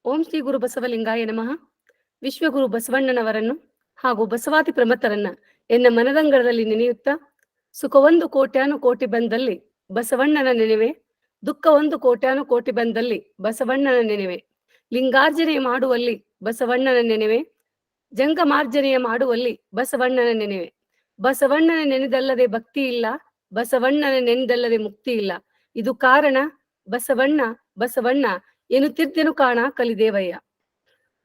ಓಂ ಶ್ರೀ ಗುರು ಬಸವಲಿಂಗಾಯ ನಮಃ. ವಿಶ್ವಗುರು ಬಸವಣ್ಣನವರನ್ನು ಹಾಗೂ ಬಸವಾದಿ ಪ್ರಮಥರನ್ನ ಎನ್ನ ಮನದಂಗಳದಲ್ಲಿ ನೆನೆಯುತ್ತಾ, ಸುಖವೊಂದು ಕೋಟ್ಯಾನು ಕೋಟಿ ಬಂದಲ್ಲಿ ಬಸವಣ್ಣನ ನೆನೆವೆ, ದುಃಖ ಒಂದು ಕೋಟ್ಯಾನು ಕೋಟಿ ಬಂದಲ್ಲಿ ಬಸವಣ್ಣನ ನೆನೆವೆ. ಲಿಂಗಾರ್ಜನೆ ಮಾಡುವಲ್ಲಿ ಬಸವಣ್ಣನ ನೆನೆವೆ, ಜಂಗಮಾರ್ಜನೆಯ ಮಾಡುವಲ್ಲಿ ಬಸವಣ್ಣನ ನೆನೆವೆ. ಬಸವಣ್ಣನ ನೆನೆದಲ್ಲದೆ ಭಕ್ತಿ ಇಲ್ಲ, ಬಸವಣ್ಣನ ನೆನೆದಲ್ಲದೆ ಮುಕ್ತಿ ಇಲ್ಲ. ಇದು ಕಾರಣ ಬಸವಣ್ಣ ಬಸವಣ್ಣ ಎನ್ನುತ್ತಿದ್ದೆನು ಕಾಣ ಕಲಿದೇವಯ್ಯ.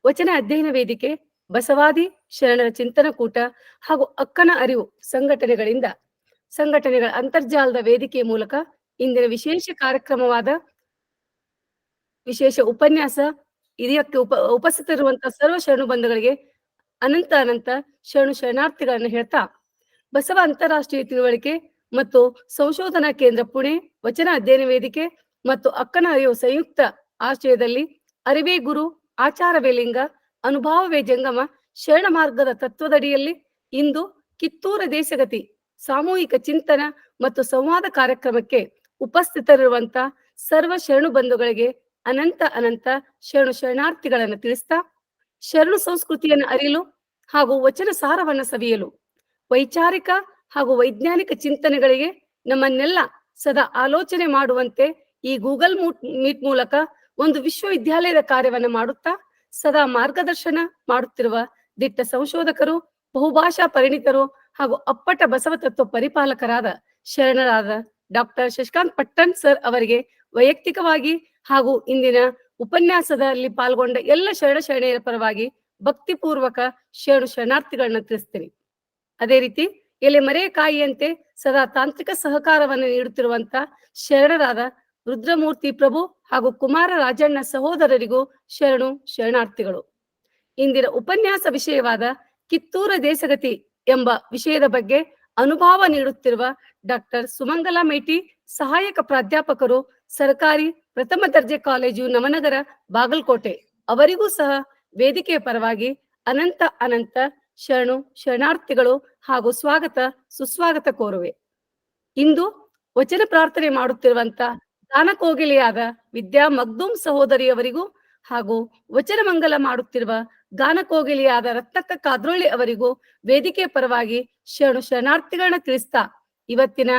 ವಚನ ಅಧ್ಯಯನ ವೇದಿಕೆ, ಬಸವಾದಿ ಶರಣರ ಚಿಂತನ ಕೂಟ ಹಾಗೂ ಅಕ್ಕನ ಅರಿವು ಸಂಘಟನೆಗಳ ಅಂತರ್ಜಾಲದ ವೇದಿಕೆಯ ಮೂಲಕ ಇಂದಿನ ವಿಶೇಷ ಕಾರ್ಯಕ್ರಮವಾದ ವಿಶೇಷ ಉಪನ್ಯಾಸ ಇದಕ್ಕೆ ಉಪಸ್ಥಿತರಿರುವಂತಹ ಸರ್ವ ಶರಣು ಬಂಧುಗಳಿಗೆ ಅನಂತ ಶರಣಾರ್ಥಿಗಳನ್ನು ಹೇಳ್ತಾ, ಬಸವ ಅಂತಾರಾಷ್ಟ್ರೀಯ ತಿಳುವಳಿಕೆ ಮತ್ತು ಸಂಶೋಧನಾ ಕೇಂದ್ರ ಪುಣೆ, ವಚನ ಅಧ್ಯಯನ ವೇದಿಕೆ ಮತ್ತು ಅಕ್ಕನ ಅರಿವು ಸಂಯುಕ್ತ ಆಶ್ರಯದಲ್ಲಿ ಅರಿವೇ ಗುರು, ಆಚಾರವೇ ಲಿಂಗ, ಅನುಭಾವವೇ ಜಂಗಮ ಶರಣ ಮಾರ್ಗದ ತತ್ವದಡಿಯಲ್ಲಿ ಇಂದು ಕಿತ್ತೂರ ದೇಶಗತಿ ಸಾಮೂಹಿಕ ಚಿಂತನ ಮತ್ತು ಸಂವಾದ ಕಾರ್ಯಕ್ರಮಕ್ಕೆ ಉಪಸ್ಥಿತರಿರುವಂತ ಸರ್ವ ಶರಣು ಬಂಧುಗಳಿಗೆ ಅನಂತ ಶರಣಾರ್ಥಿಗಳನ್ನು ತಿಳಿಸ್ತಾ, ಶರಣು ಸಂಸ್ಕೃತಿಯನ್ನು ಅರಿಯಲು ಹಾಗೂ ವಚನ ಸಾರವನ್ನು ಸವಿಯಲು ವೈಚಾರಿಕ ಹಾಗೂ ವೈಜ್ಞಾನಿಕ ಚಿಂತನೆಗಳಿಗೆ ನಮ್ಮನ್ನೆಲ್ಲ ಸದಾ ಆಲೋಚನೆ ಮಾಡುವಂತೆ ಈ ಗೂಗಲ್ ಮೀಟ್ ಮೂಲಕ ಒಂದು ವಿಶ್ವವಿದ್ಯಾಲಯದ ಕಾರ್ಯವನ್ನು ಮಾಡುತ್ತಾ ಸದಾ ಮಾರ್ಗದರ್ಶನ ಮಾಡುತ್ತಿರುವ ದಿಟ್ಟ ಸಂಶೋಧಕರು, ಬಹುಭಾಷಾ ಪರಿಣಿತರು ಹಾಗೂ ಅಪ್ಪಟ ಬಸವ ತತ್ವ ಪರಿಪಾಲಕರಾದ ಶರಣರಾದ ಡಾಕ್ಟರ್ ಶಶಿಕಾಂತ್ ಪಟ್ಟಣ್ ಸರ್ ಅವರಿಗೆ ವೈಯಕ್ತಿಕವಾಗಿ ಹಾಗೂ ಇಂದಿನ ಉಪನ್ಯಾಸದಲ್ಲಿ ಪಾಲ್ಗೊಂಡ ಎಲ್ಲ ಶರಣೆಯರ ಪರವಾಗಿ ಭಕ್ತಿಪೂರ್ವಕ ಶರಣಾರ್ಥಿಗಳನ್ನ ತಿಳಿಸ್ತೀನಿ. ಅದೇ ರೀತಿ ಎಲೆ ಮರೆಕಾಯಿಯಂತೆ ಸದಾ ತಾಂತ್ರಿಕ ಸಹಕಾರವನ್ನು ನೀಡುತ್ತಿರುವಂತ ಶರಣರಾದ ರುದ್ರಮೂರ್ತಿ ಪ್ರಭು ಹಾಗೂ ಕುಮಾರ ರಾಜಣ್ಣ ಸಹೋದರರಿಗೂ ಶರಣಾರ್ಥಿಗಳು. ಇಂದಿನ ಉಪನ್ಯಾಸ ವಿಷಯವಾದ ಕಿತ್ತೂರ ದೇಶಗತಿ ಎಂಬ ವಿಷಯದ ಬಗ್ಗೆ ಅನುಭವ ನೀಡುತ್ತಿರುವ ಡಾಕ್ಟರ್ ಸುಮಂಗಲಾ ಮೇಟಿ, ಸಹಾಯಕ ಪ್ರಾಧ್ಯಾಪಕರು, ಸರ್ಕಾರಿ ಪ್ರಥಮ ದರ್ಜೆ ಕಾಲೇಜು ನವನಗರ, ಬಾಗಲಕೋಟೆ ಅವರಿಗೂ ಸಹ ವೇದಿಕೆಯ ಪರವಾಗಿ ಅನಂತ ಶರಣಾರ್ಥಿಗಳು ಹಾಗೂ ಸುಸ್ವಾಗತ ಕೋರುವೆ. ಇಂದು ವಚನ ಪ್ರಾರ್ಥನೆ ಮಾಡುತ್ತಿರುವಂತ ಗಾನಕೋಗಿಲೆಯಾದ ವಿದ್ಯಾ ಮಗ್ದೂಮ್ ಸಹೋದರಿಯವರಿಗೂ ಹಾಗೂ ವಚನ ಮಂಗಲ ಮಾಡುತ್ತಿರುವ ಗಾನಕೋಗಿಲೆಯಾದ ರತ್ನಕ್ಕ ಕಾದ್ರೊಳ್ಳಿ ಅವರಿಗೂ ವೇದಿಕೆಯ ಪರವಾಗಿ ಶರಣಾರ್ಥಿಗಳನ್ನ ತಿಳಿಸ್ತಾ, ಇವತ್ತಿನ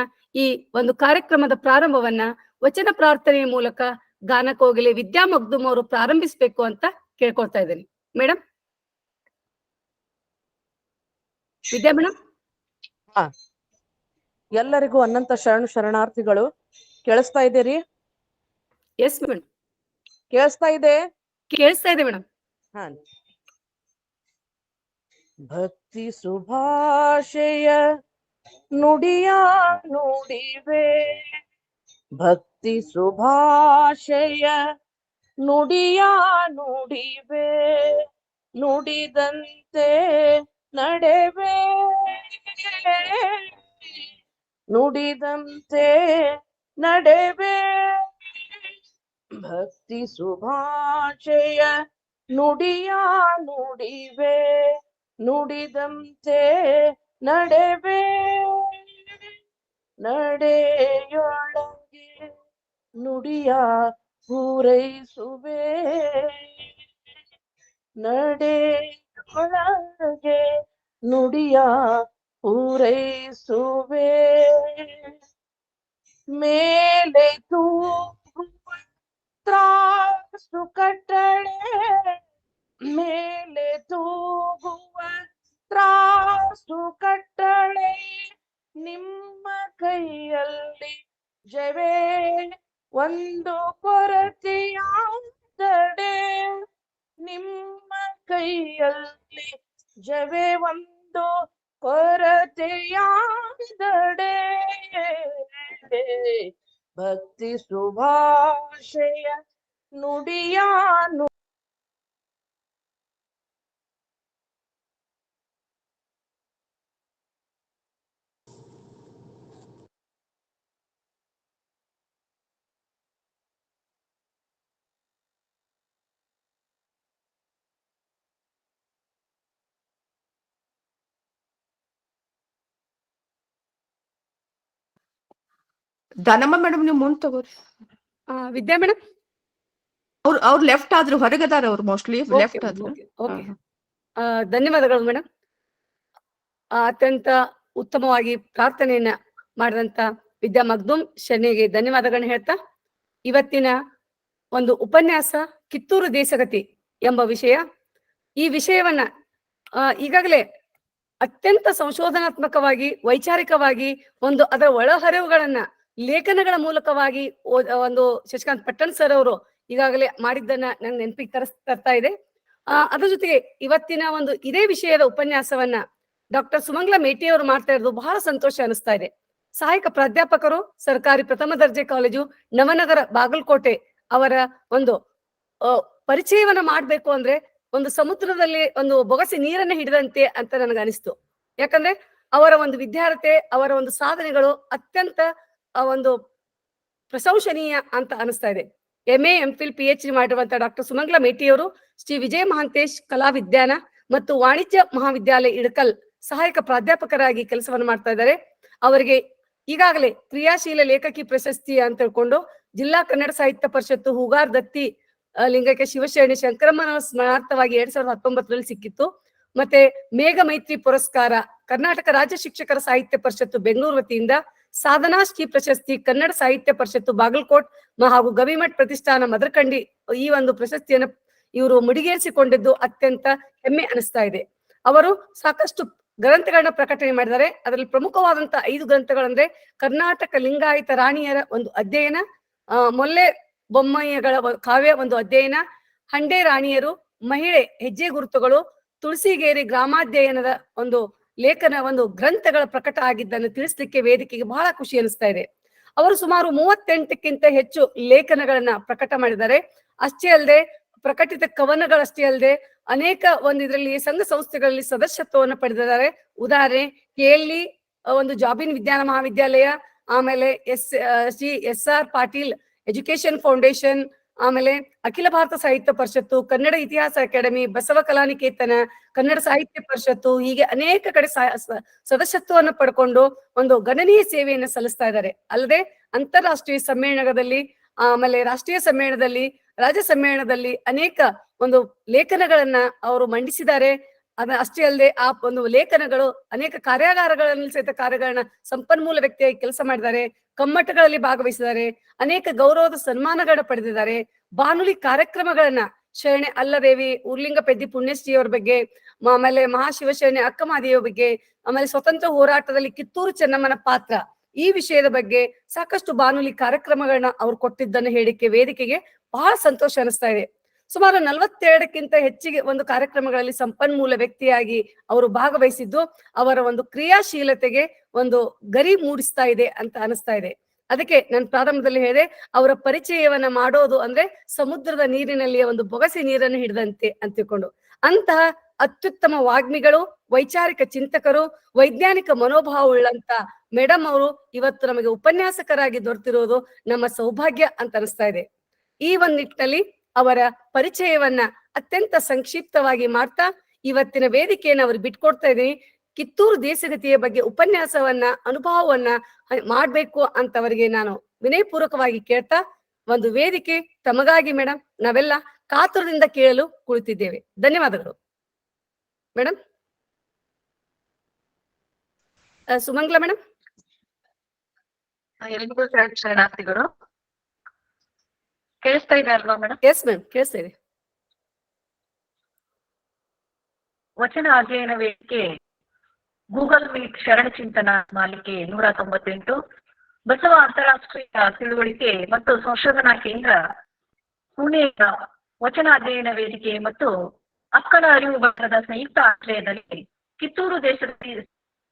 ಈ ಒಂದು ಕಾರ್ಯಕ್ರಮದ ಪ್ರಾರಂಭವನ್ನ ವಚನ ಪ್ರಾರ್ಥನೆಯ ಮೂಲಕ ಗಾನಕೋಗಿಲೆ ವಿದ್ಯಾ ಮಗ್ದೂಮ್ ಅವರು ಪ್ರಾರಂಭಿಸಬೇಕು ಅಂತ ಕೇಳ್ಕೊಳ್ತಾ ಇದ್ದೇನೆ. ಮೇಡಮ್, ವಿದ್ಯಾ ಮೇಡಮ್. ಎಲ್ಲರಿಗೂ ಅನಂತ ಶರಣಾರ್ಥಿಗಳು. ಕೇಳಿಸ್ತಾ ಇದ್ದೀರಿ? ಎಸ್ ಮೇಡಮ್, ಕೇಳಿಸ್ತಾ ಇದೆ ಮೇಡಮ್. ಭಕ್ತಿ ಸುಭಾಷೆಯ ನುಡಿಯ ನುಡಿವೆ, ಭಕ್ತಿ ಸುಭಾಷೆಯ ನುಡಿಯ ನುಡಿವೆ, ನುಡಿದಂತೆ ನಡೆವೆ, ನುಡಿದಂತೆ ನಡೆವೆ. ಭಕ್ತಿ ಸುಭಾಷೆಯ ನುಡಿಯ ನುಡಿವೆ, ನುಡಿದಂತೆ ನಡೆವೆ, ನಡೆಯೊಳಗೆ ನುಡಿಯ ಪೂರೈಸುವೆ, ನಡೆಯೊಳಗೆ ನುಡಿಯ ಪೂರೈಸುವೆ. ಮೇಲೆ ತೂಗುವ ತ್ರಾಸು ಕಟ್ಟಳೆ, ಮೇಲೆ ತೂಗುವ ತ್ರಾಸು ಕಟ್ಟಳೆ, ನಿಮ್ಮ ಕೈಯಲ್ಲಿ ಜವೇ ಒಂದು ಕೊರತೆಯಾದಡೆ, ನಿಮ್ಮ ಕೈಯಲ್ಲಿ ಜವೇ ಒಂದು ಕೊರತೆಯಾದಡೆ. ಭಕ್ತಿ ಸುಭಾಷೆಯ ನುಡಿಯ ದಾನಮ್ಮ ಮೇಡಮ್, ನೀವು ಮುಂದೆ ತಗೋರಿ. ವಿದ್ಯಾ ಮೇಡಮ್. ಅವ್ರು ಲೆಫ್ಟ್ ಆದ್ರು, ಹೊರಗದಾರ ಅವ್ರು, ಮೋಸ್ಟ್ಲಿ ಲೆಫ್ಟ್ ಆದ್ರು. ಓಕೆ, ಧನ್ಯವಾದಗಳು ಮೇಡಮ್. ಅತ್ಯಂತ ಉತ್ತಮವಾಗಿ ಪ್ರಾರ್ಥನೆಯನ್ನ ಮಾಡಿದಂತ ವಿದ್ಯಾ ಮಗ್ದುಮ್ ಶನಿಗೆ ಧನ್ಯವಾದಗಳನ್ನ ಹೇಳ್ತಾ, ಇವತ್ತಿನ ಒಂದು ಉಪನ್ಯಾಸ ಕಿತ್ತೂರು ದೇಶಗತಿ ಎಂಬ ವಿಷಯ. ಈ ವಿಷಯವನ್ನ ಈಗಾಗಲೇ ಅತ್ಯಂತ ಸಂಶೋಧನಾತ್ಮಕವಾಗಿ, ವೈಚಾರಿಕವಾಗಿ ಒಂದು ಅದರ ಒಳಹರಿವುಗಳನ್ನ ಲೇಖನಗಳ ಮೂಲಕವಾಗಿ ಒಂದು ಶಶಿಕಾಂತ್ ಪಟ್ಟಣ್ ಸರ್ ಅವರು ಈಗಾಗಲೇ ಮಾಡಿದ್ದನ್ನ ನಂಗೆ ನೆನಪಿಗೆ ತರ್ತಾ ಇದೆ. ಅದ್ರ ಜೊತೆಗೆ ಇವತ್ತಿನ ಒಂದು ಇದೇ ವಿಷಯದ ಉಪನ್ಯಾಸವನ್ನ ಡಾಕ್ಟರ್ ಸುಮಂಗ್ಲಾ ಮೇಟಿ ಅವರು ಮಾಡ್ತಾ ಇರೋದು ಬಹಳ ಸಂತೋಷ ಅನಿಸ್ತಾ ಇದೆ. ಸಹಾಯಕ ಪ್ರಾಧ್ಯಾಪಕರು, ಸರ್ಕಾರಿ ಪ್ರಥಮ ದರ್ಜೆ ಕಾಲೇಜು ನವನಗರ ಬಾಗಲಕೋಟೆ ಅವರ ಒಂದು ಪರಿಚಯವನ್ನ ಮಾಡ್ಬೇಕು ಅಂದ್ರೆ ಒಂದು ಸಮುದ್ರದಲ್ಲಿ ಒಂದು ಬೊಗಸೆ ನೀರನ್ನ ಹಿಡಿದಂತೆ ಅಂತ ನನಗೆ ಅನಿಸ್ತು. ಯಾಕಂದ್ರೆ ಅವರ ಒಂದು ವಿದ್ಯಾರ್ಥಿ, ಅವರ ಒಂದು ಸಾಧನೆಗಳು ಅತ್ಯಂತ ಒಂದು ಪ್ರಶಂಸನೀಯ ಅಂತ ಅನಿಸ್ತಾ ಇದೆ. MA, MPhil, PhD ಮಾಡಿರುವಂತ ಡಾಕ್ಟರ್ ಸುಮಂಗ್ಲಾ ಮೇಟಿಯವರು ಶ್ರೀ ವಿಜಯ ಮಹಾಂತೇಶ್ ಕಲಾ ವಿಜ್ಞಾನ ಮತ್ತು ವಾಣಿಜ್ಯ ಮಹಾವಿದ್ಯಾಲಯ ಇಳಕಲ್ ಸಹಾಯಕ ಪ್ರಾಧ್ಯಾಪಕರಾಗಿ ಕೆಲಸವನ್ನು ಮಾಡ್ತಾ ಇದ್ದಾರೆ. ಅವರಿಗೆ ಈಗಾಗಲೇ ಕ್ರಿಯಾಶೀಲ ಲೇಖಕಿ ಪ್ರಶಸ್ತಿ ಅಂತ ಹೇಳ್ಕೊಂಡು ಜಿಲ್ಲಾ ಕನ್ನಡ ಸಾಹಿತ್ಯ ಪರಿಷತ್ತು ಹೂಗಾರ್ ದತ್ತಿ ಲಿಂಗೈಕ್ಯ ಶಿವಶರಣಿ ಶಂಕರಮ್ಮನ ಸ್ಮರಣಾರ್ಥವಾಗಿ 2019ರಲ್ಲಿ ಸಿಕ್ಕಿತ್ತು. ಮತ್ತೆ ಮೇಘ ಮೈತ್ರಿ ಪುರಸ್ಕಾರ ಕರ್ನಾಟಕ ರಾಜ್ಯ ಶಿಕ್ಷಕರ ಸಾಹಿತ್ಯ ಪರಿಷತ್ತು ಬೆಂಗಳೂರು ವತಿಯಿಂದ, ಸಾಧನಾ ಶ್ರೀ ಪ್ರಶಸ್ತಿ ಕನ್ನಡ ಸಾಹಿತ್ಯ ಪರಿಷತ್ತು ಬಾಗಲಕೋಟ್ ಹಾಗೂ ಗವಿಮಠ್ ಪ್ರತಿಷ್ಠಾನ ಮದರಕಂಡಿ ಈ ಒಂದು ಪ್ರಶಸ್ತಿಯನ್ನು ಇವರು ಮುಡಿಗೇರಿಸಿಕೊಂಡಿದ್ದು ಅತ್ಯಂತ ಹೆಮ್ಮೆ ಅನಿಸ್ತಾ ಇದೆ. ಅವರು ಸಾಕಷ್ಟು ಗ್ರಂಥಗಳನ್ನ ಪ್ರಕಟಣೆ ಮಾಡಿದ್ದಾರೆ. ಅದರಲ್ಲಿ ಪ್ರಮುಖವಾದಂತ 5 ಗ್ರಂಥಗಳಂದ್ರೆ ಕರ್ನಾಟಕ ಲಿಂಗಾಯತ ರಾಣಿಯರ ಒಂದು ಅಧ್ಯಯನ, ಮೊಲ್ಲೆ ಬೊಮ್ಮಯ್ಯಗಳ ಕಾವ್ಯ ಒಂದು ಅಧ್ಯಯನ, ಹಂಡೆ ರಾಣಿಯರು, ಮಹಿಳೆ ಹೆಜ್ಜೆ ಗುರುತುಗಳು, ತುಳಸಿಗೇರಿ ಗ್ರಾಮಾಧ್ಯಯನದ ಒಂದು ಲೇಖನ ಒಂದು ಗ್ರಂಥಗಳ ಪ್ರಕಟ ಆಗಿದ್ದನ್ನು ತಿಳಿಸ್ಲಿಕ್ಕೆ ವೇದಿಕೆಗೆ ಬಹಳ ಖುಷಿ ಅನಿಸ್ತಾ ಇದೆ. ಅವರು ಸುಮಾರು 38ಕ್ಕಿಂತ ಹೆಚ್ಚು ಲೇಖನಗಳನ್ನ ಪ್ರಕಟ ಮಾಡಿದ್ದಾರೆ. ಅಷ್ಟೇ ಅಲ್ಲದೆ ಪ್ರಕಟಿತ ಕವನಗಳಷ್ಟೇ ಅಲ್ಲದೆ ಅನೇಕ ಒಂದು ಇದರಲ್ಲಿ ಸಂಘ ಸಂಸ್ಥೆಗಳಲ್ಲಿ ಸದಸ್ಯತ್ವವನ್ನು ಪಡೆದಿದ್ದಾರೆ. ಉದಾಹರಣೆ KLE ಒಂದು ಜಾಬಿನ್ ವಿಜ್ಞಾನ ಮಹಾವಿದ್ಯಾಲಯ, ಆಮೇಲೆ Shri SR Patil education foundation, ಆಮೇಲೆ ಅಖಿಲ ಭಾರತ ಸಾಹಿತ್ಯ ಪರಿಷತ್ತು, ಕನ್ನಡ ಇತಿಹಾಸ ಅಕಾಡೆಮಿ, ಬಸವ ಕಲಾನಿಕೇತನ, ಕನ್ನಡ ಸಾಹಿತ್ಯ ಪರಿಷತ್ತು, ಹೀಗೆ ಅನೇಕ ಕಡೆ ಸದಸ್ಯತ್ವವನ್ನು ಪಡ್ಕೊಂಡು ಒಂದು ಗಣನೀಯ ಸೇವೆಯನ್ನು ಸಲ್ಲಿಸ್ತಾ ಇದ್ದಾರೆ. ಅಲ್ಲದೆ ಅಂತಾರಾಷ್ಟ್ರೀಯ ಸಮ್ಮೇಳನದಲ್ಲಿ, ಆಮೇಲೆ ರಾಷ್ಟ್ರೀಯ ಸಮ್ಮೇಳನದಲ್ಲಿ, ರಾಜ್ಯ ಸಮ್ಮೇಳನದಲ್ಲಿ ಅನೇಕ ಒಂದು ಲೇಖನಗಳನ್ನ ಅವರು ಮಂಡಿಸಿದ್ದಾರೆ. ಅಷ್ಟೇ ಅಲ್ಲದೆ ಆ ಒಂದು ಲೇಖನಗಳು ಅನೇಕ ಕಾರ್ಯಾಗಾರಗಳಲ್ಲಿ ಸಹಿತ ಕಾರ್ಯಗಳನ್ನ ಸಂಪನ್ಮೂಲ ವ್ಯಕ್ತಿಯಾಗಿ ಕೆಲಸ ಮಾಡಿದ್ದಾರೆ. ಕಮ್ಮಟಗಳಲ್ಲಿ ಭಾಗವಹಿಸಿದ್ದಾರೆ. ಅನೇಕ ಗೌರವದ ಸನ್ಮಾನಗಳನ್ನ ಪಡೆದಿದ್ದಾರೆ. ಬಾನುಲಿ ಕಾರ್ಯಕ್ರಮಗಳನ್ನ ಶರಣೆ ಅಲ್ಲದೇವಿ, ಉರ್ಲಿಂಗ ಪೆದ್ದಿ ಪುಣ್ಯಶ್ರೀಯವರ ಬಗ್ಗೆ, ಆಮೇಲೆ ಮಹಾಶಿವಶರಣೆ ಅಕ್ಕಮಾದೇವಿಯ ಬಗ್ಗೆ, ಆಮೇಲೆ ಸ್ವತಂತ್ರ ಹೋರಾಟದಲ್ಲಿ ಕಿತ್ತೂರು ಚೆನ್ನಮ್ಮನ ಪಾತ್ರ, ಈ ವಿಷಯದ ಬಗ್ಗೆ ಸಾಕಷ್ಟು ಬಾನುಲಿ ಕಾರ್ಯಕ್ರಮಗಳನ್ನ ಅವ್ರು ಕೊಟ್ಟಿದ್ದನ್ನು ಹೇಳಿಕೆ ವೇದಿಕೆಗೆ ಬಹಳ ಸಂತೋಷ ಅನಿಸ್ತಾ ಇದೆ. ಸುಮಾರು 42ಕ್ಕಿಂತ ಹೆಚ್ಚಿಗೆ ಒಂದು ಕಾರ್ಯಕ್ರಮಗಳಲ್ಲಿ ಸಂಪನ್ಮೂಲ ವ್ಯಕ್ತಿಯಾಗಿ ಅವರು ಭಾಗವಹಿಸಿದ್ದು ಅವರ ಒಂದು ಕ್ರಿಯಾಶೀಲತೆಗೆ ಒಂದು ಗರಿ ಮೂಡಿಸ್ತಾ ಇದೆ ಅಂತ ಅನಿಸ್ತಾ ಇದೆ. ಅದಕ್ಕೆ ನಾನು ಪ್ರಾರಂಭದಲ್ಲಿ ಹೇಳಿದೆ, ಅವರ ಪರಿಚಯವನ್ನ ಮಾಡೋದು ಅಂದ್ರೆ ಸಮುದ್ರದ ನೀರಿನಲ್ಲಿ ಒಂದು ಬೊಗಸೆ ನೀರನ್ನು ಹಿಡಿದಂತೆ ಅಂತ ತಿಳ್ಕೊಂಡು, ಅಂತಹ ಅತ್ಯುತ್ತಮ ವಾಗ್ಮಿಗಳು, ವೈಚಾರಿಕ ಚಿಂತಕರು, ವೈಜ್ಞಾನಿಕ ಮನೋಭಾವವುಳ್ಳಂತ ಮೇಡಮ್ ಅವರು ಇವತ್ತು ನಮಗೆ ಉಪನ್ಯಾಸಕರಾಗಿ ದೊರೆತಿರೋದು ನಮ್ಮ ಸೌಭಾಗ್ಯ ಅಂತ ಅನಿಸ್ತಾ ಇದೆ. ಈ ಒಂದು ನಿಟ್ಟಿನಲ್ಲಿ ಅವರ ಪರಿಚಯವನ್ನ ಅತ್ಯಂತ ಸಂಕ್ಷಿಪ್ತವಾಗಿ ಮಾಡ್ತಾ ಇವತ್ತಿನ ವೇದಿಕೆಯನ್ನು ಅವ್ರಿಗೆ ಬಿಟ್ಕೊಡ್ತಾ ಇದ್ದೀನಿ. ಕಿತ್ತೂರು ದೇಶಗತಿಯ ಬಗ್ಗೆ ಉಪನ್ಯಾಸವನ್ನ, ಅನುಭವವನ್ನ ಮಾಡ್ಬೇಕು ಅಂತ ಅವರಿಗೆ ನಾನು ವಿನಯಪೂರ್ವಕವಾಗಿ ಕೇಳ್ತಾ, ಒಂದು ವೇದಿಕೆ ತಮಗಾಗಿ ಮೇಡಮ್ ನಾವೆಲ್ಲ ಕಾತುರದಿಂದ ಕೇಳಲು ಕುಳಿತಿದ್ದೇವೆ. ಧನ್ಯವಾದಗಳು ಮೇಡಮ್. ಸುಮಂಗ್ಲಾ ಮೇಡಮ್. ಎಲ್ರಿಗೂ ಶರಣಾರ್ಥಿಗಳು. ಕೇಳಿಸ್ತಾ ಇದೆ ಅಲ್ವಾ ಮೇಡಮ್? ಎಸ್ ಮ್ಯಾಮ್, ಕೇಳಿಸ್ತಾ ಇದೆ. ವಚನ ಅಧ್ಯಯನ ವೇದಿಕೆ ಗೂಗಲ್ ಮೀಟ್ ಶರಣ ಚಿಂತನ ಮಾಲಿಕೆ 198, ಬಸವ ಅಂತಾರಾಷ್ಟ್ರೀಯ ತಿಳುವಳಿಕೆ ಮತ್ತು ಸಂಶೋಧನಾ ಕೇಂದ್ರ ಪುಣೆಯ ವಚನ ಅಧ್ಯಯನ ವೇದಿಕೆ ಮತ್ತು ಅಕ್ಕಳ ಅರಿವು ಬಳಗದ ಸಂಯುಕ್ತ ಆಶ್ರಯದಲ್ಲಿ ಕಿತ್ತೂರು ದೇಶದ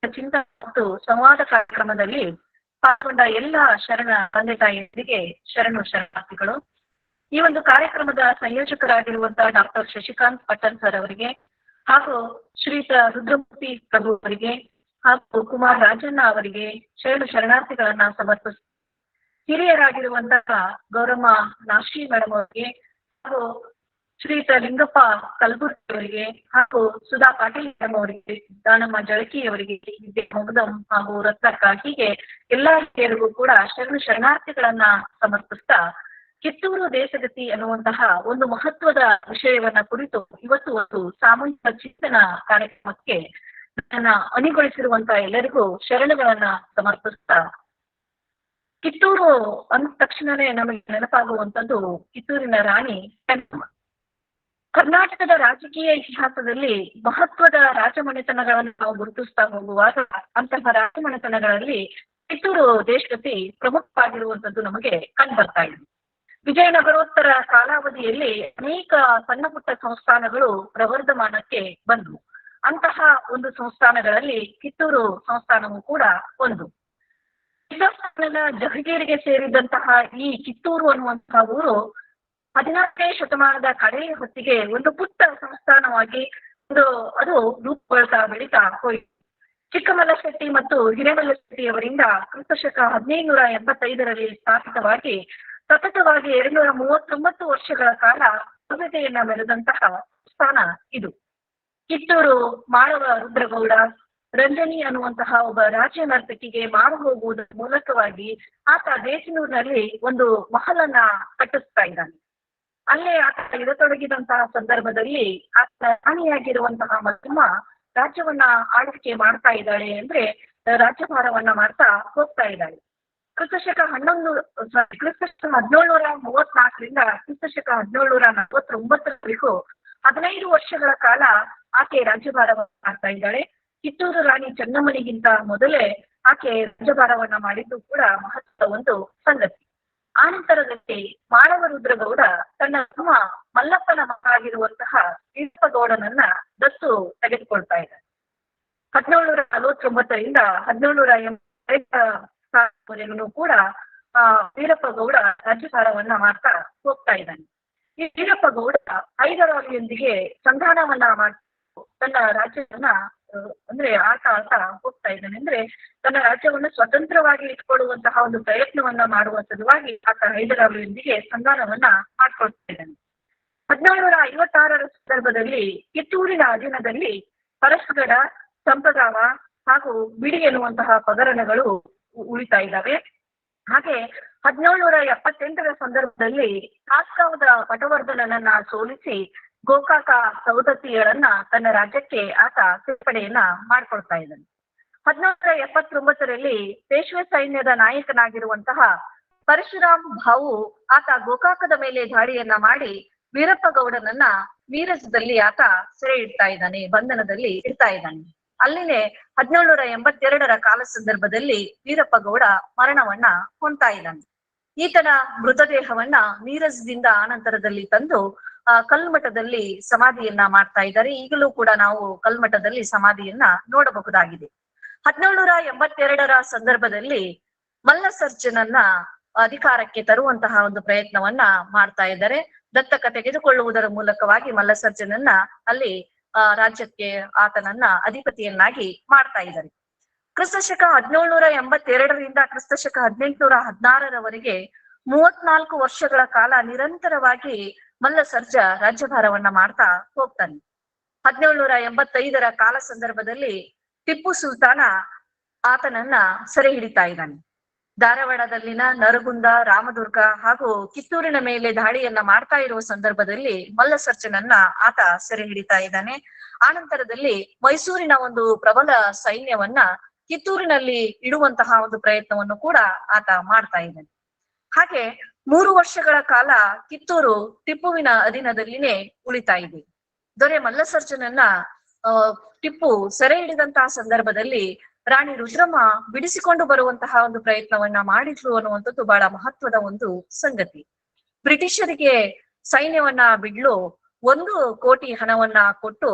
ಚಿಂತನ ಮತ್ತು ಸಂವಾದ ಕಾರ್ಯಕ್ರಮದಲ್ಲಿ ಪಾಲ್ಗೊಂಡ ಎಲ್ಲ ಶರಣ ತಂದೆ ತಾಯಿಯರಿಗೆ ಶರಣು ಶರಣಾರ್ಥಿಗಳು. ಈ ಒಂದು ಕಾರ್ಯಕ್ರಮದ ಸಂಯೋಜಕರಾಗಿರುವಂತಹ ಡಾಕ್ಟರ್ ಶಶಿಕಾಂತ್ ಪಟ್ಟಣ್ ಸರ್ ಅವರಿಗೆ ಹಾಗೂ ಶ್ರೀಯುತ ರುದ್ರಮೂರ್ತಿ ಪ್ರಭು ಅವರಿಗೆ ಹಾಗೂ ಕುಮಾರ್ ರಾಜಣ್ಣ ಅವರಿಗೆ ಶರಣು ಶರಣಾರ್ಥಿಗಳನ್ನ ಸಮರ್ಪಿಸ, ಹಿರಿಯರಾಗಿರುವಂತಹ ಗೌರಮ್ಮ ನಾಶಿ ಮೇಡಮ್ ಅವರಿಗೆ ಹಾಗೂ ಶ್ರೀಯುತ ಲಿಂಗಪ್ಪ ಕಲಬುರ್ಗಿ ಅವರಿಗೆ ಹಾಗೂ ಸುಧಾ ಪಾಟೀಲ್ ಮೇಡಮ್ ಅವರಿಗೆ, ದಾನಮ್ಮ ಜಳಕಿ ಅವರಿಗೆ, ವಿದ್ಯೆ ಮೊಗದಮ್ ಹಾಗೂ ರತ್ನಕ್ಕ, ಹೀಗೆ ಎಲ್ಲಾ ಹಿರಿಯರಿಗೂ ಕೂಡ ಶರಣು ಶರಣಾರ್ಥಿಗಳನ್ನ ಸಮರ್ಪಿಸ್ತಾ ಕಿತ್ತೂರು ದೇಶಗತಿ ಅನ್ನುವಂತಹ ಒಂದು ಮಹತ್ವದ ವಿಷಯವನ್ನ ಕುರಿತು ಇವತ್ತು ಒಂದು ಸಾಮೂಹಿಕ ಚಿಂತನ ಕಾರ್ಯಕ್ರಮಕ್ಕೆ ನನ್ನ ಅಣಿಗೊಳಿಸಿರುವಂತಹ ಎಲ್ಲರಿಗೂ ಶರಣಗಳನ್ನ ಸಮರ್ಪಿಸ್ತಾ, ಕಿತ್ತೂರು ಅಂದ ತಕ್ಷಣನೇ ನಮಗೆ ನೆನಪಾಗುವಂತದ್ದು ಕಿತ್ತೂರಿನ ರಾಣಿ ಚೆನ್ನಮ್ಮ. ಕರ್ನಾಟಕದ ರಾಜಕೀಯ ಇತಿಹಾಸದಲ್ಲಿ ಮಹತ್ವದ ರಾಜಮನೆತನಗಳನ್ನು ನಾವು ಗುರುತಿಸ್ತಾ ಹೋಗುವಾಗ ಅಂತಹ ರಾಜಮನೆತನಗಳಲ್ಲಿ ಕಿತ್ತೂರು ದೇಶಗತಿ ಪ್ರಮುಖವಾಗಿರುವಂತದ್ದು ನಮಗೆ ಕಂಡು ಬರ್ತಾ ಇದೆ. ವಿಜಯನಗರೋತ್ತರ ಕಾಲಾವಧಿಯಲ್ಲಿ ಅನೇಕ ಸಣ್ಣ ಪುಟ್ಟ ಸಂಸ್ಥಾನಗಳು ಪ್ರವರ್ಧಮಾನಕ್ಕೆ ಬಂದವು. ಅಂತಹ ಒಂದು ಸಂಸ್ಥಾನಗಳಲ್ಲಿ ಕಿತ್ತೂರು ಸಂಸ್ಥಾನವೂ ಕೂಡ ಒಂದು. ರಾಜಸ್ಥಾನದ ಜಹಗೀರಿಗೆ ಸೇರಿದಂತಹ ಈ ಕಿತ್ತೂರು ಅನ್ನುವಂತಹ ಊರು 16ನೇ ಶತಮಾನದ ಕಡೆಯ ಹೊತ್ತಿಗೆ ಒಂದು ಪುಟ್ಟ ಸಂಸ್ಥಾನವಾಗಿ ಅದು ರೂಪುಗೊಳ್ತಾ ಬೆಳೀತಾ ಹೋಯಿತು. ಚಿಕ್ಕಮಲ್ಲಶೆಟ್ಟಿ ಮತ್ತು ಹಿರೇಮಲ್ಲಶೆಟ್ಟಿ ಅವರಿಂದ ಕ್ರಿಸ್ತಶಕ 1585ರಲ್ಲಿ ಸ್ಥಾಪಿತವಾಗಿ ಸತತವಾಗಿ 239 ವರ್ಷಗಳ ಕಾಲ ಭವ್ಯತೆಯನ್ನ ಮೆರೆದಂತಹ ಸ್ಥಾನ ಇದು. ಕಿತ್ತೂರು ಮಾಳವ ರುದ್ರಗೌಡ ರಂಜನಿ ಅನ್ನುವಂತಹ ಒಬ್ಬ ರಾಜ್ಯ ನರ್ತಕಿಗೆ ಮಾರು ಹೋಗುವುದರ ಮೂಲಕವಾಗಿ ಆತ ದೇಶನೂರಿನಲ್ಲಿ ಒಂದು ಮಹಲನ್ನ ಕಟ್ಟಿಸ್ತಾ ಇದ್ದಾನೆ. ಅಲ್ಲೇ ಆತ ಇರತೊಡಗಿದಂತಹ ಸಂದರ್ಭದಲ್ಲಿ ಆತ ರಾಣಿಯಾಗಿರುವಂತಹ ಮಲ್ಲಮ್ಮ ರಾಜ್ಯವನ್ನ ಆಳ್ವಿಕೆ ಮಾಡ್ತಾ ಇದ್ದಾಳೆ, ಅಂದ್ರೆ ರಾಜ್ಯಭಾರವನ್ನ ಮಾಡ್ತಾ ಹೋಗ್ತಾ ಇದ್ದಾಳೆ. ಕ್ರಿಸ್ತಶಕ 1734ರಿಂದ ಕ್ರಿಸ್ತಶಕ 1749ರವರೆಗೂ 15 ವರ್ಷಗಳ ಕಾಲ ಆಕೆ ರಾಜ್ಯಭಾರವನ್ನ ಮಾಡ್ತಾ ಇದ್ದಾಳೆ. ಕಿತ್ತೂರು ರಾಣಿ ಚೆನ್ನಮ್ಮನಿಗಿಂತ ಮೊದಲೇ ಆಕೆ ರಾಜ್ಯಭಾರವನ್ನ ಮಾಡಿದ್ದು ಕೂಡ ಮಹತ್ವದ ಒಂದು ಸಂಗತಿ. ಆನಂತರದಲ್ಲಿ ಮಾಳವ ರುದ್ರಗೌಡ ತನ್ನ ತಮ್ಮ ಮಲ್ಲಪ್ಪನ ಮಗನಾಗಿರುವಂತಹ ವೀರಪ್ಪಗೌಡನನ್ನ ದತ್ತು ತೆಗೆದುಕೊಳ್ತಾ ಇದ್ದಾರೆ. 1749ರಿಂದ 1785 ಕೂಡ ವೀರಪ್ಪಗೌಡ ರಾಜ್ಯಭಾರವನ್ನ ಮಾಡ್ತಾ ಹೋಗ್ತಾ ಇದ್ದಾನೆ. ಈ ವೀರಪ್ಪಗೌಡ ಹೈದರಾಲಿಯೊಂದಿಗೆ ಸಂಧಾನವನ್ನ ಮಾಡಿ ತನ್ನ ರಾಜ್ಯವನ್ನ ಅಂದ್ರೆ ಆತ ಹೋಗ್ತಾ ಇದ್ದಾನೆ. ಅಂದ್ರೆ ತನ್ನ ರಾಜ್ಯವನ್ನು ಸ್ವತಂತ್ರವಾಗಿ ಇಟ್ಕೊಳ್ಳುವಂತಹ ಒಂದು ಪ್ರಯತ್ನವನ್ನ ಮಾಡುವ ಸಲುವಾಗಿ ಆತ ಹೈದರಾಲಿಯೊಂದಿಗೆ ಸಂಧಾನವನ್ನ ಮಾಡ್ಕೊಳ್ತಾ ಇದ್ದಾನೆ. 1756ರ ಸಂದರ್ಭದಲ್ಲಿ ಕಿತ್ತೂರಿನ ಅಧೀನದಲ್ಲಿ ಪರಸ್ಗಡ, ಸಂಪಗಾವ ಹಾಗೂ ಬಿಡಿ ಎನ್ನುವಂತಹ ಪಗರಣಗಳು ಉಳಿತಾ ಇದ್ದಾವೆ. ಹಾಗೆ 1778ರ ಸಂದರ್ಭದಲ್ಲಿ ಕಾಸ್ಕಾವದ ಪಟವರ್ಧನನನ್ನ ಸೋಲಿಸಿ ಗೋಕಾಕ ಸೌದತ್ತಿಗಳನ್ನ ತನ್ನ ರಾಜ್ಯಕ್ಕೆ ಆತ ಸೇರ್ಪಡೆಯನ್ನ ಮಾಡ್ಕೊಳ್ತಾ ಇದ್ದಾನೆ. 1779ರಲ್ಲಿ ಪೇಶ್ವೆ ಸೈನ್ಯದ ನಾಯಕನಾಗಿರುವಂತಹ ಪರಶುರಾಮ್ ಭಾವು ಆತ ಗೋಕಾಕದ ಮೇಲೆ ದಾಳಿಯನ್ನ ಮಾಡಿ ವೀರಪ್ಪಗೌಡನನ್ನ ಮೀರಜದಲ್ಲಿ ಆತ ಸೆರೆ ಇಡ್ತಾ ಇದ್ದಾನೆ, ಬಂಧನದಲ್ಲಿ ಇಡ್ತಾ ಇದ್ದಾನೆ. ಅಲ್ಲಿನೇ 1782ರ ಕಾಲ ಸಂದರ್ಭದಲ್ಲಿ ವೀರಪ್ಪಗೌಡ ಮರಣವನ್ನ ಹೊಂದ್ತಾ ಇದ್ದಾನೆ. ಈತನ ಮೃತದೇಹವನ್ನ ಮೀರಜದಿಂದ ಆನಂತರದಲ್ಲಿ ತಂದು ಕಲ್ಮಠದಲ್ಲಿ ಸಮಾಧಿಯನ್ನ ಮಾಡ್ತಾ ಇದ್ದಾರೆ. ಈಗಲೂ ಕೂಡ ನಾವು ಕಲ್ಮಠದಲ್ಲಿ ಸಮಾಧಿಯನ್ನ ನೋಡಬಹುದಾಗಿದೆ. 1782ರ ಸಂದರ್ಭದಲ್ಲಿ ಮಲ್ಲಸರ್ಜನನ್ನ ಅಧಿಕಾರಕ್ಕೆ ತರುವಂತಹ ಒಂದು ಪ್ರಯತ್ನವನ್ನ ಮಾಡ್ತಾ ಇದ್ದಾರೆ. ದತ್ತಕ ತೆಗೆದುಕೊಳ್ಳುವುದರ ಮೂಲಕವಾಗಿ ಮಲ್ಲಸರ್ಜನನ್ನ ಅಲ್ಲಿ ರಾಜ್ಯಕ್ಕೆ ಆತನನ್ನ ಅಧಿಪತಿಯನ್ನಾಗಿ ಮಾಡ್ತಾ ಇದ್ದಾರೆ. ಕ್ರಿಸ್ತಶಕ 1782ರಿಂದ ಕ್ರಿಸ್ತಶಕ 1816ರವರೆಗೆ 34 ವರ್ಷಗಳ ಕಾಲ ನಿರಂತರವಾಗಿ ಮಲ್ಲಸರ್ಜ ರಾಜ್ಯಭಾರವನ್ನ ಮಾಡ್ತಾ ಹೋಗ್ತಾನೆ. 1785ರ ಕಾಲ ಸಂದರ್ಭದಲ್ಲಿ ಟಿಪ್ಪು ಸುಲ್ತಾನ ಆತನನ್ನ ಸೆರೆ ಹಿಡಿತಾ ಇದ್ದಾನೆ. ಧಾರವಾಡದಲ್ಲಿನ ನರಗುಂದ, ರಾಮದುರ್ಗ ಹಾಗೂ ಕಿತ್ತೂರಿನ ಮೇಲೆ ದಾಳಿಯನ್ನ ಮಾಡ್ತಾ ಇರುವ ಸಂದರ್ಭದಲ್ಲಿ ಮಲ್ಲಸರ್ಜನನ್ನ ಆತ ಸೆರೆ ಹಿಡಿತಾ ಇದ್ದಾನೆ. ಆನಂತರದಲ್ಲಿ ಮೈಸೂರಿನ ಒಂದು ಪ್ರಬಲ ಸೈನ್ಯವನ್ನ ಕಿತ್ತೂರಿನಲ್ಲಿ ಇಡುವಂತಹ ಒಂದು ಪ್ರಯತ್ನವನ್ನು ಕೂಡ ಆತ ಮಾಡ್ತಾ ಇದ್ದಾನೆ. ಹಾಗೆ 3 ವರ್ಷಗಳ ಕಾಲ ಕಿತ್ತೂರು ಟಿಪ್ಪುವಿನ ಅಧೀನದಲ್ಲಿನೇ ಉಳಿತಾ ಇದೆ. ದೊರೆ ಮಲ್ಲಸರ್ಜನನ್ನ ಟಿಪ್ಪು ಸೆರೆ ಹಿಡಿದಂತಹ ಸಂದರ್ಭದಲ್ಲಿ ರಾಣಿ ರುದ್ರಮ್ಮ ಬಿಡಿಸಿಕೊಂಡು ಬರುವಂತಹ ಒಂದು ಪ್ರಯತ್ನವನ್ನ ಮಾಡಿದ್ರು ಅನ್ನುವಂಥದ್ದು ಬಹಳ ಮಹತ್ವದ ಒಂದು ಸಂಗತಿ. ಬ್ರಿಟಿಷರಿಗೆ ಸೈನ್ಯವನ್ನ ಬಿಡ್ಲು 1 ಕೋಟಿ ಹಣವನ್ನ ಕೊಟ್ಟು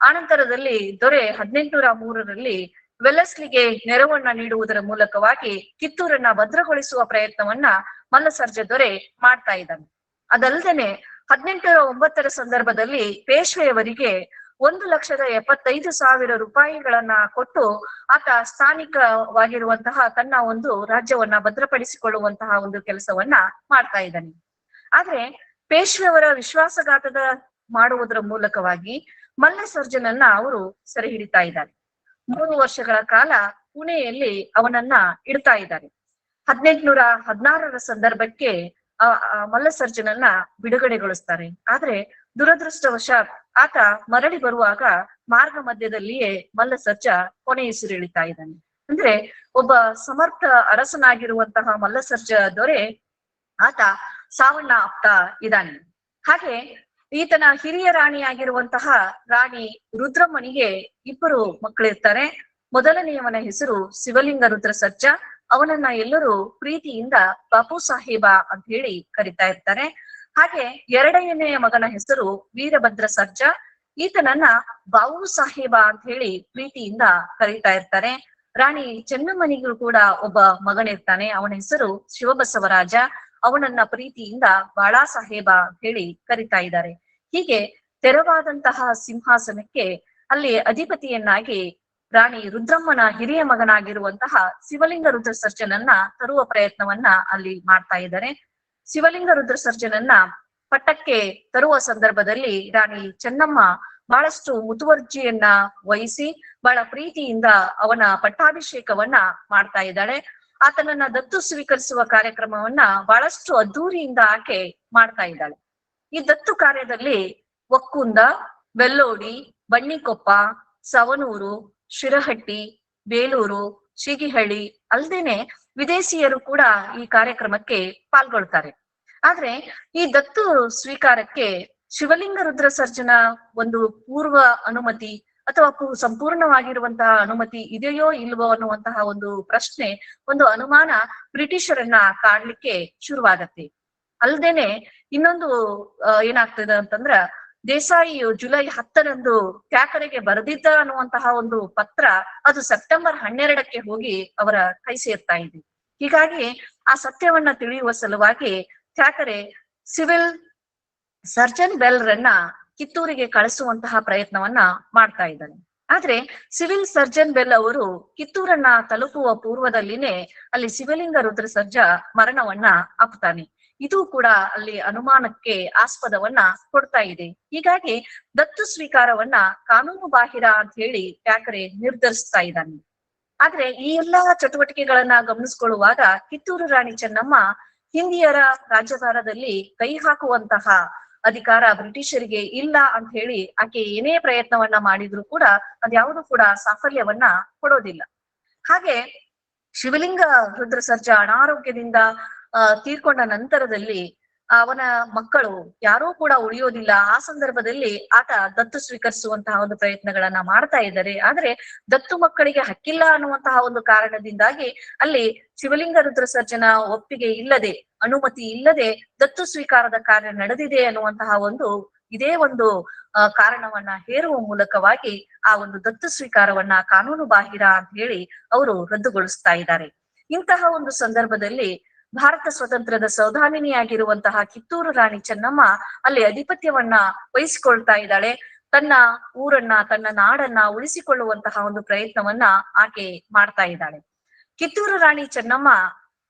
ಆನಂತರದಲ್ಲಿ ದೊರೆ 1803ರಲ್ಲಿ ವೆಲೆಸ್ಲಿಗೆ ನೆರವನ್ನ ನೀಡುವುದರ ಮೂಲಕವಾಗಿ ಕಿತ್ತೂರನ್ನ ಭದ್ರಗೊಳಿಸುವ ಪ್ರಯತ್ನವನ್ನ ಮಲ್ಲಸರ್ಜ ದೊರೆ ಮಾಡ್ತಾ ಇದ್ದಾನೆ. ಅದಲ್ಲದೆ 1809ರ ಸಂದರ್ಭದಲ್ಲಿ ಪೇಶ್ವೆಯವರಿಗೆ 1,75,000 ರೂಪಾಯಿಗಳನ್ನ ಕೊಟ್ಟು ಆತ ಸ್ಥಾನಿಕವಾಗಿರುವಂತಹ ತನ್ನ ಒಂದು ರಾಜ್ಯವನ್ನ ಭದ್ರಪಡಿಸಿಕೊಳ್ಳುವಂತಹ ಒಂದು ಕೆಲಸವನ್ನ ಮಾಡ್ತಾ ಇದ್ದಾನೆ. ಆದ್ರೆ ಪೇಶ್ವೆಯವರ ವಿಶ್ವಾಸಘಾತದ ಮಾಡುವುದರ ಮೂಲಕವಾಗಿ ಮಲ್ಲಸರ್ಜನನ್ನ ಅವರು ಸೆರೆ ಹಿಡಿತಾ ಇದ್ದಾರೆ. 3 ವರ್ಷಗಳ ಕಾಲ ಪುಣೆಯಲ್ಲಿ ಅವನನ್ನ ಇಡ್ತಾ ಇದ್ದಾರೆ. 1816ರ ಸಂದರ್ಭಕ್ಕೆ ಆ ಮಲ್ಲಸರ್ಜನನ್ನ ಬಿಡುಗಡೆಗೊಳಿಸ್ತಾರೆ. ಆದ್ರೆ ದುರದೃಷ್ಟವಶಾತ್ ಆತ ಮರಳಿ ಬರುವಾಗ ಮಾರ್ಗ ಮಧ್ಯದಲ್ಲಿಯೇ ಮಲ್ಲಸರ್ಜ ಕೊನೆಯುಸಿರೆಳಿತಾ ಇದ್ದಾನೆ. ಅಂದ್ರೆ ಒಬ್ಬ ಸಮರ್ಥ ಅರಸನಾಗಿರುವಂತಹ ಮಲ್ಲಸರ್ಜ ದೊರೆ ಆತ ಸಾವನ್ನ ಅಪ್ತಾ ಇದ್ದಾನೆ. ಹಾಗೆ ಈತನ ಹಿರಿಯ ರಾಣಿಯಾಗಿರುವಂತಹ ರಾಣಿ ರುದ್ರಮ್ಮನಿಗೆ ಇಬ್ಬರು ಮಕ್ಕಳಿರ್ತಾರೆ. ಮೊದಲನೆಯವನ ಹೆಸರು ಶಿವಲಿಂಗ ರುದ್ರ ಸರ್ಜ. ಅವನನ್ನ ಎಲ್ಲರೂ ಪ್ರೀತಿಯಿಂದ ಬಾಪು ಸಾಹೇಬ ಅಂತ ಹೇಳಿ ಕರಿತಾ ಇರ್ತಾರೆ. ಹಾಗೆ ಎರಡನೆಯ ಮಗನ ಹೆಸರು ವೀರಭದ್ರ ಸರ್ಜ. ಈತನನ್ನ ಬಾವು ಸಾಹೇಬ ಅಂತ ಹೇಳಿ ಪ್ರೀತಿಯಿಂದ ಕರೀತಾ ಇರ್ತಾರೆ. ರಾಣಿ ಚೆನ್ನಮ್ಮನಿಗೂ ಕೂಡ ಒಬ್ಬ ಮಗನಿರ್ತಾನೆ. ಅವನ ಹೆಸರು ಶಿವಬಸವರಾಜ. ಅವನನ್ನ ಪ್ರೀತಿಯಿಂದ ಬಾಳಾ ಸಾಹೇಬ ಅಂತ ಹೇಳಿ ಕರಿತಾ ಇದ್ದಾರೆ. ಹೀಗೆ ತೆರವಾದಂತಹ ಸಿಂಹಾಸನಕ್ಕೆ ಅಲ್ಲಿ ಅಧಿಪತಿಯನ್ನಾಗಿ ರಾಣಿ ರುದ್ರಮ್ಮನ ಹಿರಿಯ ಮಗನಾಗಿರುವಂತಹ ಶಿವಲಿಂಗ ರುದ್ರ ಸರ್ಜನನ್ನ ತರುವ ಪ್ರಯತ್ನವನ್ನ ಅಲ್ಲಿ ಮಾಡ್ತಾ ಇದ್ದಾರೆ. ಶಿವಲಿಂಗ ರುದ್ರ ಸರ್ಜನನ್ನ ಪಟ್ಟಕ್ಕೆ ತರುವ ಸಂದರ್ಭದಲ್ಲಿ ರಾಣಿ ಚೆನ್ನಮ್ಮ ಬಹಳಷ್ಟು ಮುತುವರ್ಜಿಯನ್ನ ವಹಿಸಿ ಬಹಳ ಪ್ರೀತಿಯಿಂದ ಅವನ ಪಟ್ಟಾಭಿಷೇಕವನ್ನ ಮಾಡ್ತಾ ಇದ್ದಾಳೆ. ಆತನನ್ನ ದತ್ತು ಸ್ವೀಕರಿಸುವ ಕಾರ್ಯಕ್ರಮವನ್ನ ಬಹಳಷ್ಟು ಅದ್ದೂರಿಯಿಂದ ಆಕೆ ಮಾಡ್ತಾ ಇದ್ದಾಳೆ. ಈ ದತ್ತು ಕಾರ್ಯದಲ್ಲಿ ಒಕ್ಕುಂದ, ಬೆಲ್ಲೋಡಿ, ಬನ್ನಿಕೊಪ್ಪ, ಸವನೂರು, ಶಿರಹಟ್ಟಿ, ಬೇಲೂರು, ಶೀಗಿಹಳ್ಳಿ ಅಲ್ದೇನೆ ವಿದೇಶಿಯರು ಕೂಡ ಈ ಕಾರ್ಯಕ್ರಮಕ್ಕೆ ಪಾಲ್ಗೊಳ್ತಾರೆ. ಆದ್ರೆ ಈ ದತ್ತು ಸ್ವೀಕಾರಕ್ಕೆ ಶಿವಲಿಂಗ ರುದ್ರ ಸರ್ಜನ ಒಂದು ಪೂರ್ವ ಅನುಮತಿ ಅಥವಾ ಸಂಪೂರ್ಣವಾಗಿರುವಂತಹ ಅನುಮತಿ ಇದೆಯೋ ಇಲ್ವೋ ಅನ್ನುವಂತಹ ಒಂದು ಪ್ರಶ್ನೆ, ಒಂದು ಅನುಮಾನ ಬ್ರಿಟಿಷರನ್ನ ಕಾಡ್ಲಿಕ್ಕೆ ಶುರುವಾಗತ್ತೆ. ಅಲ್ದೇನೆ ಇನ್ನೊಂದು ಏನಾಗ್ತದೆ ಅಂತಂದ್ರ, ದೇಸಾಯಿಯು ಜುಲೈ 10ರಂದು ಥ್ಯಾಕರೆಗೆ ಬರೆದಿದ್ದ ಅನ್ನುವಂತಹ ಒಂದು ಪತ್ರ ಅದು ಸೆಪ್ಟೆಂಬರ್ 12ಕ್ಕೆ ಹೋಗಿ ಅವರ ಕೈ ಸೇರ್ತಾ ಇದೆ. ಹೀಗಾಗಿ ಆ ಸತ್ಯವನ್ನ ತಿಳಿಯುವ ಸಲುವಾಗಿ ಥ್ಯಾಕರೆ ಸಿವಿಲ್ ಸರ್ಜನ್ ಬೆಲ್ರನ್ನ ಕಿತ್ತೂರಿಗೆ ಕಳಿಸುವಂತಹ ಪ್ರಯತ್ನವನ್ನ ಮಾಡ್ತಾ ಇದ್ದಾನೆ. ಆದ್ರೆ ಸಿವಿಲ್ ಸರ್ಜನ್ ಬೆಲ್ ಅವರು ಕಿತ್ತೂರನ್ನ ತಲುಪುವ ಪೂರ್ವದಲ್ಲಿನೇ ಅಲ್ಲಿ ಶಿವಲಿಂಗ ರುದ್ರ ಸರ್ಜ ಮರಣವನ್ನ ಅಪ್ತಾನೆ. ಇದು ಕೂಡ ಅಲ್ಲಿ ಅನುಮಾನಕ್ಕೆ ಆಸ್ಪದವನ್ನ ಕೊಡ್ತಾ ಇದೆ. ಹೀಗಾಗಿ ದತ್ತು ಸ್ವೀಕಾರವನ್ನ ಕಾನೂನು ಬಾಹಿರ ಅಂತ ಹೇಳಿ ಥ್ಯಾಕರೆ ನಿರ್ಧರಿಸ್ತಾ ಇದ್ದಾನೆ. ಆದ್ರೆ ಈ ಎಲ್ಲಾ ಚಟುವಟಿಕೆಗಳನ್ನ ಗಮನಿಸ್ಕೊಳ್ಳುವಾಗ ಕಿತ್ತೂರು ರಾಣಿ ಚೆನ್ನಮ್ಮ ಹಿಂದಿಯರ ರಾಜ್ಯಭಾರದಲ್ಲಿ ಕೈ ಹಾಕುವಂತಹ ಅಧಿಕಾರ ಬ್ರಿಟಿಷರಿಗೆ ಇಲ್ಲ ಅಂತ ಹೇಳಿ ಆಕೆ ಏನೇ ಪ್ರಯತ್ನವನ್ನ ಮಾಡಿದ್ರು ಕೂಡ ಅದ್ಯಾವುದು ಕೂಡ ಸಾಫಲ್ಯವನ್ನ ಕೊಡೋದಿಲ್ಲ. ಹಾಗೆ ಶಿವಲಿಂಗ ರುದ್ರ ಸರ್ಜ ಅನಾರೋಗ್ಯದಿಂದ ತೀರ್ಕೊಂಡ ನಂತರದಲ್ಲಿ ಅವನ ಮಕ್ಕಳು ಯಾರೂ ಕೂಡ ಉಳಿಯೋದಿಲ್ಲ. ಆ ಸಂದರ್ಭದಲ್ಲಿ ಆತ ದತ್ತು ಸ್ವೀಕರಿಸುವಂತಹ ಒಂದು ಪ್ರಯತ್ನಗಳನ್ನ ಮಾಡ್ತಾ ಇದ್ದಾರೆ. ಆದ್ರೆ ದತ್ತು ಮಕ್ಕಳಿಗೆ ಹಕ್ಕಿಲ್ಲ ಅನ್ನುವಂತಹ ಒಂದು ಕಾರಣದಿಂದಾಗಿ ಅಲ್ಲಿ ಶಿವಲಿಂಗ ರುದ್ರ ಸರ್ಜನ ಒಪ್ಪಿಗೆ ಇಲ್ಲದೆ, ಅನುಮತಿ ಇಲ್ಲದೆ ದತ್ತು ಸ್ವೀಕಾರದ ಕಾರ್ಯ ನಡೆದಿದೆ ಅನ್ನುವಂತಹ ಒಂದು ಇದೇ ಒಂದು ಕಾರಣವನ್ನ ಹೇರುವ ಮೂಲಕವಾಗಿ ಆ ಒಂದು ದತ್ತು ಸ್ವೀಕಾರವನ್ನ ಕಾನೂನು ಬಾಹಿರ ಅಂತ ಹೇಳಿ ಅವರು ರದ್ದುಗೊಳಿಸ್ತಾ ಇದ್ದಾರೆ. ಇಂತಹ ಒಂದು ಸಂದರ್ಭದಲ್ಲಿ ಭಾರತ ಸ್ವತಂತ್ರದ ಸೌಧಾಮಿನಿಯಾಗಿರುವಂತಹ ಕಿತ್ತೂರು ರಾಣಿ ಚೆನ್ನಮ್ಮ ಅಲ್ಲಿ ಅಧಿಪತ್ಯವನ್ನ ವಹಿಸಿಕೊಳ್ತಾ ಇದ್ದಾಳೆ. ತನ್ನ ಊರನ್ನ, ತನ್ನ ನಾಡನ್ನ ಉಳಿಸಿಕೊಳ್ಳುವಂತಹ ಒಂದು ಪ್ರಯತ್ನವನ್ನ ಆಕೆ ಮಾಡ್ತಾ ಇದ್ದಾಳೆ. ಕಿತ್ತೂರು ರಾಣಿ ಚೆನ್ನಮ್ಮ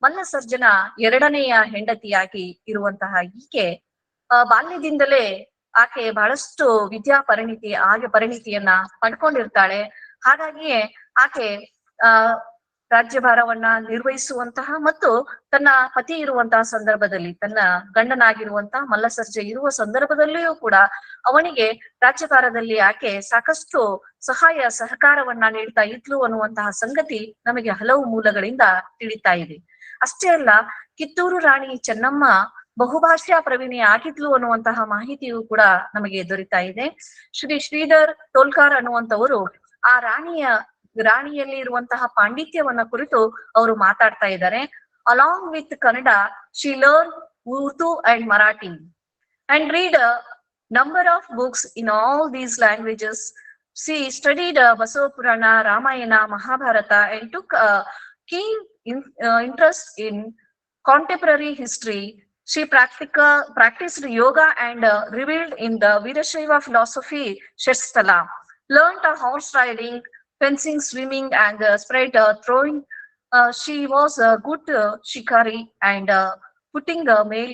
ಮಲ್ಲಸರ್ಜನ ಎರಡನೆಯ ಹೆಂಡತಿಯಾಗಿ ಇರುವಂತಹ ಈಕೆ ಬಾಲ್ಯದಿಂದಲೇ ಆಕೆ ಬಹಳಷ್ಟು ಪರಿಣಿತಿಯನ್ನ ಪಡ್ಕೊಂಡಿರ್ತಾಳೆ. ಹಾಗಾಗಿಯೇ ಆಕೆ ರಾಜ್ಯಭಾರವನ್ನ ನಿರ್ವಹಿಸುವಂತಹ ಮತ್ತು ತನ್ನ ಪತಿ ಇರುವಂತಹ ಸಂದರ್ಭದಲ್ಲಿ, ತನ್ನ ಗಂಡನಾಗಿರುವಂತಹ ಮಲ್ಲಸರ್ಜ ಇರುವ ಸಂದರ್ಭದಲ್ಲಿಯೂ ಕೂಡ ಅವನಿಗೆ ರಾಜ್ಯಭಾರದಲ್ಲಿ ಆಕೆ ಸಾಕಷ್ಟು ಸಹಾಯ ಸಹಕಾರವನ್ನ ನೀಡ್ತಾ ಇದ್ಲು ಅನ್ನುವಂತಹ ಸಂಗತಿ ನಮಗೆ ಹಲವು ಮೂಲಗಳಿಂದ ತಿಳಿತಾ ಇದೆ. ಅಷ್ಟೇ ಅಲ್ಲ, ಕಿತ್ತೂರು ರಾಣಿ ಚೆನ್ನಮ್ಮ ಬಹುಭಾಷಾ ಪ್ರವೀಣೆ ಆಗಿದ್ಲು ಅನ್ನುವಂತಹ ಮಾಹಿತಿಯು ಕೂಡ ನಮಗೆ ದೊರೀತಾ ಇದೆ. ಶ್ರೀಧರ್ ಟೋಲ್ಕಾರ್ ಅನ್ನುವಂಥವರು ಆ ರಾಣಿಯಲ್ಲಿ ಇರುವಂತಹ ಪಾಂಡಿತ್ಯವನ್ನ ಕುರಿತು ಅವರು ಮಾತಾಡ್ತಾ ಇದ್ದಾರೆ. Along with Kannada she learn Urdu and Marathi and read a number of books in all these languages. She studied Basava ಪುರಾಣ, Ramayana, Mahabharata and took a keen interest in contemporary history. She practiced yoga and revealed in the Virashaiva philosophy Shastala, learned horse riding, fencing, swimming and spread throwing. She was a good shikari and putting male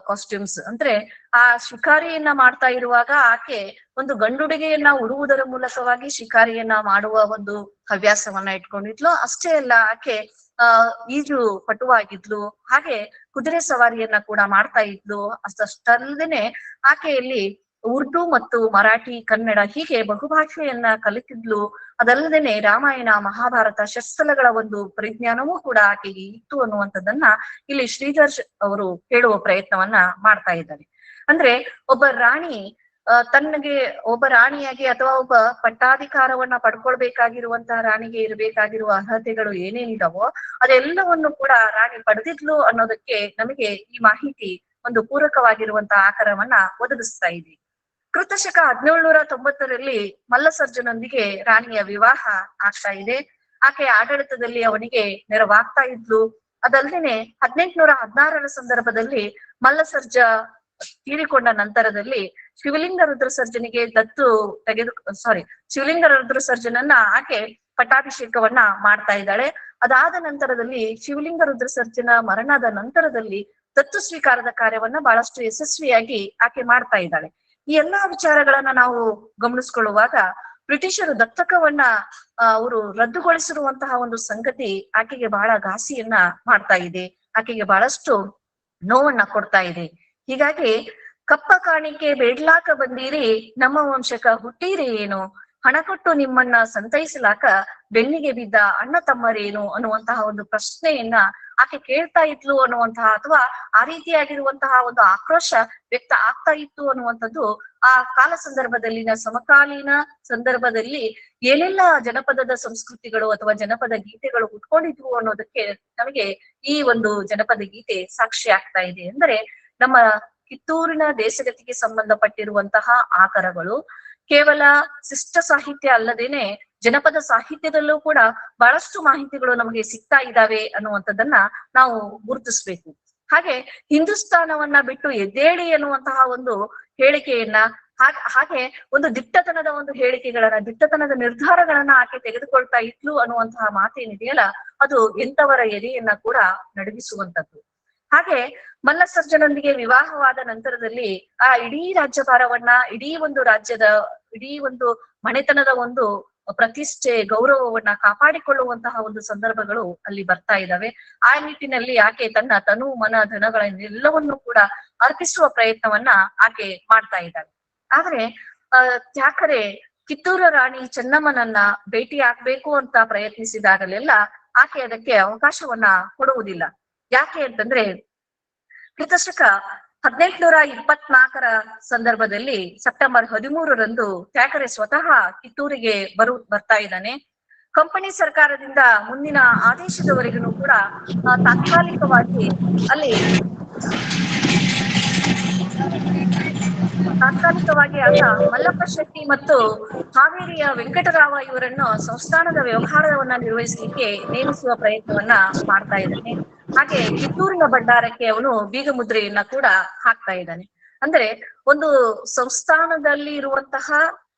costumes. ಅಂದ್ರೆ ಆ ಶಿಕಾರಿಯನ್ನ ಮಾಡ್ತಾ ಇರುವಾಗ ಆಕೆ ಒಂದು ಗಂಡುಡುಗೆಯನ್ನ ಉಡುವುದರ ಮೂಲಕವಾಗಿ ಶಿಕಾರಿಯನ್ನ ಮಾಡುವ ಒಂದು ಹವ್ಯಾಸವನ್ನ ಇಟ್ಕೊಂಡಿದ್ಲು. ಅಷ್ಟೇ ಅಲ್ಲ, ಆಕೆ ಈಜು ಪಟುವಾಗಿದ್ಲು, ಹಾಗೆ ಕುದುರೆ ಸವಾರಿಯನ್ನ ಕೂಡ ಮಾಡ್ತಾ ಇದ್ಲು. ಅಷ್ಟಲ್ಲದೇನೆ ಆಕೆಯಲ್ಲಿ ಉರ್ದು ಮತ್ತು ಮರಾಠಿ, ಕನ್ನಡ ಹೀಗೆ ಬಹುಭಾಷೆಯನ್ನ ಕಲಿತಿದ್ಲು. ಅದಲ್ಲದೇನೆ ರಾಮಾಯಣ, ಮಹಾಭಾರತ, ಷಟ್ಸ್ಥಲಗಳ ಒಂದು ಪರಿಜ್ಞಾನವೂ ಕೂಡ ಆಕೆಗೆ ಇತ್ತು ಅನ್ನುವಂಥದ್ದನ್ನ ಇಲ್ಲಿ ಶ್ರೀಧರ್ ಅವರು ಹೇಳುವ ಪ್ರಯತ್ನವನ್ನ ಮಾಡ್ತಾ ಇದ್ದಾರೆ. ಅಂದ್ರೆ ಒಬ್ಬ ರಾಣಿ ತನ್ನಗೆ ಒಬ್ಬ ರಾಣಿಯಾಗಿ ಅಥವಾ ಒಬ್ಬ ಪಟ್ಟಾಧಿಕಾರವನ್ನ ಪಡ್ಕೊಳ್ಬೇಕಾಗಿರುವಂತಹ ರಾಣಿಗೆ ಇರಬೇಕಾಗಿರುವ ಅರ್ಹತೆಗಳು ಏನೇನಿದಾವೋ ಅದೆಲ್ಲವನ್ನು ಕೂಡ ರಾಣಿ ಪಡೆದಿದ್ಲು ಅನ್ನೋದಕ್ಕೆ ನಮಗೆ ಈ ಮಾಹಿತಿ ಒಂದು ಪೂರಕವಾಗಿರುವಂತಹ ಆಕಾರವನ್ನ ಒದಗಿಸ್ತಾ ಇದೆ. ಕೃತಶಕ 1790ರಲ್ಲಿ ಮಲ್ಲಸರ್ಜನೊಂದಿಗೆ ರಾಣಿಯ ವಿವಾಹ ಆಗ್ತಾ ಇದೆ. ಆಕೆ ಆಡಳಿತದಲ್ಲಿ ಅವನಿಗೆ ನೆರವಾಗ್ತಾ ಇದ್ಲು. ಅದಲ್ಲದೆ 1816ರ ಸಂದರ್ಭದಲ್ಲಿ ಮಲ್ಲಸರ್ಜ ತೀರಿಕೊಂಡ ನಂತರದಲ್ಲಿ ಶಿವಲಿಂಗ ರುದ್ರಸರ್ಜನಿಗೆ ಶಿವಲಿಂಗ ರುದ್ರಸರ್ಜನನ್ನ ಆಕೆ ಪಟ್ಟಾಭಿಷೇಕವನ್ನ ಮಾಡ್ತಾ ಇದ್ದಾಳೆ. ಅದಾದ ನಂತರದಲ್ಲಿ ಶಿವಲಿಂಗ ರುದ್ರಸರ್ಜನ ಮರಣದ ನಂತರದಲ್ಲಿ ದತ್ತು ಸ್ವೀಕಾರದ ಕಾರ್ಯವನ್ನ ಬಹಳಷ್ಟು ಯಶಸ್ವಿಯಾಗಿ ಆಕೆ ಮಾಡ್ತಾ ಇದ್ದಾಳೆ. ಈ ಎಲ್ಲಾ ವಿಚಾರಗಳನ್ನ ನಾವು ಗಮನಿಸ್ಕೊಳ್ಳುವಾಗ ಬ್ರಿಟಿಷರು ದತ್ತಕವನ್ನ ಅವರು ರದ್ದುಗೊಳಿಸಿರುವಂತಹ ಒಂದು ಸಂಗತಿ ಆಕೆಗೆ ಬಹಳ ಘಾಸಿಯನ್ನ ಮಾಡ್ತಾ ಇದೆ, ಆಕೆಗೆ ಬಹಳಷ್ಟು ನೋವನ್ನ ಕೊಡ್ತಾ ಇದೆ. ಹೀಗಾಗಿ ಕಪ್ಪ ಕಾಣಿಕೆ ಬೇಡ್ಲಾಕ ಬಂದೀರಿ, ನಮ್ಮ ವಂಶಕ ಹುಟ್ಟೀರಿ ಏನು, ಹಣ ಕೊಟ್ಟು ನಿಮ್ಮನ್ನ ಸಂತೈಸಲಾಕ ಬೆನ್ನಿಗೆ ಬಿದ್ದ ಅಣ್ಣ ತಮ್ಮರೇನು ಅನ್ನುವಂತಹ ಒಂದು ಪ್ರಶ್ನೆಯನ್ನ ಆಕೆ ಕೇಳ್ತಾ ಇದ್ಲು ಅನ್ನುವಂತಹ, ಅಥವಾ ಆ ರೀತಿಯಾಗಿರುವಂತಹ ಒಂದು ಆಕ್ರೋಶ ವ್ಯಕ್ತ ಆಗ್ತಾ ಇತ್ತು ಅನ್ನುವಂಥದ್ದು ಆ ಕಾಲ ಸಂದರ್ಭದಲ್ಲಿನ ಸಮಕಾಲೀನ ಸಂದರ್ಭದಲ್ಲಿ ಏನೆಲ್ಲ ಜನಪದದ ಸಂಸ್ಕೃತಿಗಳು ಅಥವಾ ಜನಪದ ಗೀತೆಗಳು ಹುಟ್ಕೊಂಡಿದ್ವು ಅನ್ನೋದಕ್ಕೆ ನಮಗೆ ಈ ಒಂದು ಜನಪದ ಗೀತೆ ಸಾಕ್ಷಿ ಆಗ್ತಾ ಇದೆ. ಅಂದ್ರೆ ನಮ್ಮ ಕಿತ್ತೂರಿನ ದೇಶಗತಿಗೆ ಸಂಬಂಧಪಟ್ಟಿರುವಂತಹ ಆಕರಗಳು ಕೇವಲ ಶಿಷ್ಟ ಸಾಹಿತ್ಯ ಅಲ್ಲದೇನೆ ಜನಪದ ಸಾಹಿತ್ಯದಲ್ಲೂ ಕೂಡ ಬಹಳಷ್ಟು ಮಾಹಿತಿಗಳು ನಮಗೆ ಸಿಗ್ತಾ ಇದ್ದಾವೆ ಅನ್ನುವಂಥದ್ದನ್ನ ನಾವು ಗುರುತಿಸ್ಬೇಕು. ಹಾಗೆ ಹಿಂದೂಸ್ತಾನವನ್ನ ಬಿಟ್ಟು ಎದ್ದೇಳಿ ಅನ್ನುವಂತಹ ಒಂದು ಹೇಳಿಕೆಯನ್ನ, ಹಾಗೆ ಒಂದು ದಿಟ್ಟತನದ ಒಂದು ಹೇಳಿಕೆಗಳನ್ನ, ದಿಟ್ಟತನದ ನಿರ್ಧಾರಗಳನ್ನ ಆಕೆ ತೆಗೆದುಕೊಳ್ತಾ ಇದ್ಲು ಅನ್ನುವಂತಹ ಮಾತೇನಿದೆಯಲ್ಲ, ಅದು ಎಂತವರ ಎದೆಯನ್ನ ಕೂಡ ನಡುಗಿಸುವಂತದ್ದು. ಹಾಗೆ ಮಲ್ಲಸರ್ಜನೊಂದಿಗೆ ವಿವಾಹವಾದ ನಂತರದಲ್ಲಿ ಆ ಇಡೀ ರಾಜ್ಯಭಾರವನ್ನ, ಇಡೀ ಒಂದು ರಾಜ್ಯದ, ಇಡೀ ಒಂದು ಮನೆತನದ ಒಂದು ಪ್ರತಿಷ್ಠೆ, ಗೌರವವನ್ನ ಕಾಪಾಡಿಕೊಳ್ಳುವಂತಹ ಒಂದು ಸಂದರ್ಭಗಳು ಅಲ್ಲಿ ಬರ್ತಾ ಇದ್ದಾವೆ. ಆ ನಿಟ್ಟಿನಲ್ಲಿ ಆಕೆ ತನ್ನ ತನು, ಮನ, ಧನಗಳನ್ನೆಲ್ಲವನ್ನು ಕೂಡ ಅರ್ಪಿಸುವ ಪ್ರಯತ್ನವನ್ನ ಆಕೆ ಮಾಡ್ತಾ ಇದ್ದಾಳೆ. ಆದ್ರೆ ತ್ಯಾಕರೆ ಕಿತ್ತೂರು ರಾಣಿ ಚೆನ್ನಮ್ಮನನ್ನ ಭೇಟಿ ಆಗ್ಬೇಕು ಅಂತ ಪ್ರಯತ್ನಿಸಿದಾಗಲೆಲ್ಲ ಆಕೆ ಅದಕ್ಕೆ ಅವಕಾಶವನ್ನ ಕೊಡುವುದಿಲ್ಲ. ಯಾಕೆ ಅಂತಂದ್ರೆ ಕ್ರಿತಶಕ 1824ರ ಸಂದರ್ಭದಲ್ಲಿ ಸೆಪ್ಟೆಂಬರ್ 13ರಂದು ತ್ಯಾಕರೆ ಸ್ವತಃ ಕಿತ್ತೂರಿಗೆ ಬರ್ತಾ ಇದ್ದಾನೆ. ಕಂಪನಿ ಸರ್ಕಾರದಿಂದ ಮುಂದಿನ ಆದೇಶದವರೆಗೂ ಕೂಡ ತಾತ್ಕಾಲಿಕವಾಗಿ ಆತ ಮಲ್ಲಪ್ಪ ಶೆಟ್ಟಿ ಮತ್ತು ಹಾವೇರಿಯ ವೆಂಕಟರಾವ ಇವರನ್ನು ಸಂಸ್ಥಾನದ ವ್ಯವಹಾರವನ್ನ ನಿರ್ವಹಿಸಲಿಕ್ಕೆ ನೇಮಿಸುವ ಪ್ರಯತ್ನವನ್ನ ಮಾಡ್ತಾ ಇದ್ದಾನೆ. ಹಾಗೆ ಕಿತ್ತೂರಿನ ಭಂಡಾರಕ್ಕೆ ಅವನು ಬೀಗ ಮುದ್ರೆಯನ್ನ ಕೂಡ ಹಾಕ್ತಾ ಇದ್ದಾನೆ. ಅಂದ್ರೆ ಒಂದು ಸಂಸ್ಥಾನದಲ್ಲಿ ಇರುವಂತಹ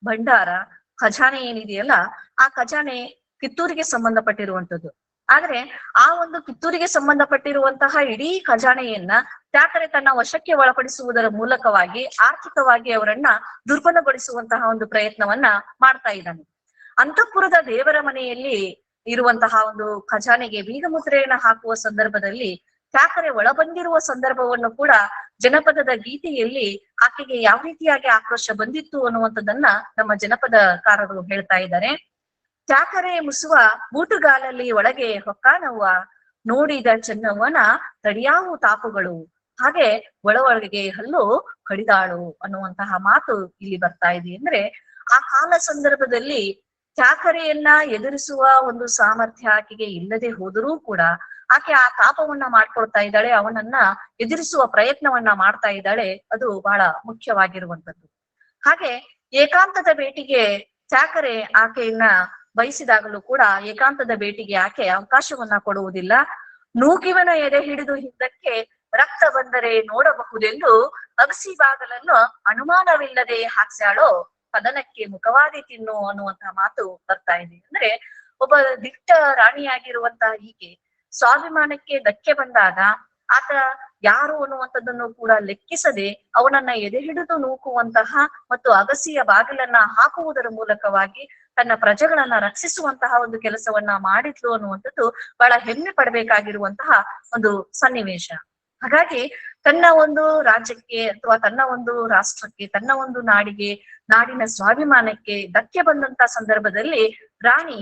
ಭಂಡಾರ, ಖಜಾನೆ ಏನಿದೆಯಲ್ಲ, ಆ ಖಜಾನೆ ಕಿತ್ತೂರಿಗೆ ಸಂಬಂಧಪಟ್ಟಿರುವಂತದ್ದು. ಆದ್ರೆ ಆ ಒಂದು ಕಿತ್ತೂರಿಗೆ ಸಂಬಂಧಪಟ್ಟಿರುವಂತಹ ಇಡೀ ಖಜಾನೆಯನ್ನ ತ್ಯಾಕರೆ ತನ್ನ ವಶಕ್ಕೆ ಒಳಪಡಿಸುವುದರ ಮೂಲಕವಾಗಿ ಆರ್ಥಿಕವಾಗಿ ಅವರನ್ನ ದುರ್ಬಲಗೊಳಿಸುವಂತಹ ಒಂದು ಪ್ರಯತ್ನವನ್ನ ಮಾಡ್ತಾ ಇದ್ದಾನೆ. ಅಂತಃಪುರದ ದೇವರ ಮನೆಯಲ್ಲಿ ಇರುವಂತಹ ಒಂದು ಖಜಾನೆಗೆ ಬೀಗ ಮುದ್ರೆಯನ್ನ ಹಾಕುವ ಸಂದರ್ಭದಲ್ಲಿ ತ್ಯಾಕರೆ ಒಳಬಂದಿರುವ ಸಂದರ್ಭವನ್ನು ಕೂಡ ಜನಪದದ ಗೀತೆಯಲ್ಲಿ ಆಕೆಗೆ ಯಾವ ರೀತಿಯಾಗಿ ಆಕ್ರೋಶ ಬಂದಿತ್ತು ಅನ್ನುವಂಥದ್ದನ್ನ ನಮ್ಮ ಜನಪದಕಾರರು ಹೇಳ್ತಾ ಇದ್ದಾರೆ. ತ್ಯಾಕರೆ ಮುಸುವ ಬೂಟುಗಾಲಲ್ಲಿ ಒಳಗೆ ಹೊಕ್ಕಾನವ್ವ, ನೋಡಿದ ಚೆನ್ನವ್ವನ ತಡಿಯಾವು ತಾಪುಗಳು, ಹಾಗೆ ಒಳಗೆ ಹಲ್ಲು ಕಡಿದಾಳು ಅನ್ನುವಂತಹ ಮಾತು ಇಲ್ಲಿ ಬರ್ತಾ ಇದೆ. ಅಂದ್ರೆ ಆ ಕಾಲ ಸಂದರ್ಭದಲ್ಲಿ ತ್ಯಾಕರೆಯನ್ನ ಎದುರಿಸುವ ಒಂದು ಸಾಮರ್ಥ್ಯ ಆಕೆಗೆ ಇಲ್ಲದೆ ಹೋದರೂ ಕೂಡ ಆಕೆ ಆ ತಾಪವನ್ನ ಮಾಡ್ಕೊಳ್ತಾ ಇದ್ದಾಳೆ, ಅವನನ್ನ ಎದುರಿಸುವ ಪ್ರಯತ್ನವನ್ನ ಮಾಡ್ತಾ ಇದ್ದಾಳೆ. ಅದು ಬಹಳ ಮುಖ್ಯವಾಗಿರುವಂತದ್ದು. ಹಾಗೆ ಏಕಾಂತದ ಭೇಟಿಗೆ ತ್ಯಾಕರೆ ಆಕೆಯನ್ನ ಬಯಸಿದಾಗಲೂ ಕೂಡ ಏಕಾಂತದ ಭೇಟಿಗೆ ಆಕೆ ಅವಕಾಶವನ್ನ ಕೊಡುವುದಿಲ್ಲ. ನೂಕಿವನ ಎದೆ ಹಿಡಿದು ಹಿಂದಕ್ಕೆ ರಕ್ತ ಬಂದರೆ ನೋಡಬಹುದೆಂದು ಅಗಸಿ ಬಾಗಲನ್ನು ಅನುಮಾನವಿಲ್ಲದೆ ಹಾಕ್ಸ್ಯಾಳೋ, ಕದನಕ್ಕೆ ಮುಖವಾದಿ ತಿನ್ನು ಅನ್ನುವಂತಹ ಮಾತು ಬರ್ತಾ ಇದೆ. ಅಂದ್ರೆ ಒಬ್ಬ ದಿಟ್ಟ ರಾಣಿಯಾಗಿರುವಂತಹ ಈಕೆ ಸ್ವಾಭಿಮಾನಕ್ಕೆ ಧಕ್ಕೆ ಬಂದಾಗ ಆತ ಯಾರು ಅನ್ನುವಂಥದ್ದನ್ನು ಕೂಡ ಲೆಕ್ಕಿಸದೆ ಅವನನ್ನ ಎದೆ ಹಿಡಿದು ನೂಕುವಂತಹ ಮತ್ತು ಅಗಸಿಯ ಬಾಗಿಲನ್ನ ಹಾಕುವುದರ ಮೂಲಕವಾಗಿ ತನ್ನ ಪ್ರಜೆಗಳನ್ನ ರಕ್ಷಿಸುವಂತಹ ಒಂದು ಕೆಲಸವನ್ನ ಮಾಡಿದ್ಲು ಅನ್ನುವಂಥದ್ದು ಬಹಳ ಹೆಮ್ಮೆ ಪಡಬೇಕಾಗಿರುವಂತಹ ಒಂದು ಸನ್ನಿವೇಶ. ಹಾಗಾಗಿ ತನ್ನ ಒಂದು ರಾಜ್ಯಕ್ಕೆ ಅಥವಾ ತನ್ನ ಒಂದು ರಾಷ್ಟ್ರಕ್ಕೆ, ತನ್ನ ಒಂದು ನಾಡಿಗೆ, ನಾಡಿನ ಸ್ವಾಭಿಮಾನಕ್ಕೆ ಧಕ್ಕೆ ಬಂದಂತ ಸಂದರ್ಭದಲ್ಲಿ ರಾಣಿ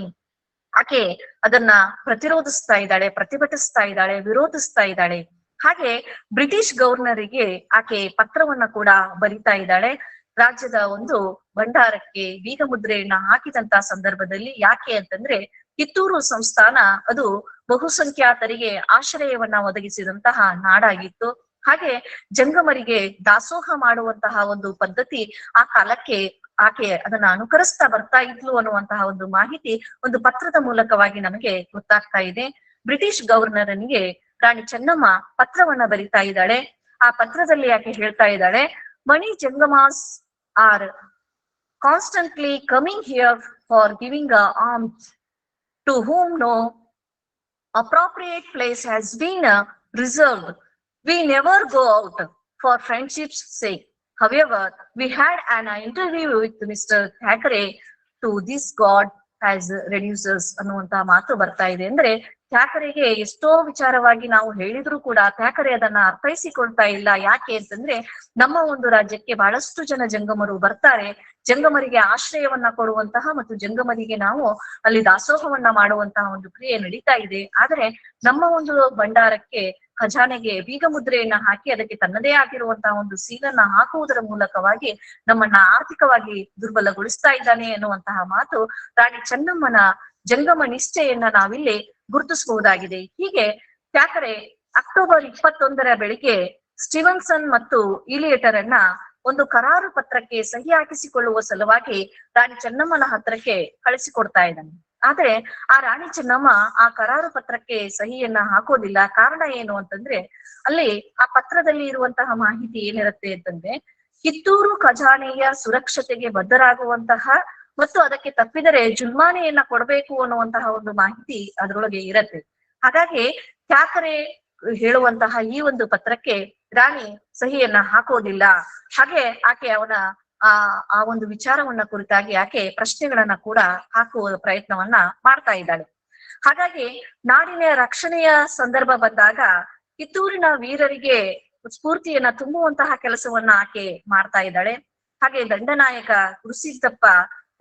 ಆಕೆ ಅದನ್ನ ಪ್ರತಿರೋಧಿಸ್ತಾ ಇದ್ದಾಳೆ, ಪ್ರತಿಭಟಿಸ್ತಾ ಇದ್ದಾಳೆ, ವಿರೋಧಿಸ್ತಾ ಇದ್ದಾಳೆ. ಹಾಗೆ ಬ್ರಿಟಿಷ್ ಗವರ್ನರಿಗೆ ಆಕೆ ಪತ್ರವನ್ನ ಕೂಡ ಬರಿತಾ ಇದ್ದಾಳೆ. ರಾಜ್ಯದ ಒಂದು ಭಂಡಾರಕ್ಕೆ ಬೀಗ ಮುದ್ರೆಯನ್ನ ಹಾಕಿದಂತ ಸಂದರ್ಭದಲ್ಲಿ, ಯಾಕೆ ಅಂತಂದ್ರೆ ಕಿತ್ತೂರು ಸಂಸ್ಥಾನ ಅದು ಬಹುಸಂಖ್ಯಾತರಿಗೆ ಆಶ್ರಯವನ್ನ ಒದಗಿಸಿದಂತಹ ನಾಡಾಗಿತ್ತು. ಹಾಗೆ ಜಂಗಮರಿಗೆ ದಾಸೋಹ ಮಾಡುವಂತಹ ಒಂದು ಪದ್ಧತಿ ಆ ಕಾಲಕ್ಕೆ ಆಕೆ ಅದನ್ನ ಅನುಕರಿಸ್ತಾ ಬರ್ತಾ ಇದ್ಲು ಅನ್ನುವಂತಹ ಒಂದು ಮಾಹಿತಿ ಒಂದು ಪತ್ರದ ಮೂಲಕವಾಗಿ ನಮಗೆ ಗೊತ್ತಾಗ್ತಾ ಇದೆ. ಬ್ರಿಟಿಷ್ ಗವರ್ನರನಿಗೆ ರಾಣಿ ಚೆನ್ನಮ್ಮ ಪತ್ರವನ್ನ ಬರಿತಾ ಇದ್ದಾಳೆ. ಆ ಪತ್ರದಲ್ಲಿ ಆಕೆ ಹೇಳ್ತಾ ಇದ್ದಾಳೆ, many Jangamas are constantly coming here for giving arms to whom no appropriate place has been reserved. We never go out for friendship's sake. However, we had an interview with Mr. Thackeray to this God has reduced us ಅನ್ನುವಂತ ಮಾತು ಬರ್ತಾ ಇದೆ. ಅಂದ್ರೆ ಥ್ಯಾಕರೆಗೆ ಎಷ್ಟೋ ವಿಚಾರವಾಗಿ ನಾವು ಹೇಳಿದ್ರು ಕೂಡ ಥ್ಯಾಕರೆ ಅದನ್ನ ಅರ್ಥೈಸಿಕೊಳ್ತಾ ಇಲ್ಲ. ಯಾಕೆ ಅಂತಂದ್ರೆ ನಮ್ಮ ಒಂದು ರಾಜ್ಯಕ್ಕೆ ಬಹಳಷ್ಟು ಜನ ಜಂಗಮರು ಬರ್ತಾರೆ, ಜಂಗಮರಿಗೆ ಆಶ್ರಯವನ್ನ ಕೊಡುವಂತಹ ಮತ್ತು ಜಂಗಮರಿಗೆ ನಾವು ಅಲ್ಲಿ ದಾಸೋಹವನ್ನ ಮಾಡುವಂತಹ ಒಂದು ಕ್ರಿಯೆ ನಡೀತಾ ಇದೆ. ಆದ್ರೆ ನಮ್ಮ ಒಂದು ಭಂಡಾರಕ್ಕೆ ಖಜಾನೆಗೆ ಬೀಗ ಮುದ್ರೆಯನ್ನ ಹಾಕಿ ಅದಕ್ಕೆ ತನ್ನದೇ ಆಗಿರುವಂತಹ ಒಂದು ಸೀಲನ್ನ ಹಾಕುವುದರ ಮೂಲಕವಾಗಿ ನಮ್ಮನ್ನ ಆರ್ಥಿಕವಾಗಿ ದುರ್ಬಲಗೊಳಿಸ್ತಾ ಇದ್ದಾನೆ ಎನ್ನುವಂತಹ ಮಾತು ರಾಣಿ ಚೆನ್ನಮ್ಮನ ಜಂಗಮ ನಿಷ್ಠೆಯನ್ನ ನಾವಿಲ್ಲಿ ಗುರುತಿಸಬಹುದಾಗಿದೆ. ಹೀಗೆ ಥ್ಯಾಕರೆ ಅಕ್ಟೋಬರ್ 21 ಬೆಳಿಗ್ಗೆ ಸ್ಟೀವನ್ಸನ್ ಮತ್ತು ಇಲಿಯಟರ್ ಅನ್ನ ಒಂದು ಕರಾರು ಪತ್ರಕ್ಕೆ ಸಹಿ ಹಾಕಿಸಿಕೊಳ್ಳುವ ಸಲುವಾಗಿ ರಾಣಿ ಚೆನ್ನಮ್ಮನ ಹತ್ರಕ್ಕೆ ಕಳಿಸಿಕೊಡ್ತಾ ಇದ್ದಾನೆ. ಆದ್ರೆ ಆ ರಾಣಿ ಚೆನ್ನಮ್ಮ ಆ ಕರಾರು ಪತ್ರಕ್ಕೆ ಸಹಿಯನ್ನ ಹಾಕೋದಿಲ್ಲ. ಕಾರಣ ಏನು ಅಂತಂದ್ರೆ ಅಲ್ಲಿ ಆ ಪತ್ರದಲ್ಲಿ ಇರುವಂತಹ ಮಾಹಿತಿ ಏನಿರುತ್ತೆ ಅಂತಂದ್ರೆ ಕಿತ್ತೂರು ಖಜಾನೆಯ ಸುರಕ್ಷತೆಗೆ ಬದ್ಧರಾಗುವಂತಹ ಮತ್ತು ಅದಕ್ಕೆ ತಪ್ಪಿದರೆ ಜುಲ್ಮಾನೆಯನ್ನ ಕೊಡಬೇಕು ಅನ್ನುವಂತಹ ಒಂದು ಮಾಹಿತಿ ಅದರೊಳಗೆ ಇರತ್ತೆ. ಹಾಗಾಗಿ ಥ್ಯಾಕರೆ ಹೇಳುವಂತಹ ಈ ಒಂದು ಪತ್ರಕ್ಕೆ ರಾಣಿ ಸಹಿಯನ್ನ ಹಾಕೋದಿಲ್ಲ. ಹಾಗೆ ಆಕೆ ಅವನ ಆ ಒಂದು ವಿಚಾರವನ್ನ ಕುರಿತಾಗಿ ಆಕೆ ಪ್ರಶ್ನೆಗಳನ್ನ ಕೂಡ ಹಾಕುವ ಪ್ರಯತ್ನವನ್ನ ಮಾಡ್ತಾ ಇದ್ದಾಳೆ. ಹಾಗಾಗಿ ನಾಡಿನ ರಕ್ಷಣೆಯ ಸಂದರ್ಭ ಬಂದಾಗ ಕಿತ್ತೂರಿನ ವೀರರಿಗೆ ಸ್ಫೂರ್ತಿಯನ್ನ ತುಂಬುವಂತಹ ಕೆಲಸವನ್ನ ಆಕೆ ಮಾಡ್ತಾ ಇದ್ದಾಳೆ. ಹಾಗೆ ದಂಡನಾಯಕ ಗುರುಸಿದ್ದಪ್ಪ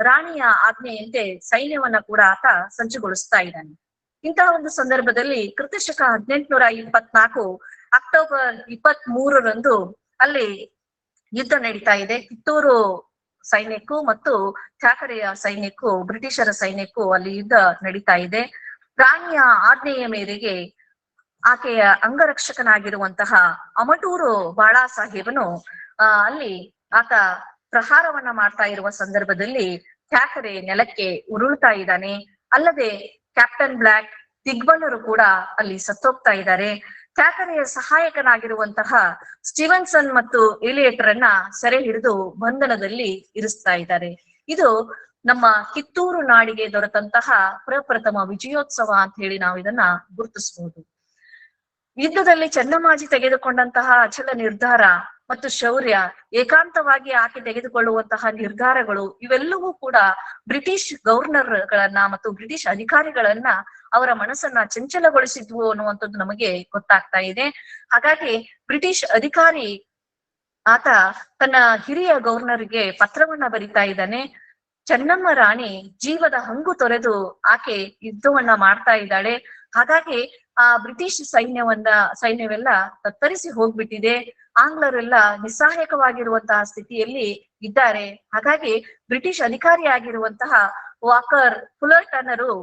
ರಾಣಿಯ ಆಜ್ಞೆಯಂತೆ ಸೈನ್ಯವನ್ನ ಕೂಡ ಆತ ಸಜ್ಜುಗೊಳಿಸ್ತಾ ಇದ್ದಾನೆ. ಇಂತಹ ಒಂದು ಸಂದರ್ಭದಲ್ಲಿ ಕ್ರಿಸ್ತಶಕ 1824 ಅಕ್ಟೋಬರ್ 23ರಂದು ಅಲ್ಲಿ ಯುದ್ಧ ನಡೀತಾ ಇದೆ. ಕಿತ್ತೂರು ಸೈನ್ಯಕ್ಕೂ ಮತ್ತು ಥ್ಯಾಕರೆಯ ಸೈನ್ಯಕ್ಕೂ, ಬ್ರಿಟಿಷರ ಸೈನ್ಯಕ್ಕೂ ಅಲ್ಲಿ ಯುದ್ಧ ನಡೀತಾ ಇದೆ. ರಾಣಿಯ ಆಜ್ಞೆಯ ಮೇರೆಗೆ ಆಕೆಯ ಅಂಗರಕ್ಷಕನಾಗಿರುವಂತಹ ಅಮಟೂರು ಬಾಳಾ ಸಾಹೇಬನು ಅಲ್ಲಿ ಆತ ಪ್ರಹಾರವನ್ನ ಮಾಡ್ತಾ ಇರುವ ಸಂದರ್ಭದಲ್ಲಿ ಥ್ಯಾಕರೆ ನೆಲಕ್ಕೆ ಉರುಳ್ತಾ ಇದ್ದಾನೆ. ಅಲ್ಲದೆ ಕ್ಯಾಪ್ಟನ್ ಬ್ಲಾಕ್, ದಿಗ್ಬಂಧರು ಕೂಡ ಅಲ್ಲಿ ಸತ್ತೋಗ್ತಾ ಇದ್ದಾರೆ. ಥ್ಯಾಕರೆಯ ಸಹಾಯಕನಾಗಿರುವಂತಹ ಸ್ಟೀವನ್ಸನ್ ಮತ್ತು ಇಲಿಯಟರ್ ಅನ್ನ ಸೆರೆ ಹಿಡಿದು ಬಂಧನದಲ್ಲಿ ಇರಿಸ್ತಾ ಇದ್ದಾರೆ. ಇದು ನಮ್ಮ ಕಿತ್ತೂರು ನಾಡಿಗೆ ದೊರೆತಂತಹ ಪ್ರಪ್ರಥಮ ವಿಜಯೋತ್ಸವ ಅಂತ ಹೇಳಿ ನಾವು ಇದನ್ನ ಗುರುತಿಸಬಹುದು. ಯುದ್ಧದಲ್ಲಿ ಚೆನ್ನಮ್ಮಾಜಿ ತೆಗೆದುಕೊಂಡಂತಹ ಅಚಲ ನಿರ್ಧಾರ ಮತ್ತು ಶೌರ್ಯ, ಏಕಾಂತವಾಗಿ ಆಕೆ ತೆಗೆದುಕೊಳ್ಳುವಂತಹ ನಿರ್ಧಾರಗಳು ಇವೆಲ್ಲವೂ ಕೂಡ ಬ್ರಿಟಿಷ್ ಗವರ್ನರ್ಗಳನ್ನ ಮತ್ತು ಬ್ರಿಟಿಷ್ ಅಧಿಕಾರಿಗಳನ್ನ ಅವರ ಮನಸ್ಸನ್ನ ಚಂಚಲಗೊಳಿಸಿದ್ವು ಅನ್ನುವಂಥದ್ದು ನಮಗೆ ಗೊತ್ತಾಗ್ತಾ ಇದೆ. ಹಾಗಾಗಿ ಬ್ರಿಟಿಷ್ ಅಧಿಕಾರಿ ಆತ ತನ್ನ ಹಿರಿಯ ಗವರ್ನರ್ಗೆ ಪತ್ರವನ್ನ ಬರಿತಾ ಇದ್ದಾನೆ. ಚೆನ್ನಮ್ಮ ರಾಣಿ ಜೀವದ ಹಂಗು ತೊರೆದು ಆಕೆ ಯುದ್ಧವನ್ನ ಮಾಡ್ತಾ ಇದ್ದಾಳೆ. ಹಾಗಾಗಿ ಆ ಬ್ರಿಟಿಷ್ ಸೈನ್ಯವೆಲ್ಲ ತತ್ತರಿಸಿ ಹೋಗ್ಬಿಟ್ಟಿದೆ. ಆಂಗ್ಲರೆಲ್ಲ ನಿಸ್ಸಹಾಯಕವಾಗಿರುವಂತಹ ಸ್ಥಿತಿಯಲ್ಲಿ ಇದ್ದಾರೆ. ಹಾಗಾಗಿ ಬ್ರಿಟಿಷ್ ಅಧಿಕಾರಿಯಾಗಿರುವಂತಹ ವಾಕರ್ ಫುಲರ್ಟನರು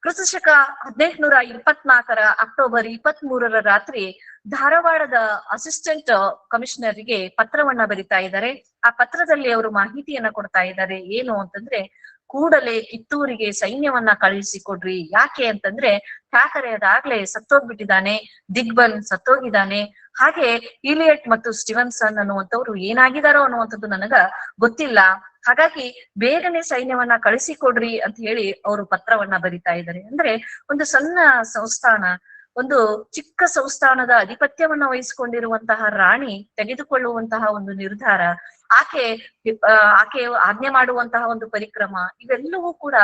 ಕ್ರಿಸ್ತಶಕ 1824 ಅಕ್ಟೋಬರ್ 23 ರಾತ್ರಿ ಧಾರವಾಡದ ಅಸಿಸ್ಟೆಂಟ್ ಕಮಿಷನರ್ಗೆ ಪತ್ರವನ್ನ ಬರಿತಾ ಇದ್ದಾರೆ. ಆ ಪತ್ರದಲ್ಲಿ ಅವರು ಮಾಹಿತಿಯನ್ನ ಕೊಡ್ತಾ ಇದ್ದಾರೆ. ಏನು ಅಂತಂದ್ರೆ, ಕೂಡಲೇ ಕಿತ್ತೂರಿಗೆ ಸೈನ್ಯವನ್ನ ಕಳುಹಿಸಿಕೊಡ್ರಿ. ಯಾಕೆ ಅಂತಂದ್ರೆ ಥ್ಯಾಕರೆ ಅದಾಗ್ಲೇ ಸತ್ತೋಗ್ಬಿಟ್ಟಿದ್ದಾನೆ, ದಿಗ್ಬನ್ ಸತ್ತೋಗಿದ್ದಾನೆ. ಹಾಗೆ ಇಲಿಯಟ್ ಮತ್ತು ಸ್ಟೀವನ್ಸನ್ ಅನ್ನುವಂಥವ್ರು ಏನಾಗಿದಾರೋ ಅನ್ನುವಂಥದ್ದು ನನಗ ಗೊತ್ತಿಲ್ಲ. ಹಾಗಾಗಿ ಬೇಗನೆ ಸೈನ್ಯವನ್ನ ಕಳಿಸಿಕೊಡ್ರಿ ಅಂತ ಹೇಳಿ ಅವರು ಪತ್ರವನ್ನ ಬರಿತಾ ಇದ್ದಾರೆ. ಅಂದ್ರೆ ಒಂದು ಸಣ್ಣ ಸಂಸ್ಥಾನ, ಒಂದು ಚಿಕ್ಕ ಸಂಸ್ಥಾನದ ಅಧಿಪತ್ಯವನ್ನ ವಹಿಸಿಕೊಂಡಿರುವಂತಹ ರಾಣಿ ತೆಗೆದುಕೊಳ್ಳುವಂತಹ ಒಂದು ನಿರ್ಧಾರ, ಆಕೆ ಆಕೆ ಆಜ್ಞೆ ಮಾಡುವಂತಹ ಒಂದು ಪರಿಕ್ರಮ, ಇವೆಲ್ಲವೂ ಕೂಡ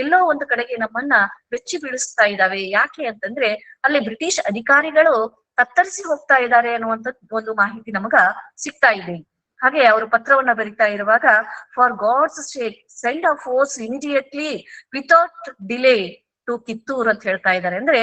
ಎಲ್ಲೋ ಒಂದು ಕಡೆಗೆ ನಮ್ಮನ್ನ ಬೆಚ್ಚಿ ಬೀಳಿಸ್ತಾ ಇದ್ದಾವೆ. ಯಾಕೆ ಅಂತಂದ್ರೆ ಅಲ್ಲಿ ಬ್ರಿಟಿಷ್ ಅಧಿಕಾರಿಗಳು ತತ್ತರಿಸಿ ಹೋಗ್ತಾ ಇದ್ದಾರೆ ಅನ್ನುವಂತ ಒಂದು ಮಾಹಿತಿ ನಮಗ ಸಿಗ್ತಾ ಇದೆ. ಹಾಗೆ ಅವರು ಪತ್ರವನ್ನ ಬರಿತಾ ಇರುವಾಗ, for God's sake send a force immediately without delay to Kittur ಅಂತ ಹೇಳ್ತಾ ಇದ್ದಾರೆ. ಅಂದ್ರೆ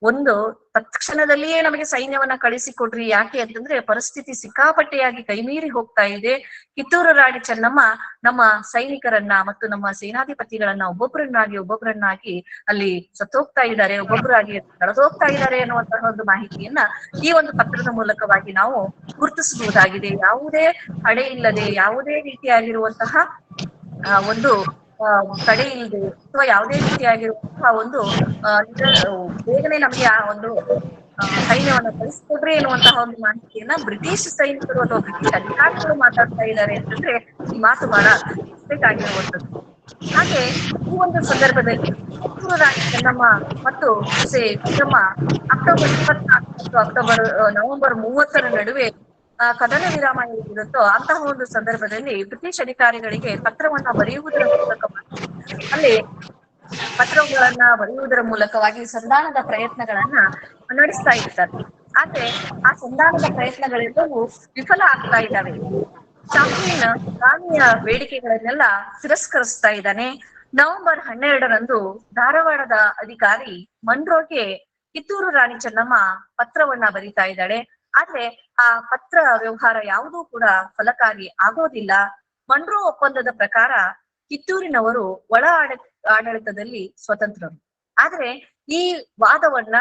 ಒಂದು ತಕ್ಷಣದಲ್ಲಿಯೇ ನಮಗೆ ಸೈನ್ಯವನ್ನ ಕಳಿಸಿಕೊಡ್ರಿ. ಯಾಕೆ ಅಂತಂದ್ರೆ ಪರಿಸ್ಥಿತಿ ಸಿಕ್ಕಾಪಟ್ಟೆಯಾಗಿ ಕೈಮೀರಿ ಹೋಗ್ತಾ ಇದೆ. ಕಿತ್ತೂರು ರಾಣಿ ಚೆನ್ನಮ್ಮ ನಮ್ಮ ಸೈನಿಕರನ್ನ ಮತ್ತು ನಮ್ಮ ಸೇನಾಧಿಪತಿಗಳನ್ನ ಒಬ್ಬೊಬ್ಬರನ್ನಾಗಿ ಅಲ್ಲಿ ಸತ್ತೋಗ್ತಾ ಇದ್ದಾರೆ, ಒಬ್ಬೊಬ್ಬರಾಗಿ ಕಳೆದೋಗ್ತಾ ಇದ್ದಾರೆ ಅನ್ನುವಂತಹ ಒಂದು ಮಾಹಿತಿಯನ್ನ ಈ ಒಂದು ಪತ್ರದ ಮೂಲಕವಾಗಿ ನಾವು ಗುರುತಿಸಬಹುದಾಗಿದೆ. ಯಾವುದೇ ತಡೆ ಇಲ್ಲದೆ, ಯಾವುದೇ ರೀತಿಯಾಗಿರುವಂತಹ ಒಂದು ತಡೆ ಇಲ್ಲದೆ ಅಥವಾ ಯಾವುದೇ ರೀತಿಯಾಗಿರುವಂತಹ ಒಂದು ಬೇಗನೆ ನಮಗೆ ಆ ಒಂದು ಸೈನ್ಯವನ್ನ ಕಳಿಸ್ಕೊಡ್ರಿ ಎನ್ನುವಂತಹ ಒಂದು ಮಾಹಿತಿಯನ್ನ ಬ್ರಿಟಿಷ್ ಸೈನಿಕರು ಅಥವಾ ಬ್ರಿಟಿಷ್ ಅಧಿಕಾರಿಗಳು ಮಾತಾಡ್ತಾ ಇದ್ದಾರೆ ಅಂತಂದ್ರೆ ಈ ಮಾತು ಬಹಳ ಬೇಕಾಗಿರುವಂತದ್ದು. ಹಾಗೆ ಈ ಒಂದು ಸಂದರ್ಭದಲ್ಲಿ ಕಿತ್ತೂರು ರಾಣಿ ಚೆನ್ನಮ್ಮ ಮತ್ತು ವಿಕ್ರಮ ಅಕ್ಟೋಬರ್ 24 ಮತ್ತು ನವೆಂಬರ್ 30 ನಡುವೆ ಕದನ ವಿರಾಮ ಇರುತ್ತೋ ಅಂತಹ ಒಂದು ಸಂದರ್ಭದಲ್ಲಿ ಬ್ರಿಟಿಷ್ ಅಧಿಕಾರಿಗಳಿಗೆ ಪತ್ರವನ್ನ ಬರೆಯುವುದರ ಮೂಲಕವಾಗಿ ಅಲ್ಲಿ ಪತ್ರಗಳನ್ನ ಬರೆಯುವುದರ ಮೂಲಕವಾಗಿ ಸಂಧಾನದ ಪ್ರಯತ್ನಗಳನ್ನ ನಡೆಸ್ತಾ ಇರ್ತಾರೆ. ಆದ್ರೆ ಆ ಸಂಧಾನದ ಪ್ರಯತ್ನಗಳೆಲ್ಲವೂ ವಿಫಲ ಆಗ್ತಾ ಇದ್ದಾವೆ. ಚಾಪ್ಲಿನ್ ರಾಣಿಯ ಬೇಡಿಕೆಗಳನ್ನೆಲ್ಲ ತಿರಸ್ಕರಿಸ್ತಾ ಇದ್ದಾನೆ. ನವೆಂಬರ್ 12ರಂದು ಧಾರವಾಡದ ಅಧಿಕಾರಿ ಮನ್ರೋಗೆ ಕಿತ್ತೂರು ರಾಣಿ ಚೆನ್ನಮ್ಮ ಪತ್ರವನ್ನ ಬರಿತಾ ಇದ್ದಾಳೆ. ಆದ್ರೆ ಆ ಪತ್ರ ವ್ಯವಹಾರ ಯಾವುದೂ ಕೂಡ ಫಲಕಾರಿ ಆಗೋದಿಲ್ಲ. ಮನ್ರೋ ಒಪ್ಪಂದದ ಪ್ರಕಾರ ಕಿತ್ತೂರಿನವರು ಒಳ ಆಡಳಿತದಲ್ಲಿ ಸ್ವತಂತ್ರರು. ಆದ್ರೆ ಈ ವಾದವನ್ನ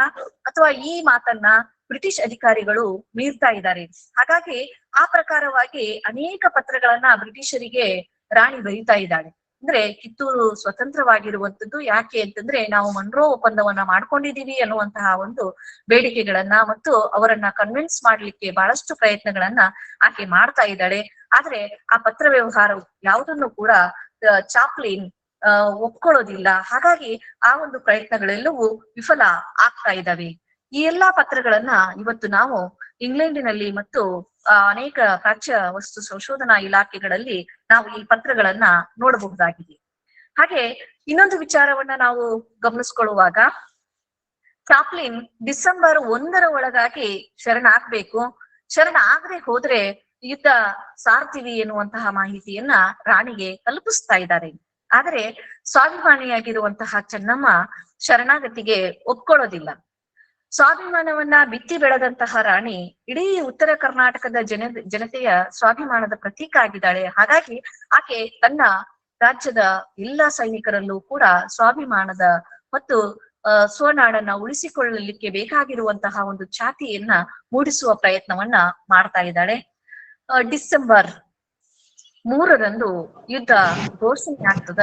ಅಥವಾ ಈ ಮಾತನ್ನ ಬ್ರಿಟಿಷ್ ಅಧಿಕಾರಿಗಳು ಮೀರ್ತಾ ಇದ್ದಾರೆ. ಹಾಗಾಗಿ ಆ ಪ್ರಕಾರವಾಗಿ ಅನೇಕ ಪತ್ರಗಳನ್ನ ಬ್ರಿಟಿಷರಿಗೆ ರಾಣಿ ಬರೀತಾ ಇದ್ದಾಳೆ. ಅಂದ್ರೆ ಕಿತ್ತೂರು ಸ್ವತಂತ್ರವಾಗಿರುವಂತದ್ದು ಯಾಕೆ ಅಂತಂದ್ರೆ ನಾವು ಮನ್ರೋ ಒಪ್ಪಂದವನ್ನ ಮಾಡ್ಕೊಂಡಿದೀವಿ ಅನ್ನುವಂತಹ ಒಂದು ಬೇಡಿಕೆಗಳನ್ನ ಮತ್ತು ಅವರನ್ನ ಕನ್ವಿನ್ಸ್ ಮಾಡ್ಲಿಕ್ಕೆ ಬಹಳಷ್ಟು ಪ್ರಯತ್ನಗಳನ್ನ ಆಕೆ ಮಾಡ್ತಾ ಇದ್ದಾಳೆ. ಆದ್ರೆ ಆ ಪತ್ರ ವ್ಯವಹಾರ ಯಾವುದನ್ನು ಕೂಡ ಚಾಪ್ಲಿನ್ ಒಪ್ಕೊಳ್ಳೋದಿಲ್ಲ. ಹಾಗಾಗಿ ಆ ಒಂದು ಪ್ರಯತ್ನಗಳೆಲ್ಲವೂ ವಿಫಲ ಆಗ್ತಾ ಇದ್ದಾವೆ. ಈ ಎಲ್ಲಾ ಪತ್ರಗಳನ್ನ ಇವತ್ತು ನಾವು ಇಂಗ್ಲೆಂಡಿನಲ್ಲಿ ಮತ್ತು ಅನೇಕ ಪ್ರಾಚ್ಯ ವಸ್ತು ಸಂಶೋಧನಾ ಇಲಾಖೆಗಳಲ್ಲಿ ನಾವು ಈ ಪತ್ರಗಳನ್ನ ನೋಡಬಹುದಾಗಿದೆ. ಹಾಗೆ ಇನ್ನೊಂದು ವಿಚಾರವನ್ನ ನಾವು ಗಮನಿಸ್ಕೊಳ್ಳುವಾಗ, ಚಾಪ್ಲಿನ್ ಡಿಸೆಂಬರ್ 1 ಒಳಗಾಗಿ ಶರಣಾಗ್ಬೇಕು, ಶರಣ ಆಗದೆ ಹೋದ್ರೆ ಯುದ್ಧ ಸಾರ್ತೀವಿ ಎನ್ನುವಂತಹ ಮಾಹಿತಿಯನ್ನ ರಾಣಿಗೆ ತಲುಪಿಸ್ತಾ ಇದ್ದಾರೆ. ಆದ್ರೆ ಸ್ವಾಭಿಮಾನಿಯಾಗಿರುವಂತಹ ಚೆನ್ನಮ್ಮ ಶರಣಾಗತಿಗೆ ಒಪ್ಕೊಳ್ಳೋದಿಲ್ಲ. ಸ್ವಾಭಿಮಾನವನ್ನ ಬಿತ್ತಿ ಬೆಳೆದಂತಹ ರಾಣಿ ಇಡೀ ಉತ್ತರ ಕರ್ನಾಟಕದ ಜನತೆಯ ಸ್ವಾಭಿಮಾನದ ಪ್ರತೀಕ ಆಗಿದ್ದಾಳೆ. ಹಾಗಾಗಿ ಆಕೆ ತನ್ನ ರಾಜ್ಯದ ಎಲ್ಲಾ ಸೈನಿಕರಲ್ಲೂ ಕೂಡ ಸ್ವಾಭಿಮಾನದ ಮತ್ತು ಸ್ವನಾಡನ್ನ ಉಳಿಸಿಕೊಳ್ಳಲಿಕ್ಕೆ ಬೇಕಾಗಿರುವಂತಹ ಒಂದು ಛಾತಿಯನ್ನ ಮೂಡಿಸುವ ಪ್ರಯತ್ನವನ್ನ ಮಾಡ್ತಾ ಇದ್ದಾಳೆ. ಡಿಸೆಂಬರ್ 3ರಂದು ಯುದ್ಧ ಘೋಷಣೆ ಆಗ್ತದ.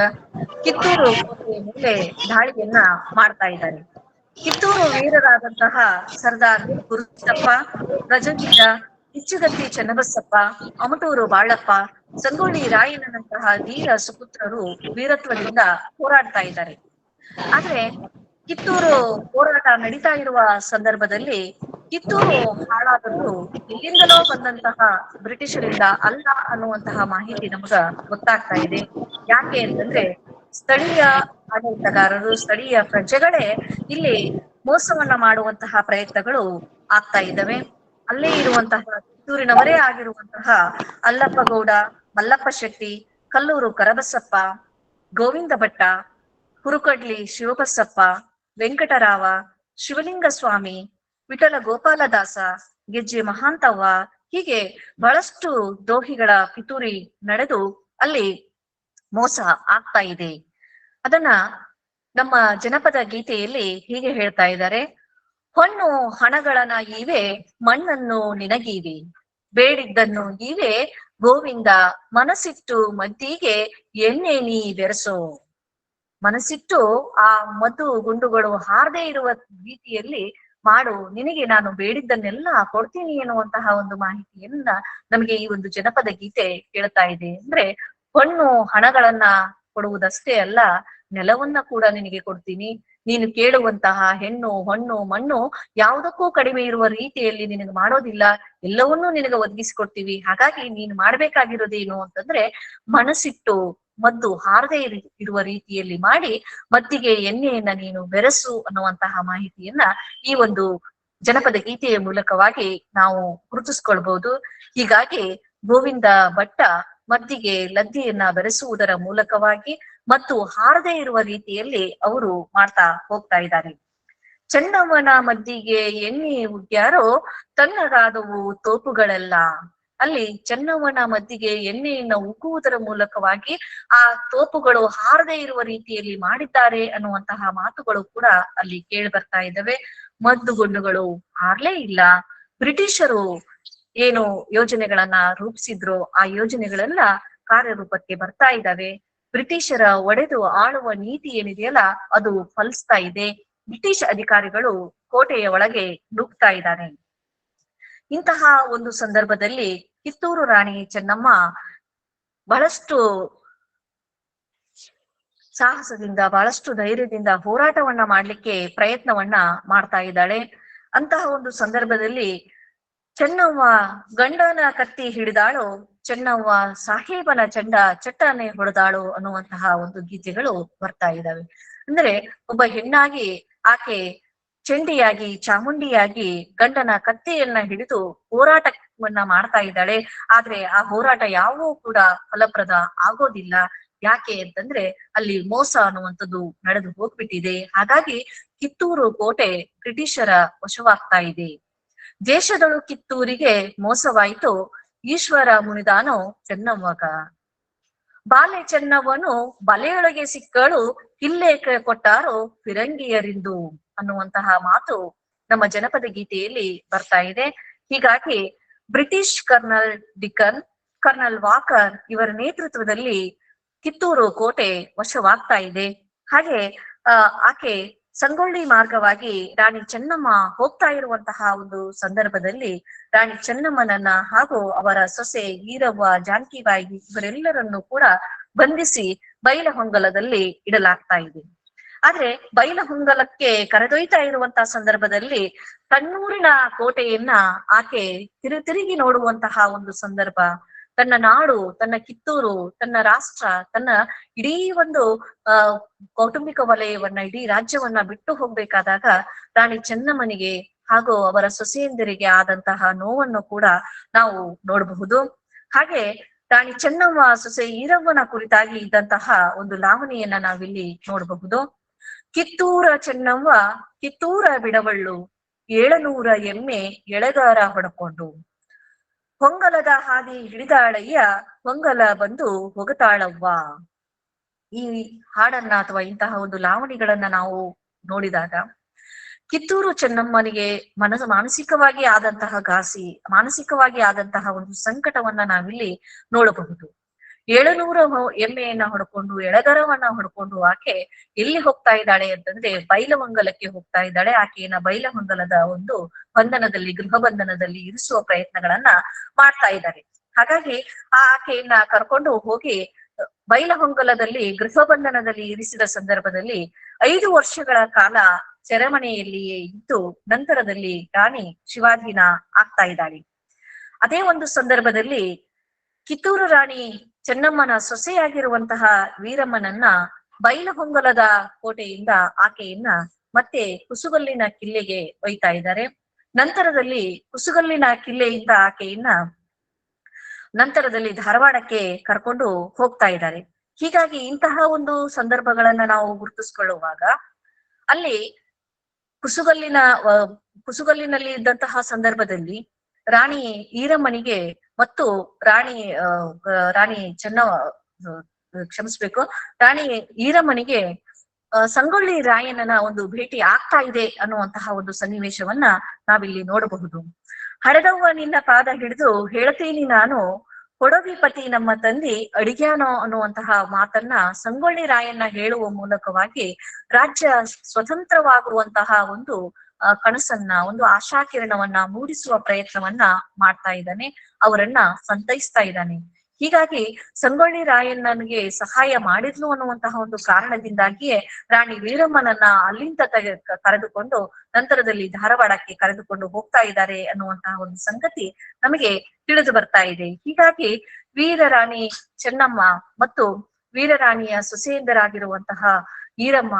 ಕಿತ್ತೂರು ಕೋಟೆಯ ಮೇಲೆ ದಾಳಿಯನ್ನ ಮಾಡ್ತಾ ಇದ್ದಾರೆ. ಕಿತ್ತೂರು ವೀರರಾದಂತಹ ಸರ್ದಾರ್ ಗುರುತಪ್ಪ, ಗಜಗಿದ್ದ, ಇಚ್ಚುಗತ್ತಿ ಚನ್ನಬಸಪ್ಪ, ಅಮಟೂರು ಬಾಳಪ್ಪ, ಸಂಗೊಳ್ಳಿ ರಾಯಣ್ಣನಂತಹ ಧೀರ ಸುಪುತ್ರರು ವೀರತ್ವದಿಂದ ಹೋರಾಡ್ತಾ ಇದ್ದಾರೆ. ಆದ್ರೆ ಕಿತ್ತೂರು ಹೋರಾಟ ನಡೀತಾ ಇರುವ ಸಂದರ್ಭದಲ್ಲಿ ಕಿತ್ತೂರು ಹಾಳಾದದ್ದು ಎಲ್ಲಿಂದಲೋ ಬಂದಂತಹ ಬ್ರಿಟಿಷರಿಂದ ಅಲ್ಲ ಅನ್ನುವಂತಹ ಮಾಹಿತಿ ನಮಗ ಗೊತ್ತಾಗ್ತಾ ಇದೆ. ಯಾಕೆ ಅಂತಂದ್ರೆ ಸ್ಥಳೀಯ ಆಡಳಿತಗಾರರು, ಸ್ಥಳೀಯ ಪ್ರಜೆಗಳೇ ಇಲ್ಲಿ ಮೋಸವನ್ನ ಮಾಡುವಂತಹ ಪ್ರಯತ್ನಗಳು ಆಗ್ತಾ ಇದ್ದಾವೆ. ಅಲ್ಲೇ ಇರುವಂತಹ ಕಿತ್ತೂರಿನವರೇ ಆಗಿರುವಂತಹ ಅಲ್ಲಪ್ಪ ಗೌಡ, ಮಲ್ಲಪ್ಪ ಶೆಟ್ಟಿ, ಕಲ್ಲೂರು ಕರಬಸಪ್ಪ, ಗೋವಿಂದ ಭಟ್ಟ, ಹುರುಕಡ್ಲಿ ಶಿವಬಸಪ್ಪ, ವೆಂಕಟರಾವ, ಶಿವಲಿಂಗ ಸ್ವಾಮಿ, ವಿಠಲ ಗೋಪಾಲದಾಸ, ಗೆಜ್ಜೆ ಮಹಾಂತವ್ವ, ಹೀಗೆ ಬಹಳಷ್ಟು ದ್ರೋಹಿಗಳ ಪಿತೂರಿ ನಡೆದು ಅಲ್ಲಿ ಮೋಸ ಆಗ್ತಾ ಇದೆ. ಅದನ್ನ ನಮ್ಮ ಜನಪದ ಗೀತೆಯಲ್ಲಿ ಹೀಗೆ ಹೇಳ್ತಾ ಇದ್ದಾರೆ: ಹೊನ್ನು ಹಣಗಳನ್ನ ಈವೆ, ಮಣ್ಣನ್ನು ನಿನಗೀವೆ, ಬೇಡಿದ್ದನ್ನು ಈವೆ ಗೋವಿಂದ, ಮನಸ್ಸಿಟ್ಟು ಮದ್ದಿಗೆ ಎಣ್ಣೆ ನೀ ಬೆರೆಸೋ. ಮನಸ್ಸಿಟ್ಟು ಆ ಮದ್ದು ಗುಂಡುಗಳು ಹಾರದೇ ಇರುವ ರೀತಿಯಲ್ಲಿ ಮಾಡು, ನಿನಗೆ ನಾನು ಬೇಡಿದ್ದನ್ನೆಲ್ಲ ಕೊಡ್ತೀನಿ ಎನ್ನುವಂತಹ ಒಂದು ಮಾಹಿತಿಯನ್ನ ನಮಗೆ ಈ ಒಂದು ಜನಪದ ಗೀತೆ ಹೇಳ್ತಾ ಇದೆ. ಅಂದ್ರೆ ಹೊಣ್ಣು ಹಣಗಳನ್ನ ಕೊಡುವುದಷ್ಟೇ ಅಲ್ಲ, ನೆಲವನ್ನ ಕೂಡ ನಿನಗೆ ಕೊಡ್ತೀನಿ. ನೀನು ಕೇಳುವಂತಹ ಹೆಣ್ಣು ಹೊಣ್ಣು ಮಣ್ಣು ಯಾವುದಕ್ಕೂ ಕಡಿಮೆ ಇರುವ ರೀತಿಯಲ್ಲಿ ನಿನಗೆ ಮಾಡೋದಿಲ್ಲ, ಎಲ್ಲವನ್ನೂ ನಿನಗೆ ಒದಗಿಸಿಕೊಡ್ತೀವಿ. ಹಾಗಾಗಿ ನೀನು ಮಾಡ್ಬೇಕಾಗಿರೋದೇನು ಅಂತಂದ್ರೆ ಮನಸ್ಸಿಟ್ಟು ಮದ್ದು ಹಾರದೇ ಇರುವ ರೀತಿಯಲ್ಲಿ ಮಾಡಿ ಮದ್ದಿಗೆ ಎಣ್ಣೆಯನ್ನ ನೀನು ಬೆರೆಸು ಅನ್ನುವಂತಹ ಮಾಹಿತಿಯನ್ನ ಈ ಒಂದು ಜನಪದ ಗೀತೆಯ ಮೂಲಕವಾಗಿ ನಾವು ಗುರುತಿಸ್ಕೊಳ್ಬಹುದು. ಹೀಗಾಗಿ ಗೋವಿಂದ ಭಟ್ಟ ಮದ್ದಿಗೆ ಲದ್ದಿಯನ್ನ ಬೆರೆಸುವುದರ ಮೂಲಕವಾಗಿ ಮತ್ತು ಹಾರದೇ ಇರುವ ರೀತಿಯಲ್ಲಿ ಅವರು ಮಾಡ್ತಾ ಹೋಗ್ತಾ ಇದ್ದಾರೆ. ಚೆನ್ನಮ್ಮನ ಮದ್ದಿಗೆ ಎಣ್ಣೆ ಉಗ್ಯಾರೋ ತನ್ನಗಾದವು ತೋಪುಗಳೆಲ್ಲ. ಅಲ್ಲಿ ಚೆನ್ನಮ್ಮನ ಮದ್ದಿಗೆ ಎಣ್ಣೆಯನ್ನ ಉಗ್ಗುವುದರ ಮೂಲಕವಾಗಿ ಆ ತೋಪುಗಳು ಹಾರದೇ ಇರುವ ರೀತಿಯಲ್ಲಿ ಮಾಡಿದ್ದಾರೆ ಅನ್ನುವಂತಹ ಮಾತುಗಳು ಕೂಡ ಅಲ್ಲಿ ಕೇಳಿ ಬರ್ತಾ ಇದ್ದಾವೆ. ಮದ್ದುಗುಂಡುಗಳು ಹಾರ್ಲೇ ಇಲ್ಲ. ಬ್ರಿಟಿಷರು ಏನು ಯೋಜನೆಗಳನ್ನ ರೂಪಿಸಿದ್ರು ಆ ಯೋಜನೆಗಳೆಲ್ಲ ಕಾರ್ಯರೂಪಕ್ಕೆ ಬರ್ತಾ ಇದ್ದಾವೆ. ಬ್ರಿಟಿಷರ ಒಡೆದು ಆಳುವ ನೀತಿ ಏನಿದೆಯಲ್ಲ ಅದು ಫಲಿಸ್ತಾ ಇದೆ. ಬ್ರಿಟಿಷ್ ಅಧಿಕಾರಿಗಳು ಕೋಟೆಯ ಒಳಗೆ ನುಗ್ತಾ ಇದ್ದಾರೆ. ಇಂತಹ ಒಂದು ಸಂದರ್ಭದಲ್ಲಿ ಕಿತ್ತೂರು ರಾಣಿ ಚೆನ್ನಮ್ಮ ಬಹಳಷ್ಟು ಸಾಹಸದಿಂದ ಬಹಳಷ್ಟು ಧೈರ್ಯದಿಂದ ಹೋರಾಟವನ್ನ ಮಾಡ್ಲಿಕ್ಕೆ ಪ್ರಯತ್ನವನ್ನ ಮಾಡ್ತಾ ಇದ್ದಾಳೆ. ಅಂತಹ ಒಂದು ಸಂದರ್ಭದಲ್ಲಿ ಚೆನ್ನವ್ವ ಗಂಡನ ಕತ್ತಿ ಹಿಡಿದಾಳು, ಚೆನ್ನವ್ವ ಸಾಹೇಬನ ಚಟ್ಟನೆ ಹೊಡೆದಾಳು ಅನ್ನುವಂತಹ ಒಂದು ಗೀತೆಗಳು ಬರ್ತಾ ಇದ್ದಾವೆ. ಅಂದ್ರೆ ಒಬ್ಬ ಹೆಣ್ಣಾಗಿ ಆಕೆ ಚಂಡಿಯಾಗಿ ಚಾಮುಂಡಿಯಾಗಿ ಗಂಡನ ಕತ್ತಿಯನ್ನ ಹಿಡಿದು ಹೋರಾಟವನ್ನ ಮಾಡ್ತಾ ಇದ್ದಾಳೆ. ಆದ್ರೆ ಆ ಹೋರಾಟ ಯಾವೂ ಕೂಡ ಫಲಪ್ರದ ಆಗೋದಿಲ್ಲ. ಯಾಕೆ ಅಂತಂದ್ರೆ ಅಲ್ಲಿ ಮೋಸ ಅನ್ನುವಂಥದ್ದು ನಡೆದು ಹೋಗ್ಬಿಟ್ಟಿದೆ. ಹಾಗಾಗಿ ಕಿತ್ತೂರು ಕೋಟೆ ಬ್ರಿಟಿಷರ ವಶವಾಗ್ತಾ ಇದೆ. ದೇಶದಳು ಕಿತ್ತೂರಿಗೆ ಮೋಸವಾಯಿತು, ಈಶ್ವರ ಮುನಿದಾನೋ ಚೆನ್ನವ್ವಗ. ಬಾಲೆ ಚೆನ್ನವ್ವನು ಬಲೆಯೊಳಗೆ ಸಿಕ್ಕಳು, ಇಲ್ಲೇ ಕೊಟ್ಟಾರೋ ಫಿರಂಗಿಯರಿಂದು ಅನ್ನುವಂತಹ ಮಾತು ನಮ್ಮ ಜನಪದ ಗೀತೆಯಲ್ಲಿ ಬರ್ತಾ ಇದೆ. ಹೀಗಾಗಿ ಬ್ರಿಟಿಷ್ ಕರ್ನಲ್ ಡಿಕನ್, ಕರ್ನಲ್ ವಾಕರ್ ಇವರ ನೇತೃತ್ವದಲ್ಲಿ ಕಿತ್ತೂರು ಕೋಟೆ ವಶವಾಗ್ತಾ ಇದೆ. ಹಾಗೆ ಆಕೆ ಸಂಗೊಳ್ಳಿ ಮಾರ್ಗವಾಗಿ ರಾಣಿ ಚೆನ್ನಮ್ಮ ಹೋಗ್ತಾ ಇರುವಂತಹ ಒಂದು ಸಂದರ್ಭದಲ್ಲಿ ರಾಣಿ ಚೆನ್ನಮ್ಮನನ್ನ ಹಾಗೂ ಅವರ ಸೊಸೆ ಈರವ್ವ, ಜಾನಕಿಬಾಯಿ ಇವರೆಲ್ಲರನ್ನು ಕೂಡ ಬಂಧಿಸಿ ಬೈಲಹೊಂಗಲದಲ್ಲಿ ಇಡಲಾಗ್ತಾ ಇದೆ. ಆದ್ರೆ ಬೈಲಹೊಂಗಲಕ್ಕೆ ಕರೆದೊಯ್ತಾ ಇರುವಂತಹ ಸಂದರ್ಭದಲ್ಲಿ ತನ್ನೂರಿನ ಕೋಟೆಯನ್ನ ಆಕೆ ತಿರುಗಿ ನೋಡುವಂತಹ ಒಂದು ಸಂದರ್ಭ. ತನ್ನ ನಾಡು, ತನ್ನ ಕಿತ್ತೂರು, ತನ್ನ ರಾಷ್ಟ್ರ, ತನ್ನ ಇಡೀ ಒಂದು ಕೌಟುಂಬಿಕ ವಲಯವನ್ನ, ಇಡೀ ರಾಜ್ಯವನ್ನ ಬಿಟ್ಟು ಹೋಗ್ಬೇಕಾದಾಗ ರಾಣಿ ಚೆನ್ನಮ್ಮನಿಗೆ ಹಾಗೂ ಅವರ ಸೊಸೆಯಂದಿರಿಗೆ ಆದಂತಹ ನೋವನ್ನು ಕೂಡ ನಾವು ನೋಡಬಹುದು. ಹಾಗೆ ರಾಣಿ ಚೆನ್ನಮ್ಮ ಸೊಸೆ ಈರವ್ವನ ಕುರಿತಾಗಿ ಇದ್ದಂತಹ ಒಂದು ಲಾವಣಿಯನ್ನ ನಾವಿಲ್ಲಿ ನೋಡಬಹುದು. ಕಿತ್ತೂರ ಚೆನ್ನವ್ವ ಕಿತ್ತೂರ ಬಿಡವಳ್ಳು, 700 ಎಮ್ಮೆ ಎಳೆಗಾರ ಹೊಡಕೊಂಡು. ಹೊಂಗಲದ ಹಾದಿ ಹಿಡಿದಾಳಯ್ಯ, ಹೊಂಗಲ ಬಂದು ಹೊಗತಾಳವ್ವ. ಈ ಹಾಡನ್ನ ಅಥವಾ ಇಂತಹ ಒಂದು ಲಾವಣಿಗಳನ್ನ ನಾವು ನೋಡಿದಾಗ ಕಿತ್ತೂರು ಚೆನ್ನಮ್ಮನಿಗೆ ಮಾನಸಿಕವಾಗಿ ಆದಂತಹ ಘಾಸಿ, ಮಾನಸಿಕವಾಗಿ ಆದಂತಹ ಒಂದು ಸಂಕಟವನ್ನ ನಾವಿಲ್ಲಿ ನೋಡಬಹುದು. 700 ಎಮ್ಮೆಯನ್ನ ಹೊಡ್ಕೊಂಡು, ಎಳಗರವನ್ನ ಹೊಡ್ಕೊಂಡು ಆಕೆ ಎಲ್ಲಿ ಹೋಗ್ತಾ ಇದ್ದಾಳೆ ಅಂತಂದ್ರೆ ಬೈಲಹೊಂಗಲಕ್ಕೆ ಹೋಗ್ತಾ ಇದ್ದಾಳೆ. ಆಕೆಯನ್ನ ಬೈಲಹೊಂಗಲದ ಒಂದು ಬಂಧನದಲ್ಲಿ, ಗೃಹ ಬಂಧನದಲ್ಲಿ ಇರಿಸುವ ಪ್ರಯತ್ನಗಳನ್ನ ಮಾಡ್ತಾ ಇದ್ದಾರೆ. ಹಾಗಾಗಿ ಆಕೆಯನ್ನ ಕರ್ಕೊಂಡು ಹೋಗಿ ಬೈಲಹೊಂಗಲದಲ್ಲಿ ಗೃಹ ಬಂಧನದಲ್ಲಿ ಇರಿಸಿದ ಸಂದರ್ಭದಲ್ಲಿ 5 ವರ್ಷಗಳ ಕಾಲ ಸೆರೆಮನೆಯಲ್ಲಿಯೇ ಇದ್ದು ನಂತರದಲ್ಲಿ ರಾಣಿ ಶಿವಾಧೀನ ಆಗ್ತಾ ಇದ್ದಾಳೆ. ಅದೇ ಒಂದು ಸಂದರ್ಭದಲ್ಲಿ ಕಿತ್ತೂರು ರಾಣಿ ಚೆನ್ನಮ್ಮನ ಸೊಸೆಯಾಗಿರುವಂತಹ ವೀರಮ್ಮನನ್ನ ಬೈಲಹೊಂಗಲದ ಕೋಟೆಯಿಂದ ಆಕೆಯನ್ನ ಮತ್ತೆ ಕುಸುಗಲ್ಲಿನ ಕಿಲ್ಲೆಗೆ ಒಯ್ತಾ ಇದ್ದಾರೆ. ನಂತರದಲ್ಲಿ ಕುಸುಗಲ್ಲಿನ ಕಿಲ್ಲೆಯಿಂದ ಆಕೆಯನ್ನ ನಂತರದಲ್ಲಿ ಧಾರವಾಡಕ್ಕೆ ಕರ್ಕೊಂಡು ಹೋಗ್ತಾ ಇದ್ದಾರೆ. ಹೀಗಾಗಿ ಇಂತಹ ಒಂದು ಸಂದರ್ಭಗಳನ್ನ ನಾವು ಗುರುತಿಸ್ಕೊಳ್ಳುವಾಗ ಅಲ್ಲಿ ಕುಸುಗಲ್ಲಿನಲ್ಲಿ ಇದ್ದಂತಹ ಸಂದರ್ಭದಲ್ಲಿ ರಾಣಿ ಈರಮ್ಮನಿಗೆ ಮತ್ತು ರಾಣಿ ರಾಣಿ ಈರಮ್ಮನಿಗೆ ಸಂಗೊಳ್ಳಿ ರಾಯಣ್ಣನ ಒಂದು ಭೇಟಿ ಆಗ್ತಾ ಇದೆ ಅನ್ನುವಂತಹ ಒಂದು ಸನ್ನಿವೇಶವನ್ನ ನಾವಿಲ್ಲಿ ನೋಡಬಹುದು. ಹಡೆದವ್ವ ನಿನ್ನ ಪಾದ ಹಿಡಿದು ಹೇಳ್ತೀನಿ ನಾನು, ಕೊಡವಿಪತಿ ನಮ್ಮ ತಂದಿ ಅಡಿಗ್ಯಾನೋ ಅನ್ನುವಂತಹ ಮಾತನ್ನ ಸಂಗೊಳ್ಳಿ ರಾಯಣ್ಣ ಹೇಳುವ ಮೂಲಕವಾಗಿ ರಾಜ್ಯ ಸ್ವತಂತ್ರವಾಗುವಂತಹ ಒಂದು ಕನಸನ್ನ, ಒಂದು ಆಶಾಕಿರಣವನ್ನ ಮೂಡಿಸುವ ಪ್ರಯತ್ನವನ್ನ ಮಾಡ್ತಾ ಇದ್ದಾನೆ, ಅವರನ್ನ ಸಂತೈಸ್ತಾ ಇದ್ದಾನೆ. ಹೀಗಾಗಿ ಸಂಗೊಳ್ಳಿ ರಾಯಣ್ಣನಿಗೆ ಸಹಾಯ ಮಾಡಿದ್ಲು ಅನ್ನುವಂತಹ ಒಂದು ಕಾರಣದಿಂದಾಗಿಯೇ ರಾಣಿ ವೀರಮ್ಮನನ್ನ ಅಲ್ಲಿಂದ ಕರೆದುಕೊಂಡು ನಂತರದಲ್ಲಿ ಧಾರವಾಡಕ್ಕೆ ಕರೆದುಕೊಂಡು ಹೋಗ್ತಾ ಇದ್ದಾರೆ ಅನ್ನುವಂತಹ ಒಂದು ಸಂಗತಿ ನಮಗೆ ತಿಳಿದು ಬರ್ತಾ ಇದೆ. ಹೀಗಾಗಿ ವೀರರಾಣಿ ಚೆನ್ನಮ್ಮ ಮತ್ತು ವೀರರಾಣಿಯ ಸೊಸೆಯಂದರಾಗಿರುವಂತಹ ಈರಮ್ಮ,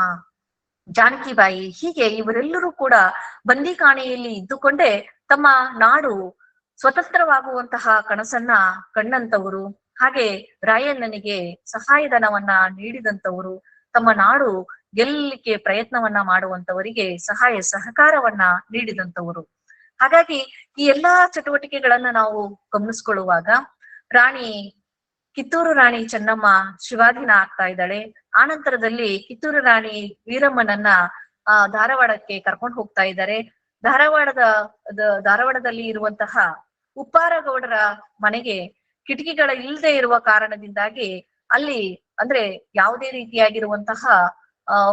ಜಾನಕಿಬಾಯಿ, ಹೀಗೆ ಇವರೆಲ್ಲರೂ ಕೂಡ ಬಂದಿಖಾನೆಯಲ್ಲಿ ಇದ್ದುಕೊಂಡೇ ತಮ್ಮ ನಾಡು ಸ್ವತಂತ್ರವಾಗುವಂತಹ ಕನಸನ್ನ ಕಂಡಂತವರು, ಹಾಗೆ ರಾಯಣ್ಣನಿಗೆ ಸಹಾಯಧನವನ್ನ ನೀಡಿದಂತವರು, ತಮ್ಮ ನಾಡು ಗೆಲ್ಲಲಿಕ್ಕೆ ಪ್ರಯತ್ನವನ್ನ ಮಾಡುವಂತವರಿಗೆ ಸಹಾಯ ಸಹಕಾರವನ್ನ ನೀಡಿದಂತವರು. ಹಾಗಾಗಿ ಈ ಎಲ್ಲಾ ಚಟುವಟಿಕೆಗಳನ್ನ ನಾವು ಗಮನಿಸ್ಕೊಳ್ಳುವಾಗ ಕಿತ್ತೂರು ರಾಣಿ ಚೆನ್ನಮ್ಮ ಶಿವಾಧೀನ ಆಗ್ತಾ ಇದ್ದಾಳೆ. ಆನಂತರದಲ್ಲಿ ಕಿತ್ತೂರು ರಾಣಿ ವೀರಮ್ಮನನ್ನ ಧಾರವಾಡಕ್ಕೆ ಕರ್ಕೊಂಡು ಹೋಗ್ತಾ ಇದ್ದಾರೆ. ಧಾರವಾಡದಲ್ಲಿ ಇರುವಂತಹ ಉಪ್ಪಾರಗೌಡರ ಮನೆಗೆ ಕಿಟಕಿಗಳ ಇಲ್ಲದೆ ಇರುವ ಕಾರಣದಿಂದಾಗಿ ಅಲ್ಲಿ ಅಂದ್ರೆ ಯಾವುದೇ ರೀತಿಯಾಗಿರುವಂತಹ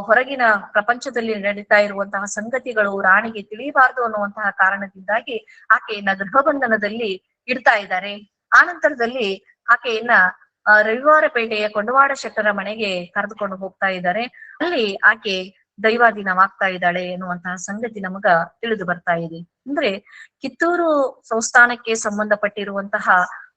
ಹೊರಗಿನ ಪ್ರಪಂಚದಲ್ಲಿ ನಡೀತಾ ಇರುವಂತಹ ಸಂಗತಿಗಳು ರಾಣಿಗೆ ತಿಳಿಯಬಾರದು ಅನ್ನುವಂತಹ ಕಾರಣದಿಂದಾಗಿ ಆಕೆಯನ್ನ ಗೃಹಬಂಧನದಲ್ಲಿ ಇಡ್ತಾ ಇದ್ದಾರೆ. ಆನಂತರದಲ್ಲಿ ಆಕೆಯನ್ನ ರವಿವಾರಪೇಟೆಯ ಕೊಂಡವಾಡ ಶೆಟ್ಟರ ಮನೆಗೆ ಕರೆದುಕೊಂಡು ಹೋಗ್ತಾ ಇದ್ದಾರೆ. ಅಲ್ಲಿ ಆಕೆ ದೈವಾಧೀನವಾಗ್ತಾ ಇದ್ದಾಳೆ ಎನ್ನುವಂತಹ ಸಂಗತಿ ನಮಗ ತಿಳಿದು ಬರ್ತಾ ಇದೆ. ಅಂದ್ರೆ ಕಿತ್ತೂರು ಸಂಸ್ಥಾನಕ್ಕೆ ಸಂಬಂಧಪಟ್ಟಿರುವಂತಹ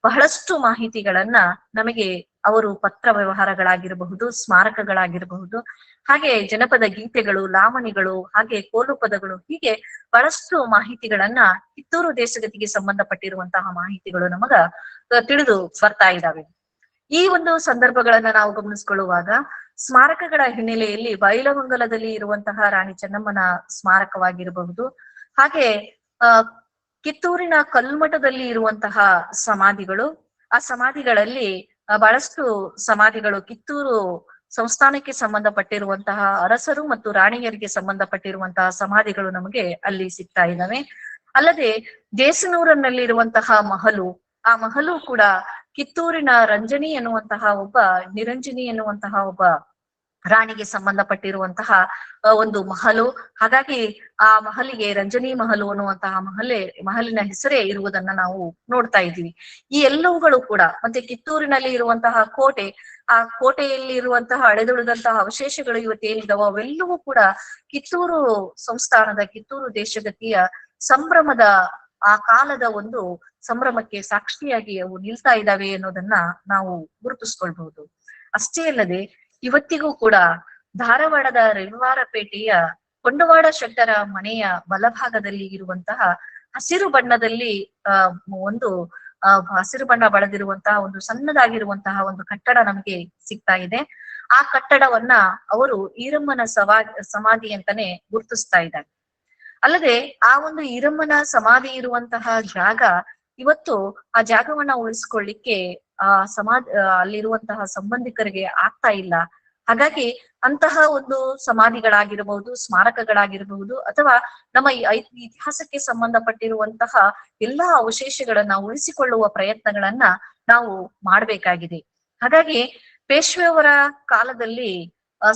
ಬಹಳಷ್ಟು ಮಾಹಿತಿಗಳನ್ನ ನಮಗೆ ಅವರು ಪತ್ರ ವ್ಯವಹಾರಗಳಾಗಿರಬಹುದು, ಸ್ಮಾರಕಗಳಾಗಿರಬಹುದು, ಹಾಗೆ ಜನಪದ ಗೀತೆಗಳು, ಲಾವಣಿಗಳು, ಹಾಗೆ ಕೋಲು ಪದಗಳು, ಹೀಗೆ ಬಹಳಷ್ಟು ಮಾಹಿತಿಗಳನ್ನ ಕಿತ್ತೂರು ದೇಶಗತಿಗೆ ಸಂಬಂಧಪಟ್ಟಿರುವಂತಹ ಮಾಹಿತಿಗಳು ನಮಗ ತಿಳಿದು ಬರ್ತಾ ಇದ್ದಾವೆ. ಈ ಒಂದು ಸಂದರ್ಭಗಳನ್ನ ನಾವು ಗಮನಿಸ್ಕೊಳ್ಳುವಾಗ ಸ್ಮಾರಕಗಳ ಹಿನ್ನೆಲೆಯಲ್ಲಿ ಬೈಲಹೊಂಗಲದಲ್ಲಿ ಇರುವಂತಹ ರಾಣಿ ಚೆನ್ನಮ್ಮನ ಸ್ಮಾರಕವಾಗಿರಬಹುದು, ಹಾಗೆ ಕಿತ್ತೂರಿನ ಕಲ್ಮಠದಲ್ಲಿ ಇರುವಂತಹ ಸಮಾಧಿಗಳು, ಆ ಸಮಾಧಿಗಳಲ್ಲಿ ಬಹಳಷ್ಟು ಸಮಾಧಿಗಳು ಕಿತ್ತೂರು ಸಂಸ್ಥಾನಕ್ಕೆ ಸಂಬಂಧಪಟ್ಟಿರುವಂತಹ ಅರಸರು ಮತ್ತು ರಾಣಿಯರಿಗೆ ಸಂಬಂಧಪಟ್ಟಿರುವಂತಹ ಸಮಾಧಿಗಳು ನಮಗೆ ಅಲ್ಲಿ ಸಿಗ್ತಾ ಇದ್ದಾವೆ. ಅಲ್ಲದೆ ದೇಸನೂರನಲ್ಲಿರುವಂತಹ ಮಹಲು, ಆ ಮಹಲು ಕೂಡ ಕಿತ್ತೂರಿನ ರಂಜನಿ ಎನ್ನುವಂತಹ ಒಬ್ಬ ರಾಣಿಗೆ ಸಂಬಂಧಪಟ್ಟಿರುವಂತಹ ಒಂದು ಮಹಲು. ಹಾಗಾಗಿ ಆ ಮಹಲಿಗೆ ರಂಜನಿ ಮಹಲು ಅನ್ನುವಂತಹ ಮಹಲಿನ ಹೆಸರೇ ಇರುವುದನ್ನ ನಾವು ನೋಡ್ತಾ ಇದ್ದೀವಿ. ಈ ಎಲ್ಲವುಗಳು ಕೂಡ ಮತ್ತೆ ಕಿತ್ತೂರಿನಲ್ಲಿ ಇರುವಂತಹ ಕೋಟೆ, ಆ ಕೋಟೆಯಲ್ಲಿ ಇರುವಂತಹ ಅಳೆದುಳಿದಂತಹ ಅವಶೇಷಗಳು ಇವತ್ತೇನಿದಾವೋ ಅವೆಲ್ಲವೂ ಕೂಡ ಕಿತ್ತೂರು ಸಂಸ್ಥಾನದ, ಕಿತ್ತೂರು ದೇಶಗತಿಯ ಸಂಭ್ರಮದ, ಆ ಕಾಲದ ಒಂದು ಸಂಭ್ರಮಕ್ಕೆ ಸಾಕ್ಷಿಯಾಗಿ ಅವು ನಿಲ್ತಾ ಇದ್ದಾವೆ ಅನ್ನೋದನ್ನ ನಾವು ಗುರುತಿಸ್ಕೊಳ್ಬಹುದು. ಅಷ್ಟೇ ಅಲ್ಲದೆ ಇವತ್ತಿಗೂ ಕೂಡ ಧಾರವಾಡದ ರವಿವಾರಪೇಟೆಯ ಕೊಂಡವಾಡ ಶೆಟ್ಟರ ಮನೆಯ ಬಲಭಾಗದಲ್ಲಿ ಇರುವಂತಹ ಹಸಿರು ಬಣ್ಣದಲ್ಲಿ ಹಸಿರು ಬಣ್ಣ ಬಳದಿರುವಂತಹ ಒಂದು ಸಣ್ಣದಾಗಿರುವಂತಹ ಒಂದು ಕಟ್ಟಡ ನಮಗೆ ಸಿಗ್ತಾ ಇದೆ. ಆ ಕಟ್ಟಡವನ್ನ ಅವರು ಈರಮ್ಮನ ಸಮಾಧಿ ಅಂತಾನೆ ಗುರುತಿಸ್ತಾ ಇದ್ದಾರೆ. ಅಲ್ಲದೆ ಆ ಒಂದು ಈರಮ್ಮನ ಸಮಾಧಿ ಇರುವಂತಹ ಜಾಗ ಇವತ್ತು ಆ ಜಾಗವನ್ನ ಉಳಿಸ್ಕೊಳ್ಳಿಕ್ಕೆ ಅಲ್ಲಿರುವಂತಹ ಸಂಬಂಧಿಕರಿಗೆ ಆಗ್ತಾ ಇಲ್ಲ. ಹಾಗಾಗಿ ಅಂತಹ ಒಂದು ಸಮಾಧಿಗಳಾಗಿರಬಹುದು, ಸ್ಮಾರಕಗಳಾಗಿರಬಹುದು, ಅಥವಾ ನಮ್ಮ ಇತಿಹಾಸಕ್ಕೆ ಸಂಬಂಧಪಟ್ಟಿರುವಂತಹ ಎಲ್ಲಾ ಅವಶೇಷಗಳನ್ನ ಉಳಿಸಿಕೊಳ್ಳುವ ಪ್ರಯತ್ನಗಳನ್ನ ನಾವು ಮಾಡ್ಬೇಕಾಗಿದೆ. ಹಾಗಾಗಿ ಪೇಶ್ವೆಯವರ ಕಾಲದಲ್ಲಿ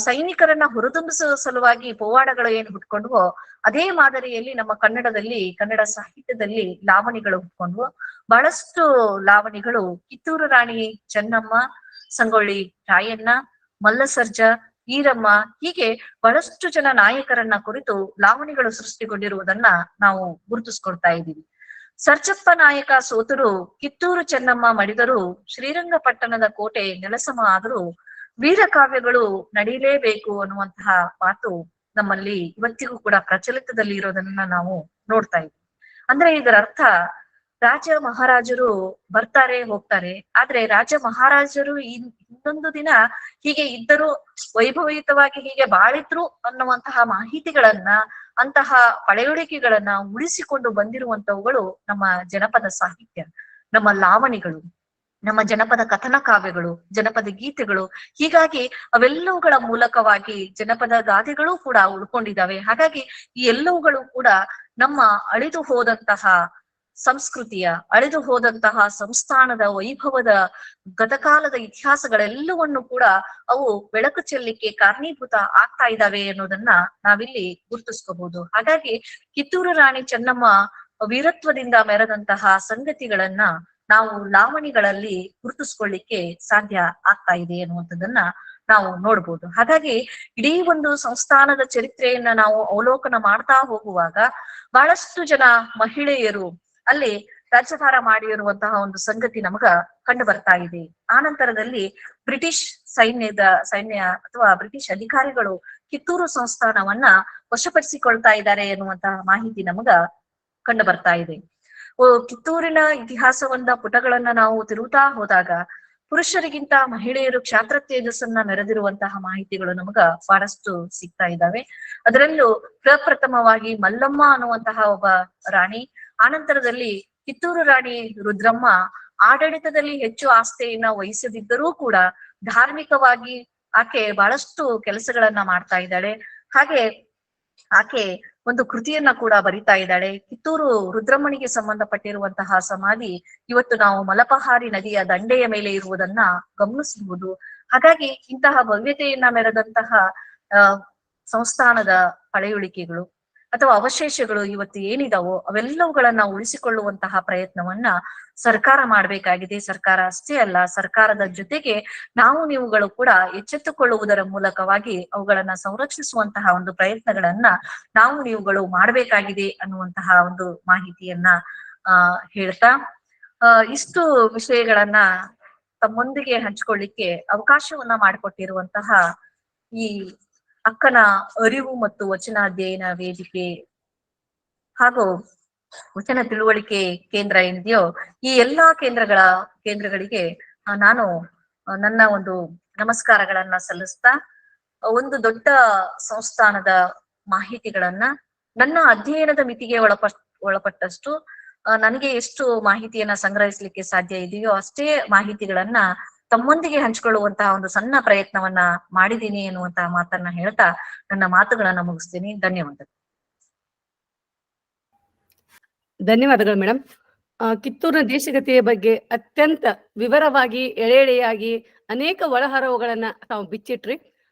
ಸೈನಿಕರನ್ನ ಹುರಿದುಂಬಿಸುವ ಸಲುವಾಗಿ ಪೋವಾಡಗಳು ಏನು ಹುಟ್ಕೊಂಡ್ವೋ ಅದೇ ಮಾದರಿಯಲ್ಲಿ ನಮ್ಮ ಕನ್ನಡ ಸಾಹಿತ್ಯದಲ್ಲಿ ಲಾವಣಿಗಳು ಹುಟ್ಕೊಂಡ್ವು. ಬಹಳಷ್ಟು ಲಾವಣಿಗಳು ಕಿತ್ತೂರು ರಾಣಿ ಚೆನ್ನಮ್ಮ, ಸಂಗೊಳ್ಳಿ ರಾಯಣ್ಣ, ಮಲ್ಲಸರ್ಜ, ಈರಮ್ಮ, ಹೀಗೆ ಬಹಳಷ್ಟು ಜನ ನಾಯಕರನ್ನ ಕುರಿತು ಲಾವಣಿಗಳು ಸೃಷ್ಟಿಗೊಂಡಿರುವುದನ್ನ ನಾವು ಗುರುತಿಸ್ಕೊಳ್ತಾ ಇದ್ದೀವಿ. ಸರ್ಜಪ್ಪ ನಾಯಕ ಸೋತರು, ಕಿತ್ತೂರು ಚೆನ್ನಮ್ಮ ಮಡಿದರು, ಶ್ರೀರಂಗಪಟ್ಟಣದ ಕೋಟೆ ನೆಲಸಮ ಆದರೂ ವೀರಕಾವ್ಯಗಳು ನಡೀಲೇಬೇಕು ಅನ್ನುವಂತಹ ಮಾತು ನಮ್ಮಲ್ಲಿ ಇವತ್ತಿಗೂ ಕೂಡ ಪ್ರಚಲಿತದಲ್ಲಿ ಇರೋದನ್ನ ನಾವು ನೋಡ್ತಾ ಇದ್ದೀವಿ. ಅಂದ್ರೆ ಇದರ ಅರ್ಥ ರಾಜ ಮಹಾರಾಜರು ಬರ್ತಾರೆ ಹೋಗ್ತಾರೆ, ಆದ್ರೆ ರಾಜ ಮಹಾರಾಜರು ಇನ್ನೊಂದು ದಿನ ಹೀಗೆ ಇದ್ದರು, ವೈಭವಯುತವಾಗಿ ಹೀಗೆ ಬಾಳಿದ್ರು ಅನ್ನುವಂತಹ ಮಾಹಿತಿಗಳನ್ನ, ಅಂತಹ ಪಳೆಯುಳಿಕೆಗಳನ್ನ ಉಳಿಸಿಕೊಂಡು ಬಂದಿರುವಂತವುಗಳು ನಮ್ಮ ಜನಪದ ಸಾಹಿತ್ಯ, ನಮ್ಮ ಲಾವಣಿಗಳು, ನಮ್ಮ ಜನಪದ ಕಥನ ಕಾವ್ಯಗಳು, ಜನಪದ ಗೀತೆಗಳು. ಹೀಗಾಗಿ ಅವೆಲ್ಲವುಗಳ ಮೂಲಕವಾಗಿ ಜನಪದ ಗಾದೆಗಳು ಕೂಡ ಉಳ್ಕೊಂಡಿದ್ದಾವೆ. ಹಾಗಾಗಿ ಈ ಎಲ್ಲವುಗಳು ಕೂಡ ನಮ್ಮ ಅಳಿದು ಹೋದಂತಹ ಸಂಸ್ಕೃತಿಯ, ಅಳಿದು ಹೋದಂತಹ ಸಂಸ್ಥಾನದ ವೈಭವದ ಗತಕಾಲದ ಇತಿಹಾಸಗಳೆಲ್ಲವನ್ನು ಕೂಡ ಅವು ಬೆಳಕು ಚೆಲ್ಲಿಕ್ಕೆ ಕಾರಣೀಭೂತ ಆಗ್ತಾ ಇದ್ದಾವೆ ಅನ್ನೋದನ್ನ ನಾವಿಲ್ಲಿ ಗುರುತಿಸ್ಕೋಬಹುದು. ಹಾಗಾಗಿ ಕಿತ್ತೂರು ರಾಣಿ ಚೆನ್ನಮ್ಮ ವೀರತ್ವದಿಂದ ಮೆರೆದಂತಹ ಸಂಗತಿಗಳನ್ನ ನಾವು ಲಾವಣಿಗಳಲ್ಲಿ ಗುರುತಿಸ್ಕೊಳ್ಳಿಕ್ಕೆ ಸಾಧ್ಯ ಆಗ್ತಾ ಇದೆ ಅನ್ನುವಂಥದ್ದನ್ನ ನಾವು ನೋಡ್ಬೋದು. ಹಾಗಾಗಿ ಇಡೀ ಒಂದು ಸಂಸ್ಥಾನದ ಚರಿತ್ರೆಯನ್ನ ನಾವು ಅವಲೋಕನ ಮಾಡ್ತಾ ಹೋಗುವಾಗ ಬಹಳಷ್ಟು ಜನ ಮಹಿಳೆಯರು ಅಲ್ಲಿ ರಾಜ್ಯಭಾರ ಮಾಡಿರುವಂತಹ ಒಂದು ಸಂಗತಿ ನಮಗ ಕಂಡು ಬರ್ತಾ ಇದೆ. ಆ ನಂತರದಲ್ಲಿ ಬ್ರಿಟಿಷ್ ಸೈನ್ಯ ಅಥವಾ ಬ್ರಿಟಿಷ್ ಅಧಿಕಾರಿಗಳು ಕಿತ್ತೂರು ಸಂಸ್ಥಾನವನ್ನ ವಶಪಡಿಸಿಕೊಳ್ತಾ ಇದ್ದಾರೆ ಎನ್ನುವಂತಹ ಮಾಹಿತಿ ನಮಗ ಕಂಡು ಬರ್ತಾ ಇದೆ. ಕಿತ್ತೂರಿನ ಇತಿಹಾಸವನ್ನ ಪುಟಗಳನ್ನ ನಾವು ತಿರುಗುತ್ತಾ ಹೋದಾಗ ಪುರುಷರಿಗಿಂತ ಮಹಿಳೆಯರು ಕ್ಷಾತ್ರ ತೇಜಸ್ಸನ್ನ ಮೆರೆದಿರುವಂತಹ ಮಾಹಿತಿಗಳು ನಮಗ ಬಹಳಷ್ಟು ಸಿಗ್ತಾ ಇದ್ದಾವೆ. ಅದರಲ್ಲೂ ಪ್ರಪ್ರಥಮವಾಗಿ ಮಲ್ಲಮ್ಮ ಅನ್ನುವಂತಹ ಒಬ್ಬ ರಾಣಿ, ಆನಂತರದಲ್ಲಿ ಕಿತ್ತೂರು ರಾಣಿ ರುದ್ರಮ್ಮ ಆಡಳಿತದಲ್ಲಿ ಹೆಚ್ಚು ಆಸ್ಥೆಯನ್ನ ವಹಿಸದಿದ್ದರೂ ಕೂಡ ಧಾರ್ಮಿಕವಾಗಿ ಆಕೆ ಬಹಳಷ್ಟು ಕೆಲಸಗಳನ್ನ ಮಾಡ್ತಾ ಇದ್ದಾಳೆ. ಹಾಗೆ ಆಕೆ ಒಂದು ಕೃತಿಯನ್ನ ಕೂಡ ಬರಿತಾ ಇದ್ದಾಳೆ. ಕಿತ್ತೂರು ರುದ್ರಮ್ಮನಿಗೆ ಸಂಬಂಧಪಟ್ಟಿರುವಂತಹ ಸಮಾಧಿ ಇವತ್ತು ನಾವು ಮಲಪಹಾರಿ ನದಿಯ ದಂಡೆಯ ಮೇಲೆ ಇರುವುದನ್ನ ಗಮನಿಸಬಹುದು. ಹಾಗಾಗಿ ಇಂತಹ ಭವ್ಯತೆಯನ್ನ ಮೆರೆದಂತಹ ಸಂಸ್ಥಾನದ ಪಳೆಯುಳಿಕೆಗಳು ಅಥವಾ ಅವಶೇಷಗಳು ಇವತ್ತು ಏನಿದಾವೋ ಅವೆಲ್ಲವುಗಳನ್ನ ಉಳಿಸಿಕೊಳ್ಳುವಂತಹ ಪ್ರಯತ್ನವನ್ನ ಸರ್ಕಾರ ಮಾಡ್ಬೇಕಾಗಿದೆ. ಸರ್ಕಾರ ಅಷ್ಟೇ ಅಲ್ಲ, ಸರ್ಕಾರದ ಜೊತೆಗೆ ನೀವುಗಳು ಕೂಡ ಎಚ್ಚೆತ್ತುಕೊಳ್ಳುವುದರ ಮೂಲಕವಾಗಿ ಅವುಗಳನ್ನ ಸಂರಕ್ಷಿಸುವಂತಹ ಒಂದು ಪ್ರಯತ್ನಗಳನ್ನ ನೀವುಗಳು ಮಾಡ್ಬೇಕಾಗಿದೆ ಅನ್ನುವಂತಹ ಒಂದು ಮಾಹಿತಿಯನ್ನ ಹೇಳ್ತಾ ಇಷ್ಟು ವಿಷಯಗಳನ್ನ ತಮ್ಮೊಂದಿಗೆ ಹಂಚಿಕೊಳ್ಳಿಕ್ಕೆ ಅವಕಾಶವನ್ನ ಮಾಡಿಕೊಟ್ಟಿರುವಂತಹ ಈ ಅಕ್ಕನ ಅರಿವು ಮತ್ತು ವಚನಾಧ್ಯಯನ ವೇದಿಕೆ ಹಾಗೂ ವಚನ ತಿಳುವಳಿಕೆ ಕೇಂದ್ರ ಏನಿದೆಯೋ ಈ ಎಲ್ಲಾ ಕೇಂದ್ರಗಳಿಗೆ ನಾನು ನನ್ನ ಒಂದು ನಮಸ್ಕಾರಗಳನ್ನ ಸಲ್ಲಿಸ್ತಾ ಒಂದು ದೊಡ್ಡ ಸಂಸ್ಥಾನದ ಮಾಹಿತಿಗಳನ್ನ ನನ್ನ ಅಧ್ಯಯನದ ಮಿತಿಗೆ ಒಳಪಟ್ಟಷ್ಟು ನನಗೆ ಎಷ್ಟು ಮಾಹಿತಿಯನ್ನ ಸಂಗ್ರಹಿಸ್ಲಿಕ್ಕೆ ಸಾಧ್ಯ ಇದೆಯೋ ಅಷ್ಟೇ ಮಾಹಿತಿಗಳನ್ನ ತಮ್ಮೊಂದಿಗೆ ಹಂಚಿಕೊಳ್ಳುವಂತಹ ಒಂದು ಸಣ್ಣ ಪ್ರಯತ್ನವನ್ನ ಮಾಡಿದ್ದೀನಿ ಎನ್ನುವಂತಹ ಮಾತನ್ನ ಹೇಳ್ತಾ ನನ್ನ ಮಾತುಗಳನ್ನ ಮುಗಿಸ್ತೀನಿ. ಧನ್ಯವಾದಗಳು ಮೇಡಮ್. ಕಿತ್ತೂರಿನ ದೇಶಗತಿಯ ಬಗ್ಗೆ ಅತ್ಯಂತ ವಿವರವಾಗಿ ಎಳೆಯಾಗಿ ಅನೇಕ ಒಳಹರವುಗಳನ್ನ ತಾವು ಬಿಚ್ಚಿಟ್ರಿ.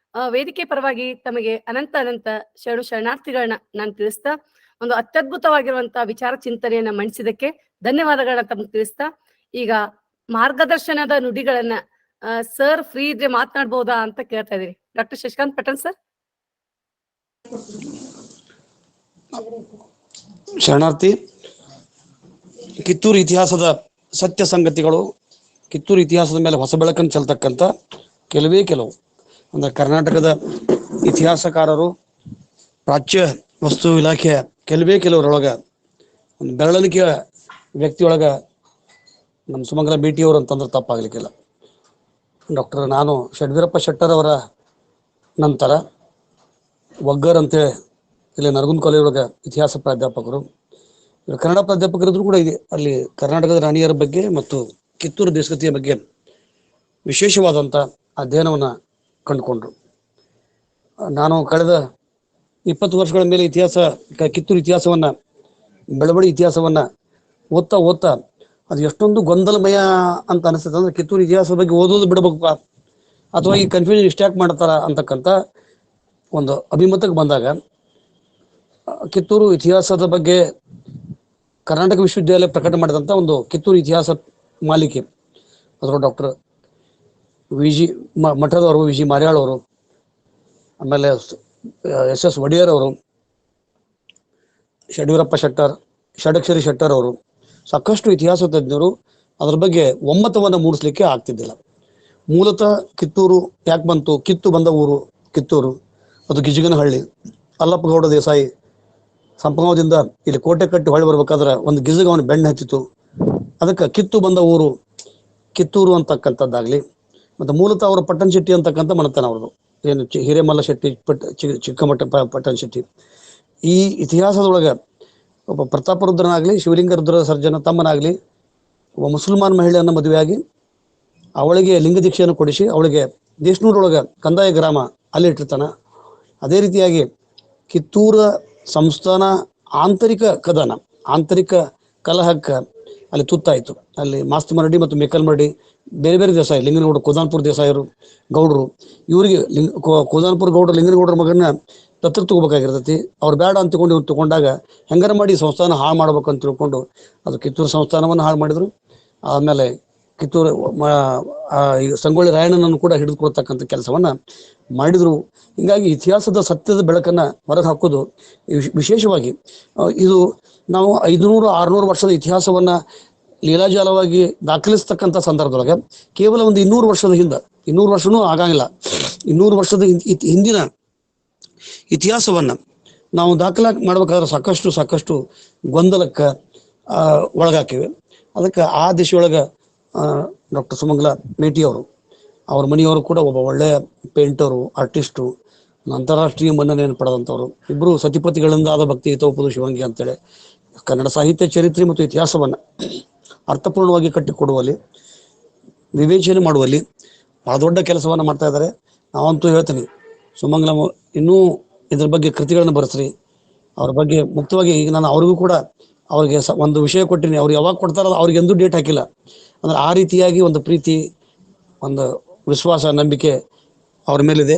ವೇದಿಕೆ ಪರವಾಗಿ ತಮಗೆ ಅನಂತ ಶರಣಾರ್ಥಿಗಳನ್ನ ನಾನು ತಿಳಿಸ್ತಾ ಒಂದು ಅತ್ಯದ್ಭುತವಾಗಿರುವಂತಹ ವಿಚಾರ ಚಿಂತನೆಯನ್ನ ಮಂಡಿಸಿದಕ್ಕೆ ಧನ್ಯವಾದಗಳನ್ನ ತಮಗೆ ತಿಳಿಸ್ತಾ ಈಗ ಮಾರ್ಗದರ್ಶನದ ನುಡಿಗಳನ್ನ ಸರ್ ಫ್ರೀ ಇದ್ರೆ ಮಾತನಾಡ್ಬೋದಾ ಅಂತ ಕೇಳ್ತಾ ಇದೀನಿ. Doctor Shashikant Pattan sir. ಶರಣಾರ್ಥಿ. ಕಿತ್ತೂರು ಇತಿಹಾಸದ ಸತ್ಯ ಸಂಗತಿಗಳು, ಕಿತ್ತೂರು ಇತಿಹಾಸದ ಮೇಲೆ ಹೊಸ ಬೆಳಕನ್ನು ಚೆಲ್ತಕ್ಕಂಥ ಕೆಲವು ಅಂದ್ರೆ ಕರ್ನಾಟಕದ ಇತಿಹಾಸಕಾರರು, ಪ್ರಾಚ್ಯ ವಸ್ತು ಇಲಾಖೆಯ ಕೆಲವರೊಳಗ ಒಂದು ಬೆರಳಿಕೆಯ ವ್ಯಕ್ತಿಯೊಳಗ ನಮ್ಮ ಸುಮಂಗಲ ಭೇಟಿಯವರು ಅಂತಂದ್ರೆ ತಪ್ಪಾಗ್ಲಿಕ್ಕಿಲ್ಲ. ನಾನು ಷಡ್ವೀರಪ್ಪ ಶೆಟ್ಟರ್ ಅವರ ನಂತರ ಒಗ್ಗರ್ ಅಂತೇಳಿ ಇಲ್ಲಿ ನರಗುಂದ ಕಾಲೇಜೊಳಗೆ ಇತಿಹಾಸ ಪ್ರಾಧ್ಯಾಪಕರು, ಕನ್ನಡ ಪ್ರಾಧ್ಯಾಪಕರಿದ್ರು ಕೂಡ ಇದೆ. ಅಲ್ಲಿ ಕರ್ನಾಟಕದ ರಾಣಿಯರ ಬಗ್ಗೆ ಮತ್ತು ಕಿತ್ತೂರು ದೇಶಗತಿಯ ಬಗ್ಗೆ ವಿಶೇಷವಾದಂಥ ಅಧ್ಯಯನವನ್ನು ಕಂಡುಕೊಂಡ್ರು. ನಾನು ಕಳೆದ 20 ವರ್ಷಗಳ ಮೇಲೆ ಕಿತ್ತೂರು ಇತಿಹಾಸವನ್ನ, ಬೆಳವಡಿ ಇತಿಹಾಸವನ್ನ ಓದ್ತಾ ಅದು ಎಷ್ಟೊಂದು ಗೊಂದಲಮಯ ಅಂತ ಅನಿಸ್ತದೆ. ಅಂದ್ರೆ ಕಿತ್ತೂರು ಇತಿಹಾಸದ ಬಗ್ಗೆ ಓದೋದು ಬಿಡಬೇಕು ಅಥವಾ ಈ ಕನ್ಫ್ಯೂಷನ್ ಇಷ್ಟ್ಯಾಕ್ ಮಾಡ್ತಾರ ಅಂತಕ್ಕಂಥ ಒಂದು ಅಭಿಮತಕ್ಕೆ ಬಂದಾಗ ಕಿತ್ತೂರು ಇತಿಹಾಸದ ಬಗ್ಗೆ ಕರ್ನಾಟಕ ವಿಶ್ವವಿದ್ಯಾಲಯ ಪ್ರಕಟ ಮಾಡಿದಂಥ ಒಂದು ಕಿತ್ತೂರು ಇತಿಹಾಸ ಮಾಲಿಕೆ, ಅದರ ಡಾಕ್ಟರ್ ವಿ.ಜಿ. ಮಠದವರು, ವಿ.ಜಿ. ಮಾರ್ಯಾಳ್ ಅವರು, ಆಮೇಲೆ ಎಸ್ ಒಡೆಯರ್ ಅವರು, ಷಡ್ವೀರಪ್ಪ ಶೆಟ್ಟರ್, ಷಡಕ್ಷರಿ ಶೆಟ್ಟರ್ ಅವರು, ಸಾಕಷ್ಟು ಇತಿಹಾಸ ತಜ್ಞರು ಅದ್ರ ಬಗ್ಗೆ ಒಮ್ಮತವನ್ನು ಮೂಡಿಸ್ಲಿಕ್ಕೆ ಆಗ್ತಿದ್ದಿಲ್ಲ. ಮೂಲತಃ ಕಿತ್ತೂರು ಯಾಕೆ ಬಂತು, ಕಿತ್ತು ಬಂದ ಊರು ಕಿತ್ತೂರು, ಅದು ಗಿಜಗನಹಳ್ಳಿ. ಅಲ್ಲಪ್ಪಗೌಡ ದೇಸಾಯಿ ಸಂಪಂಗದಿಂದ ಇಲ್ಲಿ ಕೋಟೆ ಕಟ್ಟಿ ಹೊಳೆ ಬರ್ಬೇಕಾದ್ರೆ ಒಂದು ಗಿಜಗ ಅವನು ಬೆಣ್ಣೆ ಹಚ್ಚಿತು, ಅದಕ್ಕೆ ಕಿತ್ತು ಬಂದ ಊರು ಕಿತ್ತೂರು ಅಂತಕ್ಕಂಥದ್ದಾಗ್ಲಿ. ಮತ್ತು ಮೂಲತಃ ಅವರು ಪಟ್ಟಣ ಶೆಟ್ಟಿ ಅಂತಕ್ಕಂಥ ಮನೆತನ ಅವ್ರದ್ದು, ಏನು ಹಿರೇಮಲ್ಲ ಶೆಟ್ಟಿ ಚಿಕ್ಕಮಠ ಪಟ್ಟಣ ಶೆಟ್ಟಿ. ಈ ಇತಿಹಾಸದೊಳಗೆ ಒಬ್ಬ ಪ್ರತಾಪರುದ್ರನಾಗ್ಲಿ, ಶಿವಲಿಂಗ ರುದ್ರ ಸರ್ಜನ ತಮ್ಮನಾಗ್ಲಿ ಒಬ್ಬ ಮುಸಲ್ಮಾನ್ ಮಹಿಳೆಯನ್ನು ಮದುವೆಯಾಗಿ ಅವಳಿಗೆ ಲಿಂಗ ದೀಕ್ಷೆಯನ್ನು ಕೊಡಿಸಿ ಅವಳಿಗೆ ದೇಶನೂರೊಳಗೆ ಕಂದಾಯ ಗ್ರಾಮ ಅಲ್ಲಿ ಇಟ್ಟಿರ್ತಾನ. ಅದೇ ರೀತಿಯಾಗಿ ಕಿತ್ತೂರ ಸಂಸ್ಥಾನ ಆಂತರಿಕ ಕದನ, ಆಂತರಿಕ ಕಲಹಕ್ಕ ಅಲ್ಲಿ ತುತ್ತಾಯಿತು. ಅಲ್ಲಿ ಮಾಸ್ತಿ ಮರಡಿ ಮತ್ತು ಮೇಕಲ್ ಮರಡಿ ಬೇರೆ ದೇಸಾಯಿ, ಲಿಂಗನಗೌಡ ಕೋದಾನ್ಪುರ ದೇಸಾಯರು ಗೌಡರು, ಇವರಿಗೆ ಕೋದಾನ್ಪುರ ಗೌಡರು ಲಿಂಗನಗೌಡರ ಮಗನ ದತ್ತು ತಗೋಬೇಕಾಗಿರ್ತೈತಿ. ಅವ್ರು ಬೇಡ ಅಂತ ತಗೊಂಡಾಗ ಹೆಂಗಾರ ಮಾಡಿ ಸಂಸ್ಥಾನ ಹಾಳು ಮಾಡ್ಬೇಕಂತ ತಿಳ್ಕೊಂಡು ಅದು ಕಿತ್ತೂರು ಸಂಸ್ಥಾನವನ್ನು ಹಾಳು ಮಾಡಿದ್ರು. ಆಮೇಲೆ ಕಿತ್ತೂರು ಸಂಗೊಳ್ಳಿ ರಾಯಣ್ಣನನ್ನು ಕೂಡ ಹಿಡಿದುಕೊಳ್ತಕ್ಕಂಥ ಕೆಲಸವನ್ನ ಮಾಡಿದ್ರು. ಹೀಗಾಗಿ ಇತಿಹಾಸದ ಸತ್ಯದ ಬೆಳಕನ್ನ ಹೊರಗೆ ಹಾಕೋದು ವಿಶೇಷವಾಗಿ ಇದು ನಾವು 500-600 ವರ್ಷದ ಇತಿಹಾಸವನ್ನ ಲೀಲಾಜಾಲವಾಗಿ ದಾಖಲಿಸ್ತಕ್ಕಂಥ ಸಂದರ್ಭದೊಳಗೆ ಕೇವಲ ಒಂದು 200 ವರ್ಷದ ಹಿಂದೆ, 200 ವರ್ಷನೂ ಆಗಂಗಿಲ್ಲ, 200 ವರ್ಷದ ಹಿಂದಿನ ಇತಿಹಾಸವನ್ನ ನಾವು ದಾಖಲಾ ಮಾಡ್ಬೇಕಾದ್ರೆ ಸಾಕಷ್ಟು ಗೊಂದಲಕ್ಕೆ ಒಳಗಾಕಿವೆ. ಅದಕ್ಕೆ ಆ ದಿಶೆಯೊಳಗೆ ಡಾಕ್ಟರ್ ಸುಮಂಗಲ ಮೇಟಿ ಅವರು, ಅವ್ರ ಮನೆಯವರು ಕೂಡ ಒಬ್ಬ ಒಳ್ಳೆಯ ಪೇಂಟರು, ಆರ್ಟಿಸ್ಟು, ಅಂತಾರಾಷ್ಟ್ರೀಯ ಮನ್ನಣೆಯನ್ನು ಪಡೆದಂಥವ್ರು. ಇಬ್ಬರು ಸತಿಪತಿಗಳಿಂದ ಆದ ಭಕ್ತಿ ಹಿತೋಪದ ಶಿವಂಗಿ ಅಂತೇಳಿ ಕನ್ನಡ ಸಾಹಿತ್ಯ ಚರಿತ್ರೆ ಮತ್ತು ಇತಿಹಾಸವನ್ನ ಅರ್ಥಪೂರ್ಣವಾಗಿ ಕಟ್ಟಿಕೊಡುವಲ್ಲಿ, ವಿವೇಚನೆ ಮಾಡುವಲ್ಲಿ ಬಹಳ ದೊಡ್ಡ ಕೆಲಸವನ್ನ ಮಾಡ್ತಾ ಇದ್ದಾರೆ. ನಾವಂತೂ ಹೇಳ್ತೀನಿ, ಸುಮಂಗಲ ಇನ್ನೂ ಇದ್ರ ಬಗ್ಗೆ ಕೃತಿಗಳನ್ನು ಬರೆಸ್ರಿ, ಅವ್ರ ಬಗ್ಗೆ ಮುಕ್ತವಾಗಿ. ಈಗ ನಾನು ಅವ್ರಿಗೂ ಕೂಡ ಅವ್ರಿಗೆ ಒಂದು ವಿಷಯ ಕೊಟ್ಟಿನಿ, ಅವ್ರು ಯಾವಾಗ ಕೊಡ್ತಾರ ಅವ್ರಿಗೆ ಎಂದೂ ಡೇಟ್ ಹಾಕಿಲ್ಲ. ಅಂದ್ರೆ ಆ ರೀತಿಯಾಗಿ ಒಂದು ಪ್ರೀತಿ, ಒಂದು ವಿಶ್ವಾಸ, ನಂಬಿಕೆ ಅವ್ರ ಮೇಲಿದೆ.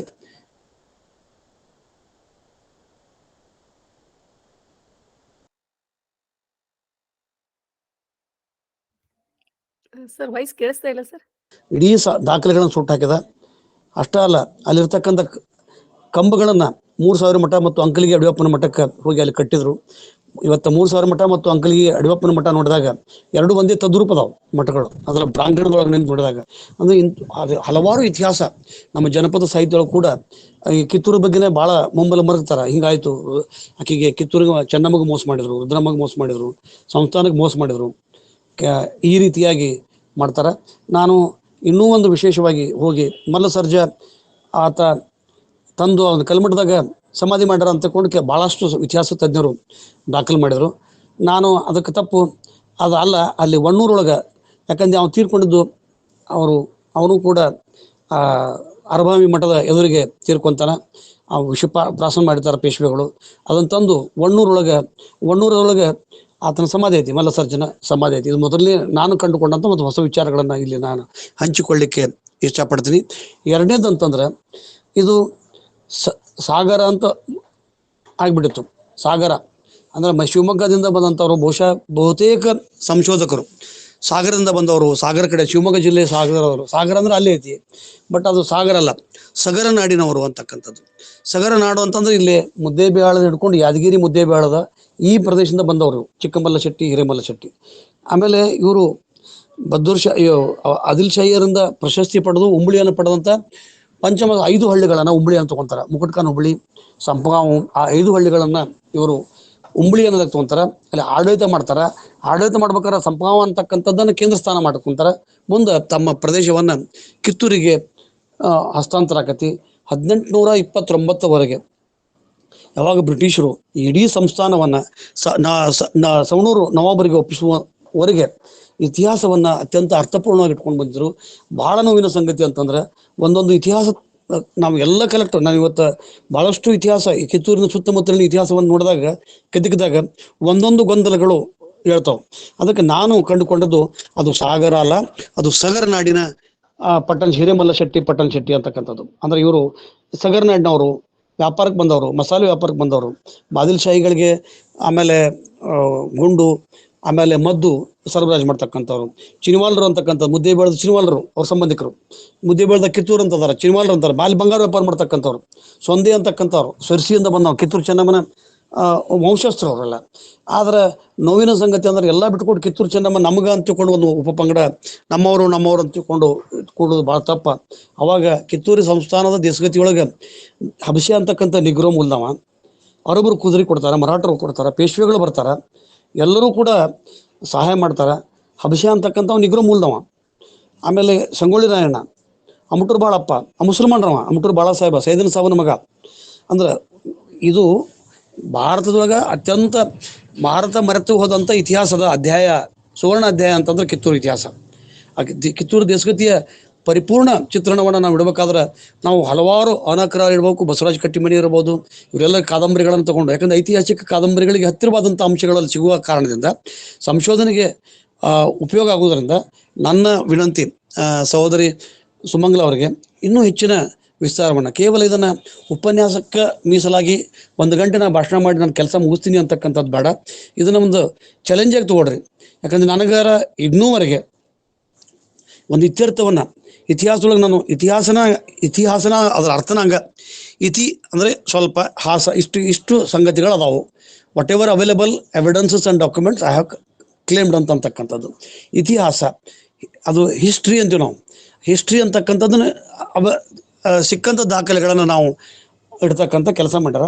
ಸರ್ ವಾಯ್ಸ್ ಕೇಳಿಸ್ತಾ ಇಲ್ಲ ಸರ್. ಇಡೀ ದಾಖಲೆಗಳನ್ನು ಸುಟ್ಟು ಹಾಕಿದ. ಅಷ್ಟೇ ಅಲ್ಲ, ಅಲ್ಲಿರ್ತಕ್ಕಂಥ ಕಂಬಗಳನ್ನ 3000 ಮಠ ಮತ್ತು ಅಂಕಲಿಗೆ ಅಡಿಯಪ್ಪನ ಮಠಕ್ಕೆ ಹೋಗಿ ಅಲ್ಲಿ ಕಟ್ಟಿದ್ರು. ಇವತ್ತು 3000 ಮಠ ಮತ್ತು ಅಂಕಲಿಗೆ ಅಡಿಯಪ್ಪನ ಮಠ ನೋಡಿದಾಗ ಎರಡು ಒಂದೇ ತದ್ರೂಪದಾವ್ ಮಠಗಳು, ಅದರ ಪ್ರಾಂಗಣದೊಳಗೆ ನಿಂತು ನೋಡಿದಾಗ. ಅಂದ್ರೆ ಅದು ಹಲವಾರು ಇತಿಹಾಸ ನಮ್ಮ ಜನಪದ ಸಾಹಿತ್ಯದೊಳಗೆ ಕೂಡ ಈ ಕಿತ್ತೂರು ಬಗ್ಗೆನೇ ಬಹಳ ಮುಂಬಲ ಮರೆತಾರ. ಹಿಂಗಾಯ್ತು, ಆಕೆಗೆ ಕಿತ್ತೂರಿಗೆ ಚೆನ್ನಮ್ಮಗೆ ಮೋಸ ಮಾಡಿದ್ರು, ರುದ್ರಮ್ಮಗೆ ಮೋಸ ಮಾಡಿದ್ರು, ಸಂಸ್ಥಾನಕ್ಕೆ ಮೋಸ ಮಾಡಿದ್ರು, ಈ ರೀತಿಯಾಗಿ ಮಾಡ್ತಾರ. ನಾನು ಇನ್ನೂ ಒಂದು ವಿಶೇಷವಾಗಿ ಹೋಗಿ ಮಲ್ಲಸರ್ಜ ಆತ ತಂದು ಒಂದು ಕಲ್ಮಠದಾಗ ಸಮಾಧಿ ಮಾಡ್ಯಾರ ಅಂತ ಕೊಂಡಕ್ಕೆ ಬಹಳಷ್ಟು ಇತಿಹಾಸ ತಜ್ಞರು ದಾಖಲು ಮಾಡಿದರು. ನಾನು ಅದಕ್ಕೆ ತಪ್ಪು ಅದು ಅಲ್ಲ. ಅಲ್ಲಿ ಒಣ್ಣೂರೊಳಗೆ, ಯಾಕಂದ್ರೆ ಅವ್ನು ತೀರ್ಕೊಂಡಿದ್ದು ಅವನು ಕೂಡ ಅರಭಾವಿ ಮಠದ ಎದುರಿಗೆ ತೀರ್ಕೊಂತಾನ. ಆ ಪ್ರಾಸನ ಮಾಡಿರ್ತಾರೆ ಪೇಶ್ವೆಗಳು. ಅದನ್ನು ತಂದು ಒಣ್ಣೂರೊಳಗೆ ಆತನ ಸಮಾಧಿ ಐತಿ, ಮಲ್ಲಸರ್ಜನ ಸಮಾಧಿ ಐತಿ. ಇದು ಮೊದಲನೇ ನಾನು ಕಂಡುಕೊಂಡಂಥ ಒಂದು ಹೊಸ ವಿಚಾರಗಳನ್ನು ಇಲ್ಲಿ ನಾನು ಹಂಚಿಕೊಳ್ಳಿಕ್ಕೆ ಇಷ್ಟಪಡ್ತೀನಿ. ಎರಡನೇದು ಅಂತಂದ್ರೆ, ಇದು ಸಾಗರ ಅಂತ ಆಗ್ಬಿಟ್ಟಿತ್ತು. ಸಾಗರ ಅಂದ್ರೆ ಶಿವಮೊಗ್ಗದಿಂದ ಬಂದಂಥವ್ರು, ಬಹುತೇಕ ಸಂಶೋಧಕರು ಸಾಗರದಿಂದ ಬಂದವರು, ಸಾಗರ ಕಡೆ ಶಿವಮೊಗ್ಗ ಜಿಲ್ಲೆ ಸಾಗರವರು. ಸಾಗರ ಅಂದ್ರೆ ಅಲ್ಲೇ ಐತಿ, ಬಟ್ ಅದು ಸಾಗರ ಅಲ್ಲ, ಸಗರ ನಾಡಿನವರು ಅಂತಕ್ಕಂಥದ್ದು. ಸಗರ ನಾಡು ಅಂತಂದ್ರೆ ಇಲ್ಲಿ ಮುದ್ದೇಬಿಹಾಳದ ಹಿಡ್ಕೊಂಡು ಯಾದಗಿರಿ ಮುದ್ದೇಬಿಹಾಳದ ಈ ಪ್ರದೇಶದಿಂದ ಬಂದವರು, ಚಿಕ್ಕಮಲ್ಲ ಶೆಟ್ಟಿ, ಹಿರೇಮಲ್ಲ ಶೆಟ್ಟಿ. ಆಮೇಲೆ ಇವರು ಆದಿಲ್ ಶಾಹಿಯರಿಂದ ಪ್ರಶಸ್ತಿ ಪಡೆದು ಉಂಬಳಿಯನ್ನು ಪಡೆದಂತ ಪಂಚಮ 5 ಹಳ್ಳಿಗಳನ್ನ ಉಂಬಳಿಯನ್ನು ತಗೊಂತಾರ. ಮುಕುಟ್ಖಾನ್ ಹುಬ್ಬಳಿ, ಸಂಪಗಾಂವ್, ಆ 5 ಹಳ್ಳಿಗಳನ್ನ ಇವರು ಉಂಬಳಿಯನ್ನು ತಗೊಂತಾರ. ಅಲ್ಲಿ ಆಡಳಿತ ಮಾಡ್ತಾರ. ಆಡಳಿತ ಮಾಡ್ಬೇಕಾದ್ರೆ ಸಂಪಗಾಂವ್ ಅಂತಕ್ಕಂಥದ್ದನ್ನು ಕೇಂದ್ರ ಸ್ಥಾನ ಮಾಡ್ಕೊಂತಾರ. ಮುಂದೆ ತಮ್ಮ ಪ್ರದೇಶವನ್ನ ಕಿತ್ತೂರಿಗೆ ಹಸ್ತಾಂತರ ಆಕತಿ. 1829ವರೆಗೆ ಯಾವಾಗ ಬ್ರಿಟಿಷರು ಇಡೀ ಸಂಸ್ಥಾನವನ್ನ ಸವಣೂರು ನವಾಬರಿಗೆ ಒಪ್ಪಿಸುವವರೆಗೆ ಇತಿಹಾಸವನ್ನ ಅತ್ಯಂತ ಅರ್ಥಪೂರ್ಣವಾಗಿ ಇಟ್ಕೊಂಡು ಬಂದಿದ್ರು. ಬಹಳ ನೋವಿನ ಸಂಗತಿ ಅಂತಂದ್ರೆ, ಒಂದೊಂದು ಇತಿಹಾಸ ನಾವು ಎಲ್ಲ ಕಲೆಕ್ಟರ್, ನಾವು ಇವತ್ತು ಬಹಳಷ್ಟು ಇತಿಹಾಸ ಈ ಕಿತ್ತೂರಿನ ಸುತ್ತಮುತ್ತಲಿನ ಇತಿಹಾಸವನ್ನು ನೋಡಿದಾಗ ಕೆದಕಿದಾಗ ಒಂದೊಂದು ಗೊಂದಲಗಳು ಹೇಳ್ತಾವ್. ಅದಕ್ಕೆ ನಾನು ಕಂಡುಕೊಂಡದ್ದು ಅದು ಸಾಗರ ಅಲ್ಲ, ಅದು ಸಗರ ನಾಡಿನ ಹಿರೇಮಲ್ಲ ಶೆಟ್ಟಿ, ಪಟ್ಟಣ ಶೆಟ್ಟಿ ಅಂತಕ್ಕಂಥದ್ದು. ಅಂದ್ರೆ ಇವರು ಸಗರ ನಾಡಿನವರು, ವ್ಯಾಪಾರಕ್ಕೆ ಬಂದವರು, ಮಸಾಲೆ ವ್ಯಾಪಾರಕ್ಕೆ ಬಂದವರು, ಆದಿಲ್ ಶಾಹಿಗಳಿಗೆ ಆಮೇಲೆ ಗುಂಡು, ಆಮೇಲೆ ಮದ್ದು ಸರಬರಾಜು ಮಾಡ್ತಕ್ಕಂಥವ್ರು. ಚಿನಿವಾಲ್ರು ಅಂತಕ್ಕಂಥ ಮುದ್ದೆ ಬೆಳೆದ ಚಿನಿವಾಲ್ರು ಅವ್ರ ಸಂಬಂಧಿಕರು, ಮುದ್ದೆ ಬೆಳೆದ ಕಿತ್ತೂರು ಅಂತದಾರ, ಚಿನಿವಾಲ್ರು ಅಂತಾರೆ. ಬಾಲಿ ಬಂಗಾರ ವ್ಯಾಪಾರ ಮಾಡ್ತಕ್ಕಂಥವ್ರು, ಸೊಂದೆ ಅಂತಕ್ಕಂಥವ್ರು, ಸೊರ್ಸಿಯಿಂದ ಬಂದವ್, ಕಿತ್ತೂರು ಚೆನ್ನಮ್ಮನ ವಂಶಸ್ಥರು ಅವರೆಲ್ಲ. ಆದ್ರೆ ನೋವಿನ ಸಂಗತಿ ಅಂದ್ರೆ ಎಲ್ಲ ಬಿಟ್ಕೊಂಡು ಕಿತ್ತೂರು ಚೆನ್ನಮ್ಮ ನಮಗ ಅಂತ ತಿಳ್ಕೊಂಡು ಒಂದು ಉಪಪಂಗಡ ನಮ್ಮವರು ಅಂತ ತಿಳ್ಕೊಂಡು ಕೊಡೋದು ಬಹಳ ತಪ್ಪ. ಅವಾಗ ಕಿತ್ತೂರಿ ಸಂಸ್ಥಾನದ ದೇಶಗತಿಯೊಳಗೆ ಹಬಶೆ ಅಂತಕ್ಕಂಥ ನಿಗ್ರೋ ಮೂಲದವ, ಅರಬರು ಕುದುರೆ ಕೊಡ್ತಾರ, ಮರಾಠರು ಕೊಡ್ತಾರ, ಪೇಶ್ವೆಗಳು ಬರ್ತಾರ, ಎಲ್ಲರೂ ಕೂಡ ಸಹಾಯ ಮಾಡ್ತಾರ. ಹಬಶೆ ಅಂತಕ್ಕಂಥ ನಿಗ್ರೋ ಮೂಲದವ. ಆಮೇಲೆ ಸಂಗೊಳ್ಳಿ ರಾಯಣ್ಣ, ಅಮಟೂರು ಬಾಳಪ್ಪ, ಮುಸಲ್ಮಾನರವ, ಅಮಟೂರು ಬಾಳ ಸಾಹೇಬ, ಸೈದನ ಸಾಬನ ಮಗ. ಅಂದ್ರೆ ಇದು ಭಾರತದೊಳಗ ಅತ್ಯಂತ ಭಾರತ ಮರೆತು ಹೋದಂಥ ಇತಿಹಾಸದ ಅಧ್ಯಾಯ, ಸುವರ್ಣ ಅಧ್ಯಾಯ ಅಂತಂದ್ರೆ ಕಿತ್ತೂರು ಇತಿಹಾಸ. ಕಿತ್ತೂರು ದೇಶಗತಿಯ ಪರಿಪೂರ್ಣ ಚಿತ್ರಣವನ್ನು ನಾವು ಇಡಬೇಕಾದ್ರೆ ನಾವು ಹಲವಾರು ಅನಕರ ಇಡಬೇಕು. ಬಸವರಾಜ ಕಟ್ಟಿಮನಿ ಇರ್ಬೋದು, ಇವರೆಲ್ಲ ಕಾದಂಬರಿಗಳನ್ನು ತಗೊಂಡು, ಯಾಕಂದ್ರೆ ಐತಿಹಾಸಿಕ ಕಾದಂಬರಿಗಳಿಗೆ ಹತ್ತಿರವಾದಂಥ ಅಂಶಗಳಲ್ಲಿ ಸಿಗುವ ಕಾರಣದಿಂದ ಸಂಶೋಧನೆಗೆ ಉಪಯೋಗ ಆಗುವುದರಿಂದ ನನ್ನ ವಿನಂತಿ ಸಹೋದರಿ ಸುಮಂಗಲ ಅವರಿಗೆ ಇನ್ನೂ ಹೆಚ್ಚಿನ ವಿಸ್ತಾರವನ್ನು, ಕೇವಲ ಇದನ್ನ ಉಪನ್ಯಾಸಕ್ಕೆ ಮೀಸಲಾಗಿ 1 ಗಂಟೆ ನಾ ಭಾಷಣ ಮಾಡಿ ನಾನು ಕೆಲಸ ಮುಗಿಸ್ತೀನಿ ಅಂತಕ್ಕಂಥದ್ದು ಬೇಡ. ಇದನ್ನ ಒಂದು ಚಾಲೆಂಜಾಗಿ ತಗೊಳ್ರಿ. ಯಾಕಂದ್ರೆ ನನಗಾರ ಇನ್ನೂವರೆಗೆ ಒಂದು ಇತ್ಯರ್ಥವನ್ನ ಇತಿಹಾಸದೊಳಗೆ ನಾನು ಇತಿಹಾಸನ ಅದರ ಅರ್ಥನ ಹಂಗ ಇತಿ ಅಂದ್ರೆ ಸ್ವಲ್ಪ ಹಾಸ ಇಷ್ಟು ಸಂಗತಿಗಳು ಅದಾವು. What ever available evidences and documents I have claimed ಅಂತಕ್ಕಂಥದ್ದು ಇತಿಹಾಸ. ಅದು ಹಿಸ್ಟ್ರಿ ಅಂತೀವಿ ನಾವು. ಹಿಸ್ಟ್ರಿ ಅಂತಕ್ಕಂಥದ್ದನ್ನ ಸಿಕ್ಕಂಥ ದಾಖಲೆಗಳನ್ನು ನಾವು ಇಡ್ತಕ್ಕಂಥ ಕೆಲಸ ಮಾಡ್ಯಾರ.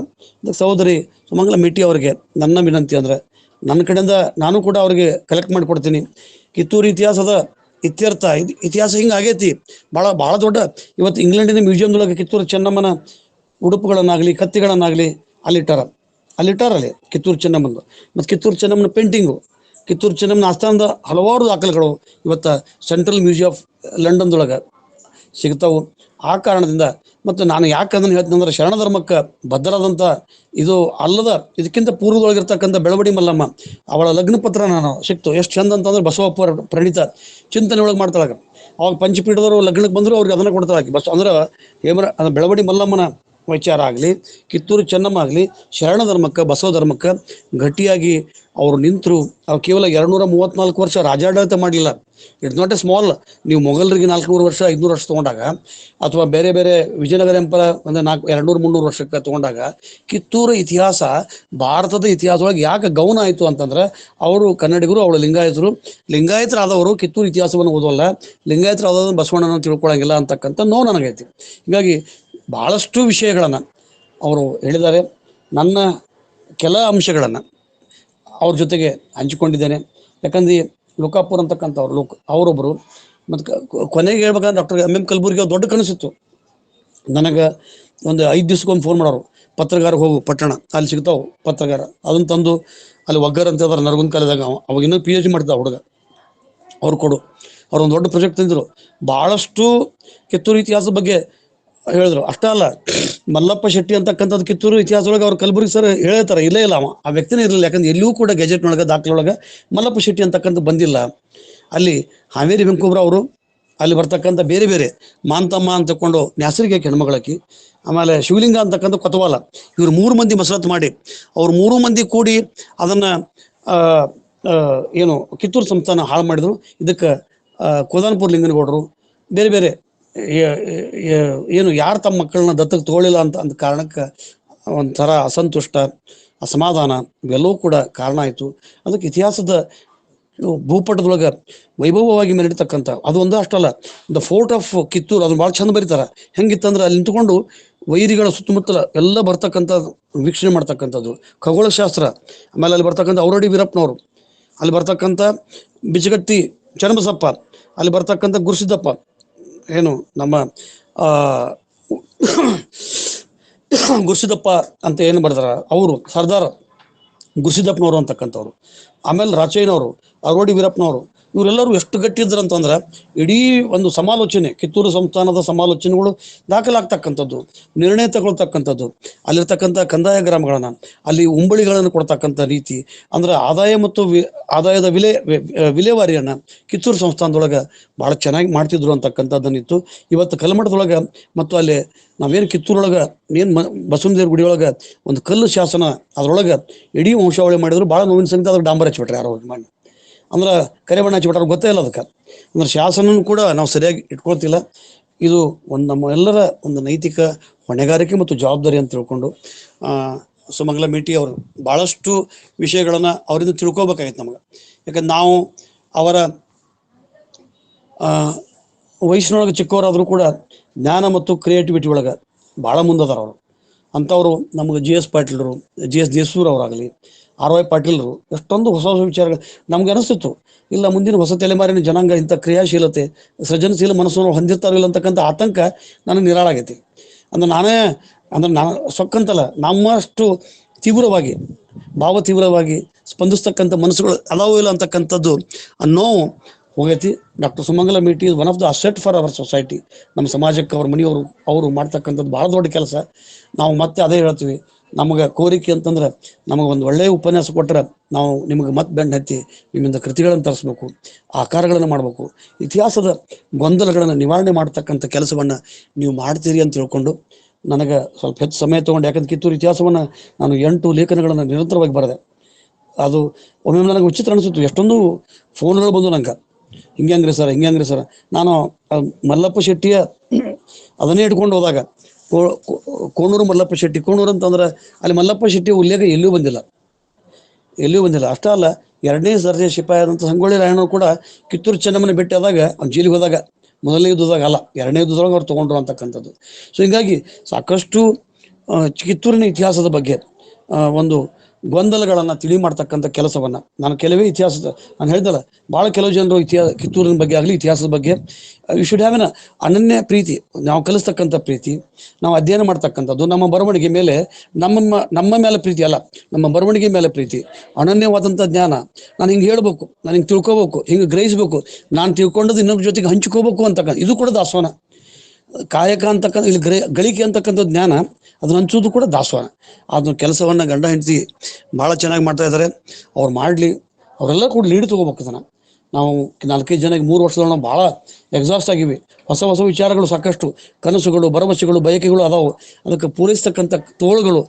ಸಹೋದರಿ ಸುಮಂಗಲ ಮಿಟಿ ಅವರಿಗೆ ನನ್ನ ವಿನಂತಿ ಅಂದ್ರೆ, ನನ್ನ ಕಡೆಯಿಂದ ನಾನು ಕೂಡ ಅವ್ರಿಗೆ ಕಲೆಕ್ಟ್ ಮಾಡಿಕೊಡ್ತೀನಿ. ಕಿತ್ತೂರು ಇತಿಹಾಸದ ಇತ್ಯರ್ಥ ಇತಿಹಾಸ ಹಿಂಗೆ ಆಗೈತಿ. ಭಾಳ ದೊಡ್ಡ ಇವತ್ತು ಇಂಗ್ಲೆಂಡಿನ ಮ್ಯೂಸಿಯಂದೊಳಗೆ ಕಿತ್ತೂರು ಚೆನ್ನಮ್ಮನ ಉಡುಪುಗಳನ್ನಾಗಲಿ ಕತ್ತಿಗಳನ್ನಾಗಲಿ ಅಲ್ಲಿಟ್ಟಾರಲ್ಲಿ ಕಿತ್ತೂರು ಚೆನ್ನಮ್ಮಂದು. ಮತ್ತು ಕಿತ್ತೂರು ಚೆನ್ನಮ್ಮನ ಪೇಂಟಿಂಗು, ಕಿತ್ತೂರು ಚೆನ್ನಮ್ಮನ ಆಸ್ಥಾನದ ಹಲವಾರು ದಾಖಲೆಗಳು ಇವತ್ತು ಸೆಂಟ್ರಲ್ ಮ್ಯೂಸಿಯಂ ಆಫ್ ಲಂಡನ್ದೊಳಗೆ ಸಿಗ್ತಾವು. ಆ ಕಾರಣದಿಂದ ಮತ್ತು ನಾನು ಯಾಕೆ ಅದನ್ನು ಹೇಳ್ತೀನಿ ಅಂದ್ರೆ, ಶರಣ ಧರ್ಮಕ್ಕೆ ಬದ್ಧರಾದಂಥ ಇದು ಅಲ್ಲದ ಇದಕ್ಕಿಂತ ಪೂರ್ವದೊಳಗಿರ್ತಕ್ಕಂಥ ಬೆಳವಡಿ ಮಲ್ಲಮ್ಮ ಅವಳ ಲಗ್ನ ಪತ್ರ ನಾನು ಸಿಕ್ತು. ಎಷ್ಟು ಚಂದ ಅಂತಂದ್ರೆ ಬಸವಪ್ಪ ಪ್ರಣೀತ ಚಿಂತನೆ ಒಳಗೆ ಮಾಡ್ತಾಳಾಗ. ಅವಾಗ ಪಂಚಪೀಠದವರು ಲಗ್ನಕ್ಕೆ ಬಂದರು, ಅವ್ರಿಗೆ ಅದನ್ನು ಕೊಡ್ತಾಳಾಕಿ. ಅಂದ್ರೆ ಬೆಳವಡಿ ಮಲ್ಲಮ್ಮನ ವಿಚಾರ ಆಗಲಿ, ಕಿತ್ತೂರು ಚೆನ್ನಮ್ಮ ಆಗಲಿ, ಶರಣ ಧರ್ಮಕ್ಕೆ ಬಸವ ಧರ್ಮಕ್ಕೆ ಗಟ್ಟಿಯಾಗಿ ಅವರು ನಿಂತರು. ಅವ್ರು ಕೇವಲ 234 ವರ್ಷ ರಾಜಾಡಳಿತ ಮಾಡಲಿಲ್ಲ. It's not A small. ನೀವು ಮೊಘಲರಿಗೆ 400 ವರ್ಷ 500 ವರ್ಷ ತೊಗೊಂಡಾಗ, ಅಥವಾ ಬೇರೆ ವಿಜಯನಗರ ಎಂಪರ ಒಂದು 200-300 ವರ್ಷಕ್ಕೆ ತೊಗೊಂಡಾಗ, ಕಿತ್ತೂರು ಇತಿಹಾಸ ಭಾರತದ ಇತಿಹಾಸದೊಳಗೆ ಯಾಕೆ ಗೌನ ಆಯಿತು ಅಂತಂದ್ರೆ, ಅವರು ಕನ್ನಡಿಗರು, ಅವಳು ಲಿಂಗಾಯತರಾದವರು ಕಿತ್ತೂರು ಇತಿಹಾಸವನ್ನು ಓದೋಲ್ಲ, ಲಿಂಗಾಯತರಾದವ್ರು ಬಸವಣ್ಣನ ತಿಳ್ಕೊಳಂಗಿಲ್ಲ ಅಂತಕ್ಕಂಥ ನೋವು ನನಗೈತಿ. ಹೀಗಾಗಿ ಬಹಳಷ್ಟು ವಿಷಯಗಳನ್ನು ಅವರು ಹೇಳಿದ್ದಾರೆ. ನನ್ನ ಕೆಲ ಅಂಶಗಳನ್ನು ಅವ್ರ ಜೊತೆಗೆ ಹಂಚಿಕೊಂಡಿದ್ದೇನೆ. ಯಾಕಂದ್ರೆ ಲೋಕಾಪುರ್ ಅಂತಕ್ಕಂಥವ್ರು ಅವರೊಬ್ಬರು. ಮತ್ತು ಕೊನೆಗೆ ಹೇಳ್ಬೇಕಂದ್ರೆ ಡಾಕ್ಟರ್ M.M. ಕಲಬುರ್ಗಿ ಅವ್ರು ದೊಡ್ಡ ಕನಸಿತ್ತು ನನಗೆ. ಒಂದು 5 ದಿವ್ಸಕ್ಕೊಂದು ಫೋನ್ ಮಾಡೋರು, ಪತ್ರಗಾರ ಹೋಗು ಪಟ್ಟಣ, ಅಲ್ಲಿ ಸಿಗ್ತಾವೆ ಪತ್ರಗಾರ, ಅದನ್ನು ತಂದು ಅಲ್ಲಿ ಒಗ್ಗರ್ ಅಂತ ಅದಾರ ನರಗುಂದ ಕಾಲದಾಗ. ಅವಾಗ ಇನ್ನೂ PhD ಮಾಡ್ತಾವ ಹುಡುಗ, ಅವ್ರು ಕೊಡು. ಅವ್ರು ಒಂದು ದೊಡ್ಡ ಪ್ರಾಜೆಕ್ಟ್ ತಂದಿದ್ರು. ಭಾಳಷ್ಟು ಕಿತ್ತೂರು ಇತಿಹಾಸದ ಬಗ್ಗೆ ಹೇಳಿದ್ರು. ಅಷ್ಟೇ ಅಲ್ಲ, ಮಲ್ಲಪ್ಪ ಶೆಟ್ಟಿ ಅಂತಕ್ಕಂಥದ್ದು ಕಿತ್ತೂರು ಇತಿಹಾಸದೊಳಗೆ ಅವ್ರು ಕಲಬುರ್ಗಿ ಸರ್ ಹೇಳ್ತಾರೆ, ಇಲ್ಲೇ ಇಲ್ಲ ಆ ವ್ಯಕ್ತಿನೇ ಇರಲಿಲ್ಲ. ಯಾಕಂದ್ರೆ ಎಲ್ಲಿಯೂ ಕೂಡ ಗೆಜೆಟ್ನೊಳಗೆ ದಾಖಲೆಯೊಳಗೆ ಮಲ್ಲಪ್ಪ ಶೆಟ್ಟಿ ಅಂತಕ್ಕಂಥ ಬಂದಿಲ್ಲ. ಅಲ್ಲಿ ಹಾವೇರಿ ವೆಂಕೂಬ್ರ ಅವರು, ಅಲ್ಲಿ ಬರ್ತಕ್ಕಂಥ ಬೇರೆ ಮಾಂತಮ್ಮ ಅಂತಕೊಂಡು ನ್ಯಾಸರಿಗೆ ಹೆಣ್ಮಗಳಾಕಿ, ಆಮೇಲೆ ಶಿವಲಿಂಗ ಅಂತಕ್ಕಂಥ ಕೊತವಾಲ, ಇವ್ರು 3 ಮಂದಿ ಮಸರತ್ ಮಾಡಿ ಅವ್ರು 3 ಮಂದಿ ಕೂಡಿ ಅದನ್ನ ಏನು ಕಿತ್ತೂರು ಸಂಸ್ಥಾನ ಹಾಳು ಮಾಡಿದ್ರು. ಇದಕ್ಕೆ ಕೋದಾನಪುರ ಲಿಂಗನಗೌಡರು ಬೇರೆ ಏನು ಯಾರು ತಮ್ಮ ಮಕ್ಕಳನ್ನ ದತ್ತಕ್ಕೆ ತಗೊಳ್ಳಿಲ್ಲ ಅಂತ ಕಾರಣಕ್ಕೆ ಒಂಥರ ಅಸಂತುಷ್ಟ, ಅಸಮಾಧಾನ ಇವೆಲ್ಲವೂ ಕೂಡ ಕಾರಣ ಆಯಿತು. ಅದಕ್ಕೆ ಇತಿಹಾಸದ ಭೂಪಟದೊಳಗೆ ವೈಭವವಾಗಿ ಮೆರೆಯತಕ್ಕಂಥ ಅದು ಒಂದು ಅಷ್ಟಲ್ಲ, ದ ಫೋರ್ಟ್ ಆಫ್ ಕಿತ್ತೂರು ಅದನ್ನ ಭಾಳ ಚಂದ ಬರೀತಾರೆ. ಹೆಂಗಿತ್ತಂದ್ರೆ ಅಲ್ಲಿ ನಿಂತ್ಕೊಂಡು ವೈರಿಗಳ ಸುತ್ತಮುತ್ತಲ ಎಲ್ಲ ಬರ್ತಕ್ಕಂಥ ವೀಕ್ಷಣೆ ಮಾಡ್ತಕ್ಕಂಥದ್ದು, ಖಗೋಳಶಾಸ್ತ್ರ. ಆಮೇಲೆ ಅಲ್ಲಿ ಬರ್ತಕ್ಕಂಥ ಔರಡಿ ವೀರಪ್ಪನವರು, ಅಲ್ಲಿ ಬರ್ತಕ್ಕಂಥ ಬಿಚ್ಚಗಟ್ಟಿ ಚನ್ನಬಸಪ್ಪ, ಅಲ್ಲಿ ಬರ್ತಕ್ಕಂಥ ಗುರುಸಿದ್ದಪ್ಪ, ಏನು ನಮ್ಮ ಗುರುಸಿದ್ದಪ್ಪ ಅಂತ ಏನು ಬರ್ತಾರ ಅವರು, ಸರ್ದಾರ್ ಗುರುಸಿದ್ದಪ್ಪನವರು ಅಂತಕ್ಕಂಥವ್ರು. ಆಮೇಲೆ ರಾಚಯ್ಯನವರು, ಅರೋಡಿ ವೀರಪ್ಪನವರು, ಇವರೆಲ್ಲರೂ ಎಷ್ಟು ಗಟ್ಟಿ ಇದ್ರು ಅಂತಂದ್ರೆ ಇಡೀ ಒಂದು ಸಮಾಲೋಚನೆ, ಕಿತ್ತೂರು ಸಂಸ್ಥಾನದ ಸಮಾಲೋಚನೆಗಳು ದಾಖಲಾಗ್ತಕ್ಕಂಥದ್ದು, ನಿರ್ಣಯ ತಗೊಳ್ತಕ್ಕಂಥದ್ದು, ಅಲ್ಲಿರ್ತಕ್ಕಂಥ ಕಂದಾಯ ಗ್ರಾಮಗಳನ್ನ, ಅಲ್ಲಿ ಉಂಬಳಿಗಳನ್ನು ಕೊಡ್ತಕ್ಕಂಥ ರೀತಿ, ಅಂದ್ರೆ ಆದಾಯ ಮತ್ತು ಆದಾಯದ ವಿಲೇವಾರಿಯನ್ನ ಕಿತ್ತೂರು ಸಂಸ್ಥಾನದೊಳಗೆ ಬಹಳ ಚೆನ್ನಾಗಿ ಮಾಡ್ತಿದ್ರು ಅಂತಕ್ಕಂಥದ್ದನ್ನಿತ್ತು. ಇವತ್ತು ಕಲ್ಮಠದೊಳಗೆ ಮತ್ತು ಅಲ್ಲಿ ನಾವೇನು ಕಿತ್ತೂರೊಳಗೆ ಏನು ಬಸವನದೇವ್ರ ಗುಡಿಯೊಳಗೆ ಒಂದು ಕಲ್ಲು ಶಾಸನ, ಅದರೊಳಗೆ ಇಡೀ ವಂಶಾವಳಿ ಮಾಡಿದ್ರು. ಭಾಳ ನೋವಿನ ಸಂಗತಿ, ಅದ್ರ ಡಾಂಬರ್ ಹಚ್ಬಿಟ್ರೆ ಯಾರೋ ಮಾಡಿ, ಅಂದ್ರೆ ಕರೆ ಬಣ್ಣ ಹಚ್ಬಿಟ್ರೆ ಗೊತ್ತೇ ಇಲ್ಲ ಅದಕ್ಕೆ. ಅಂದ್ರೆ ಶಾಸನೂ ಕೂಡ ನಾವು ಸರಿಯಾಗಿ ಇಟ್ಕೊಳ್ತಿಲ್ಲ. ಇದು ನಮ್ಮ ಎಲ್ಲರ ಒಂದು ನೈತಿಕ ಹೊಣೆಗಾರಿಕೆ ಮತ್ತು ಜವಾಬ್ದಾರಿ ಅಂತ ತಿಳ್ಕೊಂಡು ಸುಮಂಗಲ ಮಿಟಿ ಅವರು ಭಾಳಷ್ಟು ವಿಷಯಗಳನ್ನ ಅವರಿಂದ ತಿಳ್ಕೊಬೇಕಾಗಿತ್ತು ನಮಗೆ. ಯಾಕಂದ್ರೆ ನಾವು ಅವರ ವಯಸ್ಸಿನೊಳಗೆ ಚಿಕ್ಕವರಾದರೂ ಕೂಡ ಜ್ಞಾನ ಮತ್ತು ಕ್ರಿಯೇಟಿವಿಟಿ ಒಳಗೆ ಭಾಳ ಮುಂದದಾರ ಅವರು. ಅಂಥವ್ರು ನಮಗೆ GS ಪಾಟೀಲ್ರು, GS ದೇಸೂರ್ ಅವರಾಗಲಿ, RY ಪಾಟೀಲ್ರು, ಎಷ್ಟೊಂದು ಹೊಸ ವಿಚಾರಗಳು ನಮ್ಗೆ ಅನಿಸ್ತಿತ್ತು. ಇಲ್ಲ, ಮುಂದಿನ ಹೊಸ ತಲೆಮಾರಿನ ಜನಾಂಗ ಇಂಥ ಕ್ರಿಯಾಶೀಲತೆ, ಸೃಜನಶೀಲ ಮನಸ್ಸನ್ನು ಹೊಂದಿರ್ತಾರಿಲ್ಲ ಅಂತಕ್ಕಂಥ ಆತಂಕ ನನಗೆ ನಿರಾಳಾಗೈತಿ. ನಾನು ಸೊಕ್ಕಂತಲ್ಲ, ನಮ್ಮಷ್ಟು ತೀವ್ರವಾಗಿ ಭಾವತೀವ್ರವಾಗಿ ಸ್ಪಂದಿಸ್ತಕ್ಕಂಥ ಮನಸ್ಸುಗಳು ಅದಾವೋ ಇಲ್ಲ ಅಂತಕ್ಕಂಥದ್ದು ನೋವು ಹೋಗೈತಿ. ಡಾಕ್ಟರ್ ಸುಮಂಗಲ ಮಿಟಿ is one of the asset for our society. ನಮ್ಮ ಸಮಾಜಕ್ಕೆ ಅವ್ರ ಮನೆಯವರು ಅವರು ಮಾಡ್ತಕ್ಕಂಥದ್ದು ಭಾಳ ದೊಡ್ಡ ಕೆಲಸ. ನಾವು ಮತ್ತೆ ಅದೇ ಹೇಳ್ತೀವಿ, ನಮಗೆ ಕೋರಿಕೆ ಅಂತಂದ್ರೆ ನಮಗೆ ಒಂದು ಒಳ್ಳೆಯ ಉಪನ್ಯಾಸ ಕೊಟ್ಟರೆ ನಾವು ನಿಮಗೆ ಮತ್ತೆ ಬೆನ್ನು ಹತ್ತಿ ನಿಮ್ಮಿಂದ ಕೃತಿಗಳನ್ನು ತರಿಸ್ಬೇಕು, ಆಕಾರಗಳನ್ನು ಮಾಡಬೇಕು, ಇತಿಹಾಸದ ಗೊಂದಲಗಳನ್ನು ನಿವಾರಣೆ ಮಾಡ್ತಕ್ಕಂಥ ಕೆಲಸವನ್ನು ನೀವು ಮಾಡ್ತೀರಿ ಅಂತ ತಿಳ್ಕೊಂಡು ನನಗೆ ಸ್ವಲ್ಪ ಹೆಚ್ಚು ಸಮಯ ತೊಗೊಂಡು, ಯಾಕಂದ್ರೆ ಕಿತ್ತೂರು ಇತಿಹಾಸವನ್ನು ನಾನು 8 ಲೇಖನಗಳನ್ನು ನಿರಂತರವಾಗಿ ಬರೆದೆ. ಅದು ಒಮ್ಮೆ ನನಗೆ ವಿಚಿತ್ರ ಅನಿಸುತ್ತೆ, ಎಷ್ಟೊಂದು ಫೋನ್ಗಳು ಬಂದು ನಂಗೆ ಹಿಂಗ್ರಿ ಸರ್ ನಾನು ಮಲ್ಲಪ್ಪ ಶೆಟ್ಟಿಯ ಅದನ್ನೇ ಇಟ್ಕೊಂಡು ಹೋದಾಗ ಕೋಣೂರು ಮಲ್ಲಪ್ಪ ಶೆಟ್ಟಿ, ಕೋಣೂರು ಅಂತಂದ್ರೆ ಅಲ್ಲಿ ಮಲ್ಲಪ್ಪ ಶೆಟ್ಟಿ ಉಲ್ಲೇಖ ಎಲ್ಲಿಯೂ ಬಂದಿಲ್ಲ. ಅಷ್ಟೇ ಅಲ್ಲ, 2ನೇ ದರ್ಜೆ ಸಿಪಾಯಿ ಆದಂಥ ಸಂಗೊಳ್ಳಿ ರಾಯಣ್ಣ ಕೂಡ ಕಿತ್ತೂರು ಚೆನ್ನಮ್ಮನ ಭೇಟಿ ಆದಾಗ ಅವ್ನು ಜೈಲಿಗೆ ಹೋದಾಗ, 1ನೇ ಯುದ್ಧದಾಗ ಅಲ್ಲ 2ನೇ ಯುದ್ಧದೊಳಗೆ ಅವ್ರು ತೊಗೊಂಡ್ರು ಅಂತಕ್ಕಂಥದ್ದು. ಸೊ ಹೀಗಾಗಿ ಸಾಕಷ್ಟು ಕಿತ್ತೂರಿನ ಇತಿಹಾಸದ ಬಗ್ಗೆ ಒಂದು ಗೊಂದಲಗಳನ್ನು ತಿಳಿ ಮಾಡ್ತಕ್ಕಂಥ ಕೆಲಸವನ್ನ ನಾನು ಕೆಲವೇ ಇತಿಹಾಸದ ನಾನು ಹೇಳ್ದಲ್ಲ, ಭಾಳ ಕೆಲವು ಜನರು ಕಿತ್ತೂರಿನ ಬಗ್ಗೆ ಆಗಲಿ ಇತಿಹಾಸದ ಬಗ್ಗೆ ಯು ಶುಡ್ ಹ್ಯಾವ್ ಎನ್ ಅನನ್ಯ ಪ್ರೀತಿ, ನಾವು ಕಲಿಸ್ತಕ್ಕಂಥ ಪ್ರೀತಿ, ನಾವು ಅಧ್ಯಯನ ಮಾಡ್ತಕ್ಕಂಥದ್ದು, ನಮ್ಮ ಬರವಣಿಗೆ ಮೇಲೆ ನಮ್ಮ ಮೇಲೆ ಪ್ರೀತಿ ಅಲ್ಲ, ನಮ್ಮ ಬರವಣಿಗೆ ಮೇಲೆ ಪ್ರೀತಿ, ಅನನ್ಯವಾದಂಥ ಜ್ಞಾನ. ನಾನು ಹಿಂಗೆ ಹೇಳ್ಬೇಕು, ನಾನು ಹಿಂಗೆ ತಿಳ್ಕೊಬೇಕು, ಹಿಂಗೆ ಗ್ರಹಿಸ್ಬೇಕು, ನಾನು ತಿಳ್ಕೊಂಡದ್ದು ಇನ್ನೊಬ್ಬರ ಜೊತೆಗೆ ಹಂಚ್ಕೋಬೇಕು ಅಂತಕ್ಕಂಥ ಇದು ಕೂಡ ದಾಸೋಹ. ಕಾಯಕ ಅಂತಕ್ಕಂಥ ಇಲ್ಲಿ ಗಳಿಕೆ ಅಂತಕ್ಕಂಥ ಜ್ಞಾನ ಅದನ್ನ ಹಂಚೋದು ಕೂಡ ದಾಸೋಹ. ಅದನ್ನ ಕೆಲಸವನ್ನ ಗಂಡ ಹೆಂಡತಿ ಭಾಳ ಚೆನ್ನಾಗಿ ಮಾಡ್ತಾ ಇದ್ದಾರೆ. ಅವ್ರು ಮಾಡಲಿ, ಅವರೆಲ್ಲ ಕೂಡ ಲೀಡ್ ತಗೋಬೇಕು. ಅದನ್ನ ನಾವು 4-5 ಜನಕ್ಕೆ 3 ವರ್ಷದಲ್ಲಿ ನಾವು ಭಾಳ ಎಕ್ಸಾಸ್ಟ್ ಆಗಿವಿ. ಹೊಸ ವಿಚಾರಗಳು ಸಾಕಷ್ಟು, ಕನಸುಗಳು, ಭರವಸೆಗಳು, ಬಯಕೆಗಳು ಅದಾವು. ಅದಕ್ಕೆ ಪೂರೈಸ್ತಕ್ಕಂಥ ತೋಳುಗಳು,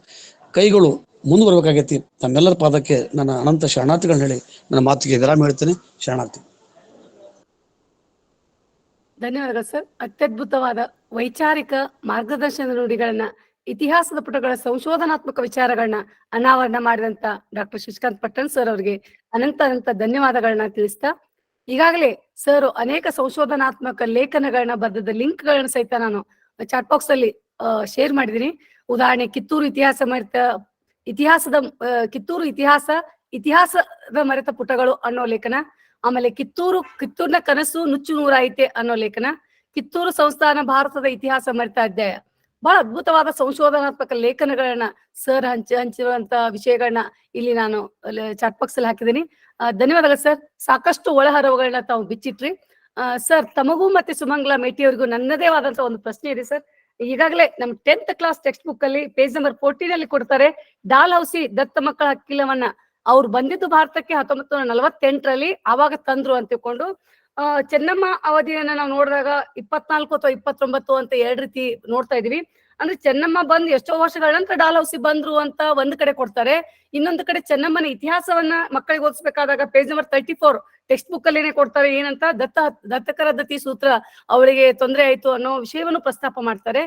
ಕೈಗಳು ಮುಂದುವರಬೇಕಾಗೈತಿ. ತಮ್ಮೆಲ್ಲರ ಪಾದಕ್ಕೆ ನನ್ನ ಅನಂತ ಶರಣಾರ್ಥಿಗಳನ್ನ ಹೇಳಿ ನನ್ನ ಮಾತಿಗೆ ವಿರಾಮ ಹೇಳ್ತೇನೆ. ಶರಣಾರ್ಥಿ. ಧನ್ಯವಾದಗಳು ಸರ್. ಅತ್ಯದ್ಭುತವಾದ ವೈಚಾರಿಕ ಮಾರ್ಗದರ್ಶನ ನುಡಿಗಳನ್ನ, ಇತಿಹಾಸದ ಪುಟಗಳ ಸಂಶೋಧನಾತ್ಮಕ ವಿಚಾರಗಳನ್ನ ಅನಾವರಣ ಮಾಡಿದಂತ ಡಾಕ್ಟರ್ ಶಶಿಕಾಂತ್ ಪಟ್ಟಣ್ ಸರ್ ಅವರಿಗೆ ಅನಂತ ಧನ್ಯವಾದಗಳನ್ನ ತಿಳಿಸ್ತಾ, ಈಗಾಗಲೇ ಸರ್ ಅನೇಕ ಸಂಶೋಧನಾತ್ಮಕ ಲೇಖನಗಳನ್ನ ಬರೆದ ಲಿಂಕ್ಗಳನ್ನ ಸಹಿತ ನಾನು ಚಾಟ್ ಬಾಕ್ಸ್ ಅಲ್ಲಿ ಶೇರ್ ಮಾಡಿದೀನಿ. ಉದಾಹರಣೆ ಕಿತ್ತೂರು ಇತಿಹಾಸದ ಮರೆತ ಪುಟಗಳು ಅನ್ನೋ ಲೇಖನ, ಆಮೇಲೆ ಕಿತ್ತೂರಿನ ಕನಸು ನುಚ್ಚು ನೂರಾಯಿತೆ ಅನ್ನೋ ಲೇಖನ, ಕಿತ್ತೂರು ಸಂಸ್ಥಾನ ಭಾರತದ ಇತಿಹಾಸ ಮರೆತ ಅಧ್ಯಾಯ. ಬಹಳ ಅದ್ಭುತವಾದ ಸಂಶೋಧನಾತ್ಮಕ ಲೇಖನಗಳನ್ನ ಸರ್ ಹಂಚಿರುವಂತ ವಿಷಯಗಳನ್ನ ಇಲ್ಲಿ ನಾನು ಚಾಟ್ ಬಾಕ್ಸ್ ಅಲ್ಲಿ ಹಾಕಿದ್ದೀನಿ. ಧನ್ಯವಾದಗಳು ಸರ್. ಸಾಕಷ್ಟು ಒಳಹರವುಗಳನ್ನ ತಾವು ಬಿಚ್ಚಿಟ್ರಿ. ಸರ್, ತಮಗೂ ಮತ್ತೆ ಸುಮಂಗಲಾ ಮೇಟಿಯವರಿಗೂ ನನ್ನದೇ ಆದಂತ ಒಂದು ಪ್ರಶ್ನೆ ಇದೆ ಸರ್. ಈಗಾಗಲೇ ನಮ್ 10th ಕ್ಲಾಸ್ ಟೆಕ್ಸ್ಟ್ ಬುಕ್ ಅಲ್ಲಿ ಪೇಜ್ ನಂಬರ್ 14 ಅಲ್ಲಿ ಕೊಡ್ತಾರೆ, ಡಾಲ್ ಹೌಸಿ ದತ್ತ ಮಕ್ಕಳ ಹಕ್ಕಿಲವನ್ನ ಅವ್ರು ಬಂದಿದ್ದು ಭಾರತಕ್ಕೆ 1948ರಲ್ಲಿ ಆವಾಗ ತಂದ್ರು ಅಂತ ತಿಳ್ಕೊಂಡು, ಚೆನ್ನಮ್ಮ ಅವಧಿಯನ್ನ ನಾವು ನೋಡಿದಾಗ 24 ಅಥವಾ 29 ಅಂತ 2 ರೀತಿ ನೋಡ್ತಾ ಇದೀವಿ. ಅಂದ್ರೆ ಚೆನ್ನಮ್ಮ ಬಂದು ಎಷ್ಟೋ ವರ್ಷಗಳ ನಂತರ ಡಾಲ್ ಹೌಸಿ ಬಂದ್ರು ಅಂತ ಒಂದು ಕಡೆ ಕೊಡ್ತಾರೆ, ಇನ್ನೊಂದು ಕಡೆ ಚೆನ್ನಮ್ಮನ ಇತಿಹಾಸವನ್ನ ಮಕ್ಕಳಿಗೆ ಓದಿಸ್ಬೇಕಾದಾಗ ಪೇಜ್ ನಂಬರ್ 34 ಟೆಕ್ಸ್ಟ್ ಬುಕ್ ಅಲ್ಲೇನೆ ಕೊಡ್ತಾರೆ, ಏನಂತ ದತ್ತಕರ ದತ್ತಿ ಸೂತ್ರ ಅವಳಿಗೆ ತೊಂದರೆ ಆಯ್ತು ಅನ್ನೋ ವಿಷಯವನ್ನು ಪ್ರಸ್ತಾಪ ಮಾಡ್ತಾರೆ.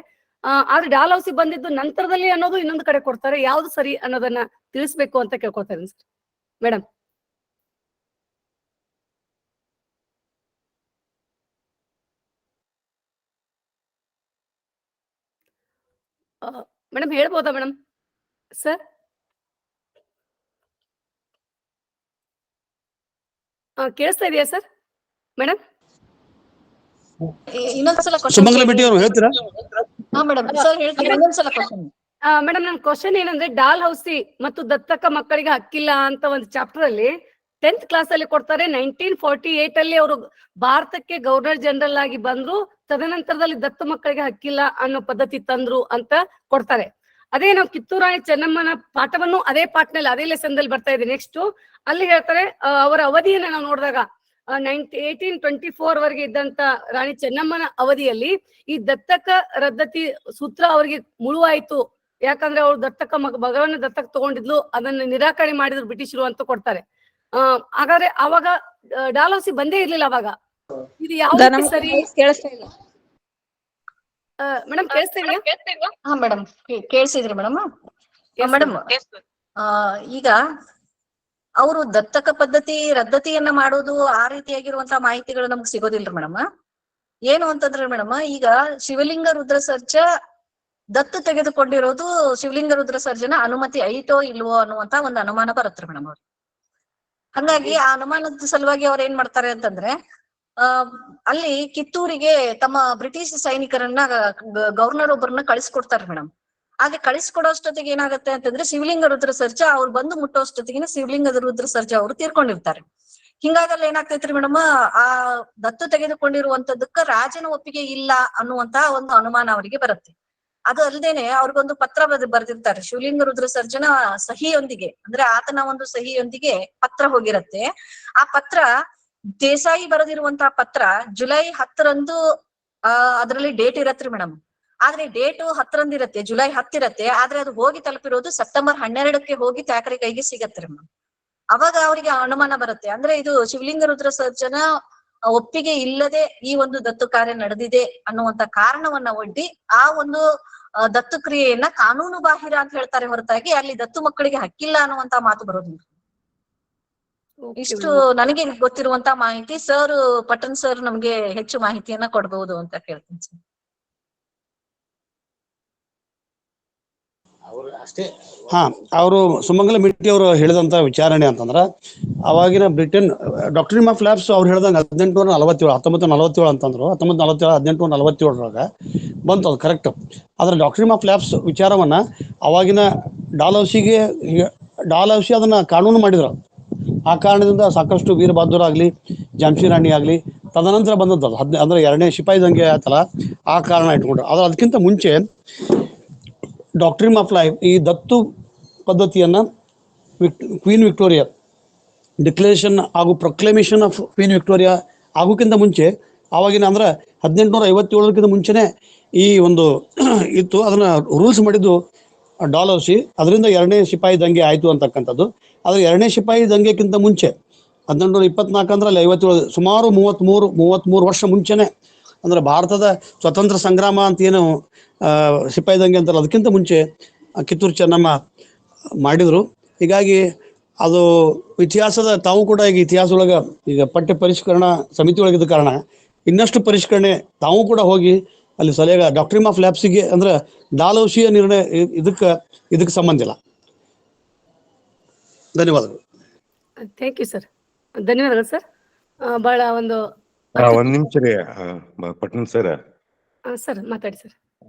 ಆದ್ರೆ ಡಾಲ್ ಹೌಸಿ ಬಂದಿದ್ದು ನಂತರದಲ್ಲಿ ಅನ್ನೋದು ಇನ್ನೊಂದು ಕಡೆ ಕೊಡ್ತಾರೆ. ಯಾವ್ದು ಸರಿ ಅನ್ನೋದನ್ನ ತಿಳಿಸ್ಬೇಕು ಅಂತ ಕೇಳ್ಕೊತಾ ಇದ್ದೀನಿ ಸರ್. ಮೇಡಮ್. ಮೇಡಮ್ ಹೇಳ್ಬೋದಾ ಮೇಡಮ್? ಸರ್ ಕೇಳಿಸ್ತಾ ಇದೆಯಾ ಸರ್? ಮೇಡಮ್ ಇನ್ನೊಂದ್ಸಲ ಸುಮಂಗಲಾ ಮೇಟಿ ಅವರು ಹೇಳ್ತೀರಾ? ಮೇಡಮ್ ಸರ್ ಹೇಳ್ತೀನಿ, ಇನ್ನೊಂದ್ಸಲ ಕ್ವಶನ್. ಮೇಡಮ್ ನನ್ನ ಕ್ವಶನ್ ಏನಂದ್ರೆ, ಡಾಲ್ ಹೌಸಿ ಮತ್ತು ದತ್ತಕ ಮಕ್ಕಳಿಗೆ ಹಕ್ಕಿಲ್ಲ ಅಂತ ಒಂದು ಚಾಪ್ಟರ್ ಅಲ್ಲಿ 10th ಕ್ಲಾಸ್ ಅಲ್ಲಿ ಕೊಡ್ತಾರೆ. 1948 ಅಲ್ಲಿ ಅವರು ಭಾರತಕ್ಕೆ ಗವರ್ನರ್ ಜನರಲ್ ಆಗಿ ಬಂದ್ರು, ತದನಂತರದಲ್ಲಿ ದತ್ತ ಮಕ್ಕಳಿಗೆ ಹಕ್ಕಿಲ್ಲ ಅನ್ನೋ ಪದ್ಧತಿ ತಂದ್ರು ಅಂತ ಕೊಡ್ತಾರೆ. ಅದೇ ನಾವು ಕಿತ್ತೂರಾಣಿ ಚೆನ್ನಮ್ಮನ ಪಾಠವನ್ನು ಅದೇ ಪಾಠನಲ್ಲಿ ಅದೇ ಲೆಸನ್ ದಲ್ಲಿ ಬರ್ತಾ ಇದೆ. ನೆಕ್ಸ್ಟ್ ಅಲ್ಲಿ ಹೇಳ್ತಾರೆ, ಅವರ ಅವಧಿಯನ್ನ ನಾವು ನೋಡಿದಾಗ 1824 ವರೆಗೆ ಇದ್ದಂತ ರಾಣಿ ಚೆನ್ನಮ್ಮನ ಅವಧಿಯಲ್ಲಿ ಈ ದತ್ತಕ ರದ್ದತಿ ಸೂತ್ರ ಅವರಿಗೆ ಮುಳುವಾಯ್ತು, ಯಾಕಂದ್ರೆ ಅವ್ರು ಮಗವನ್ನ ದತ್ತಕ ತಗೊಂಡಿದ್ಲು, ಅದನ್ನ ನಿರಾಕರಣೆ ಮಾಡಿದ್ರು ಬ್ರಿಟಿಷರು ಅಂತ ಕೊಡ್ತಾರೆ. ಹಾಗಾದ್ರೆ ಅವಾಗ ಡಾಲ್ ಹೌಸಿ ಬಂದೇ ಇರ್ಲಿಲ್ಲ ಅವಾಗ. ಇದು ಯಾವ ಸರಿ? ಮೇಡಮ್ ಕೇಳಿಸ್ತಾ ಇದೆಯಾ? ಹಾ ಮೇಡಮ್ ಕೇಳಿಸಿದ್ರಿ ಮೇಡಮ್. ಮೇಡಮ್ ಈಗ ಅವರು ದತ್ತಕ ಪದ್ಧತಿ ರದ್ದತಿಯನ್ನ ಮಾಡೋದು ಆ ರೀತಿಯಾಗಿರುವಂತಹ ಮಾಹಿತಿಗಳು ನಮ್ಗೆ ಸಿಗೋದಿಲ್ರಿ ಮೇಡಮ್. ಏನು ಅಂತಂದ್ರೆ ಮೇಡಮ್, ಈಗ ಶಿವಲಿಂಗ ರುದ್ರ ಸರ್ಜ ದತ್ತು ತೆಗೆದುಕೊಂಡಿರೋದು ಶಿವಲಿಂಗ ರುದ್ರ ಸರ್ಜನ ಅನುಮತಿ ಐತೋ ಇಲ್ವೋ ಅನ್ನುವಂತ ಒಂದು ಅನುಮಾನ ಬರುತ್ತೆ ಮೇಡಮ್ ಅವ್ರಿಗೆ. ಹಂಗಾಗಿ ಆ ಅನುಮಾನದ ಸಲುವಾಗಿ ಅವ್ರ ಏನ್ ಮಾಡ್ತಾರೆ ಅಂತಂದ್ರೆ, ಅಲ್ಲಿ ಕಿತ್ತೂರಿಗೆ ತಮ್ಮ ಬ್ರಿಟಿಷ್ ಸೈನಿಕರನ್ನ ಗವರ್ನರ್ ಒಬ್ಬರನ್ನ ಕಳಿಸ್ಕೊಡ್ತಾರೆ ಮೇಡಮ್. ಹಾಗೆ ಕಳಿಸ್ಕೊಡೋಷ್ಟೊತ್ತಿಗೆ ಏನಾಗುತ್ತೆ ಅಂತಂದ್ರೆ, ಶಿವಲಿಂಗ ರುದ್ರ ಸರ್ಜಾ ಅವ್ರು ಬಂದು ಮುಟ್ಟೋಷ್ಟೊತ್ತಿಗೆ ಶಿವಲಿಂಗದ ರುದ್ರ ಸರ್ಜಾ ಅವರು ತೀರ್ಕೊಂಡಿರ್ತಾರೆ. ಹಿಂಗಾಗಲ್ಲ ಏನಾಗ್ತೈತ್ರಿ ಮೇಡಮ್, ಆ ದತ್ತು ತೆಗೆದುಕೊಂಡಿರುವಂತದಕ್ಕ ರಾಜನ ಒಪ್ಪಿಗೆ ಇಲ್ಲ ಅನ್ನುವಂತ ಒಂದು ಅನುಮಾನ ಅವರಿಗೆ ಬರುತ್ತೆ. ಅದು ಅಲ್ಲದೇನೆ ಅವ್ರಿಗೊಂದು ಪತ್ರ ಬರೆದಿರ್ತಾರೆ ಶಿವಲಿಂಗ ರುದ್ರ ಸರ್ಜನ ಸಹಿಯೊಂದಿಗೆ, ಅಂದ್ರೆ ಆತನ ಒಂದು ಸಹಿಯೊಂದಿಗೆ ಪತ್ರ ಹೋಗಿರತ್ತೆ. ಆ ಪತ್ರ ದೇಸಾಯಿ ಬರೆದಿರುವಂತಹ ಪತ್ರ ಜುಲೈ 10ರಂದು ಅದ್ರಲ್ಲಿ ಡೇಟ್ ಇರತ್ರಿ ಮೇಡಮ್. ಆದ್ರೆ ಡೇಟ್ 10ರಂದು ಇರತ್ತೆ, ಜುಲೈ 10 ಇರತ್ತೆ. ಆದ್ರೆ ಅದು ಹೋಗಿ ತಲುಪಿರೋದು ಸೆಪ್ಟೆಂಬರ್ 12ಕ್ಕೆ ಹೋಗಿ ತ್ಯಾಕರಿ ಕೈಗೆ ಸಿಗತ್ತೆ ಮೇಡಮ್. ಅವಾಗ ಅವರಿಗೆ ಅನುಮಾನ ಬರುತ್ತೆ, ಅಂದ್ರೆ ಇದು ಶಿವಲಿಂಗ ರುದ್ರ ಸರ್ಜನ ಒಪ್ಪಿಗೆ ಇಲ್ಲದೆ ಈ ಒಂದು ದತ್ತು ಕಾರ್ಯ ನಡೆದಿದೆ ಅನ್ನುವಂತ ಕಾರಣವನ್ನ ಒಡ್ಡಿ ಆ ಒಂದು ದತ್ತು ಕ್ರಿಯೆಯನ್ನ ಕಾನೂನು ಬಾಹಿರ ಅಂತ ಹೇಳ್ತಾರೆ ಹೊರತಾಗಿ ಅಲ್ಲಿ ದತ್ತು ಮಕ್ಕಳಿಗೆ ಹಕ್ಕಿಲ್ಲ ಅನ್ನುವಂತ ಮಾತು ಬರೋದಿಲ್ಲ. Okay, ಇಷ್ಟು madam. ನನಗೆ ಗೊತ್ತಿರುವಂತ ಮಾಹಿತಿ. ಸರ್ ಪಟ್ಟಣ್ ಸರ್ ನಮ್ಗೆ ಹೆಚ್ಚು ಮಾಹಿತಿಯನ್ನ ಕೊಡ್ಬಹುದು ಅಂತ ಕೇಳ್ತೀನಿ ಸರ್. ಹಾ, ಅವರು ಸುಮಂಗಲ ಮಿಟ್ಟಿ ಅವರು ಹೇಳಿದಂತ ವಿಚಾರಣೆ ಅಂತಂದ್ರ ಅವಾಗಿನ ಬ್ರಿಟನ್ ಡಾಕ್ಟ್ರಿನ್ ಆಫ್ ಲ್ಯಾಬ್ಸ್ ಅವ್ರು ಹೇಳ್ದಂಗೆ 1947 ಅಂತಂದ್ರು. 1847 ಬಂತು, ಅದು ಕರೆಕ್ಟ್. ಆದ್ರೆ ಡಾಕ್ಟ್ರಿನ್ ಆಫ್ ಲ್ಯಾಬ್ಸ್ ವಿಚಾರವನ್ನ ಅವಾಗಿನ ಡಾಲೌಸಿ ಅದನ್ನ ಕಾನೂನು ಮಾಡಿದ್ರು. ಆ ಕಾರಣದಿಂದ ಸಾಕಷ್ಟು ವೀರ ಬಹದ್ದೂರ್ ಆಗ್ಲಿ, ಝಾನ್ಸಿ ರಾಣಿ ಆಗ್ಲಿ ತದನಂತರ ಬಂದದ್ದು ಅದು. ಅಂದ್ರೆ 2ನೇ ಶಿಪಾಯಿ ದಂಗೆ ಆಯ್ತಲ್ಲ, ಆ ಕಾರಣ ಇಟ್ಕೊಂಡ್ರು. ಆದ್ರೆ ಅದಕ್ಕಿಂತ ಮುಂಚೆ ಡಾಕ್ಟ್ರಿನ್ ಆಫ್ ಲೈಫ್ ಈ ದತ್ತು ಪದ್ಧತಿಯನ್ನ ಕ್ವೀನ್ ವಿಕ್ಟೋರಿಯಾ ಡಿಕ್ಲರೇಷನ್ ಹಾಗೂ ಪ್ರೊಕ್ಲೇಮೇಷನ್ ಆಫ್ ಕ್ವೀನ್ ವಿಕ್ಟೋರಿಯಾ ಆಗೋಕ್ಕಿಂತ ಮುಂಚೆ, ಆವಾಗಿನ ಅಂದ್ರೆ 1857 ಮುಂಚೆನೆ ಈ ಒಂದು ಇತ್ತು. ಅದನ್ನ ರೂಲ್ಸ್ ಮಾಡಿದ್ದು ಡಾಲೌಸಿ. ಅದರಿಂದ 2ನೇ ಶಿಪಾಯಿ ದಂಗೆ ಆಯ್ತು ಅಂತಕ್ಕಂಥದ್ದು. ಆದ್ರೆ 2ನೇ ಶಿಪಾಯಿ ದಂಗೆಕ್ಕಿಂತ ಮುಂಚೆ 1824 ಅಂದ್ರೆ ಅಲ್ಲಿ 57, ಸುಮಾರು 33 ವರ್ಷ ಮುಂಚೆನೆ, ಅಂದ್ರೆ ಭಾರತದ ಸ್ವತಂತ್ರ ಸಂಗ್ರಾಮ ಅಂತ ಏನು ಸಿಪಾಯಿ ದಂಗೆ ಅಂತಾರಲ್ಲ, ಅದಕ್ಕಿಂತ ಮುಂಚೆ ಕಿತ್ತೂರು ಚೆನ್ನಮ್ಮ ಮಾಡಿದ್ರು. ಹೀಗಾಗಿ ಅದು ಇತಿಹಾಸದ ತಾವು ಕೂಡ ಈಗ ಇತಿಹಾಸದೊಳಗ ಈಗ ಪಠ್ಯ ಪರಿಷ್ಕರಣಾ ಸಮಿತಿ ಒಳಗಿದ್ದ ಕಾರಣ ಇನ್ನಷ್ಟು ಪರಿಷ್ಕರಣೆ ತಾವು ಕೂಡ ಹೋಗಿ ಅಲ್ಲಿ ಸಲಹೆ ಡಾಕ್ಟ್ರಿನ್ ಆಫ್ ಲ್ಯಾಬ್ಸಿಗೆ ಅಂದ್ರೆ ಡಾಲೌಸಿಯ ನಿರ್ಣಯ ಇದಕ್ಕೆ ಸಂಬಂಧ ಇಲ್ಲ. ಧನ್ಯವಾದಗಳು. Thank you sir. ಧನ್ಯವಾದಗಳು ಸರ್. ಬಹಳ ಒಂದು ಒಂದ್ ನಿಮಿಷ ರೀ ಪಟ್ನಂ ಸರ್. ಸರ್ ಮಾತಾಡಿ ಸರ್.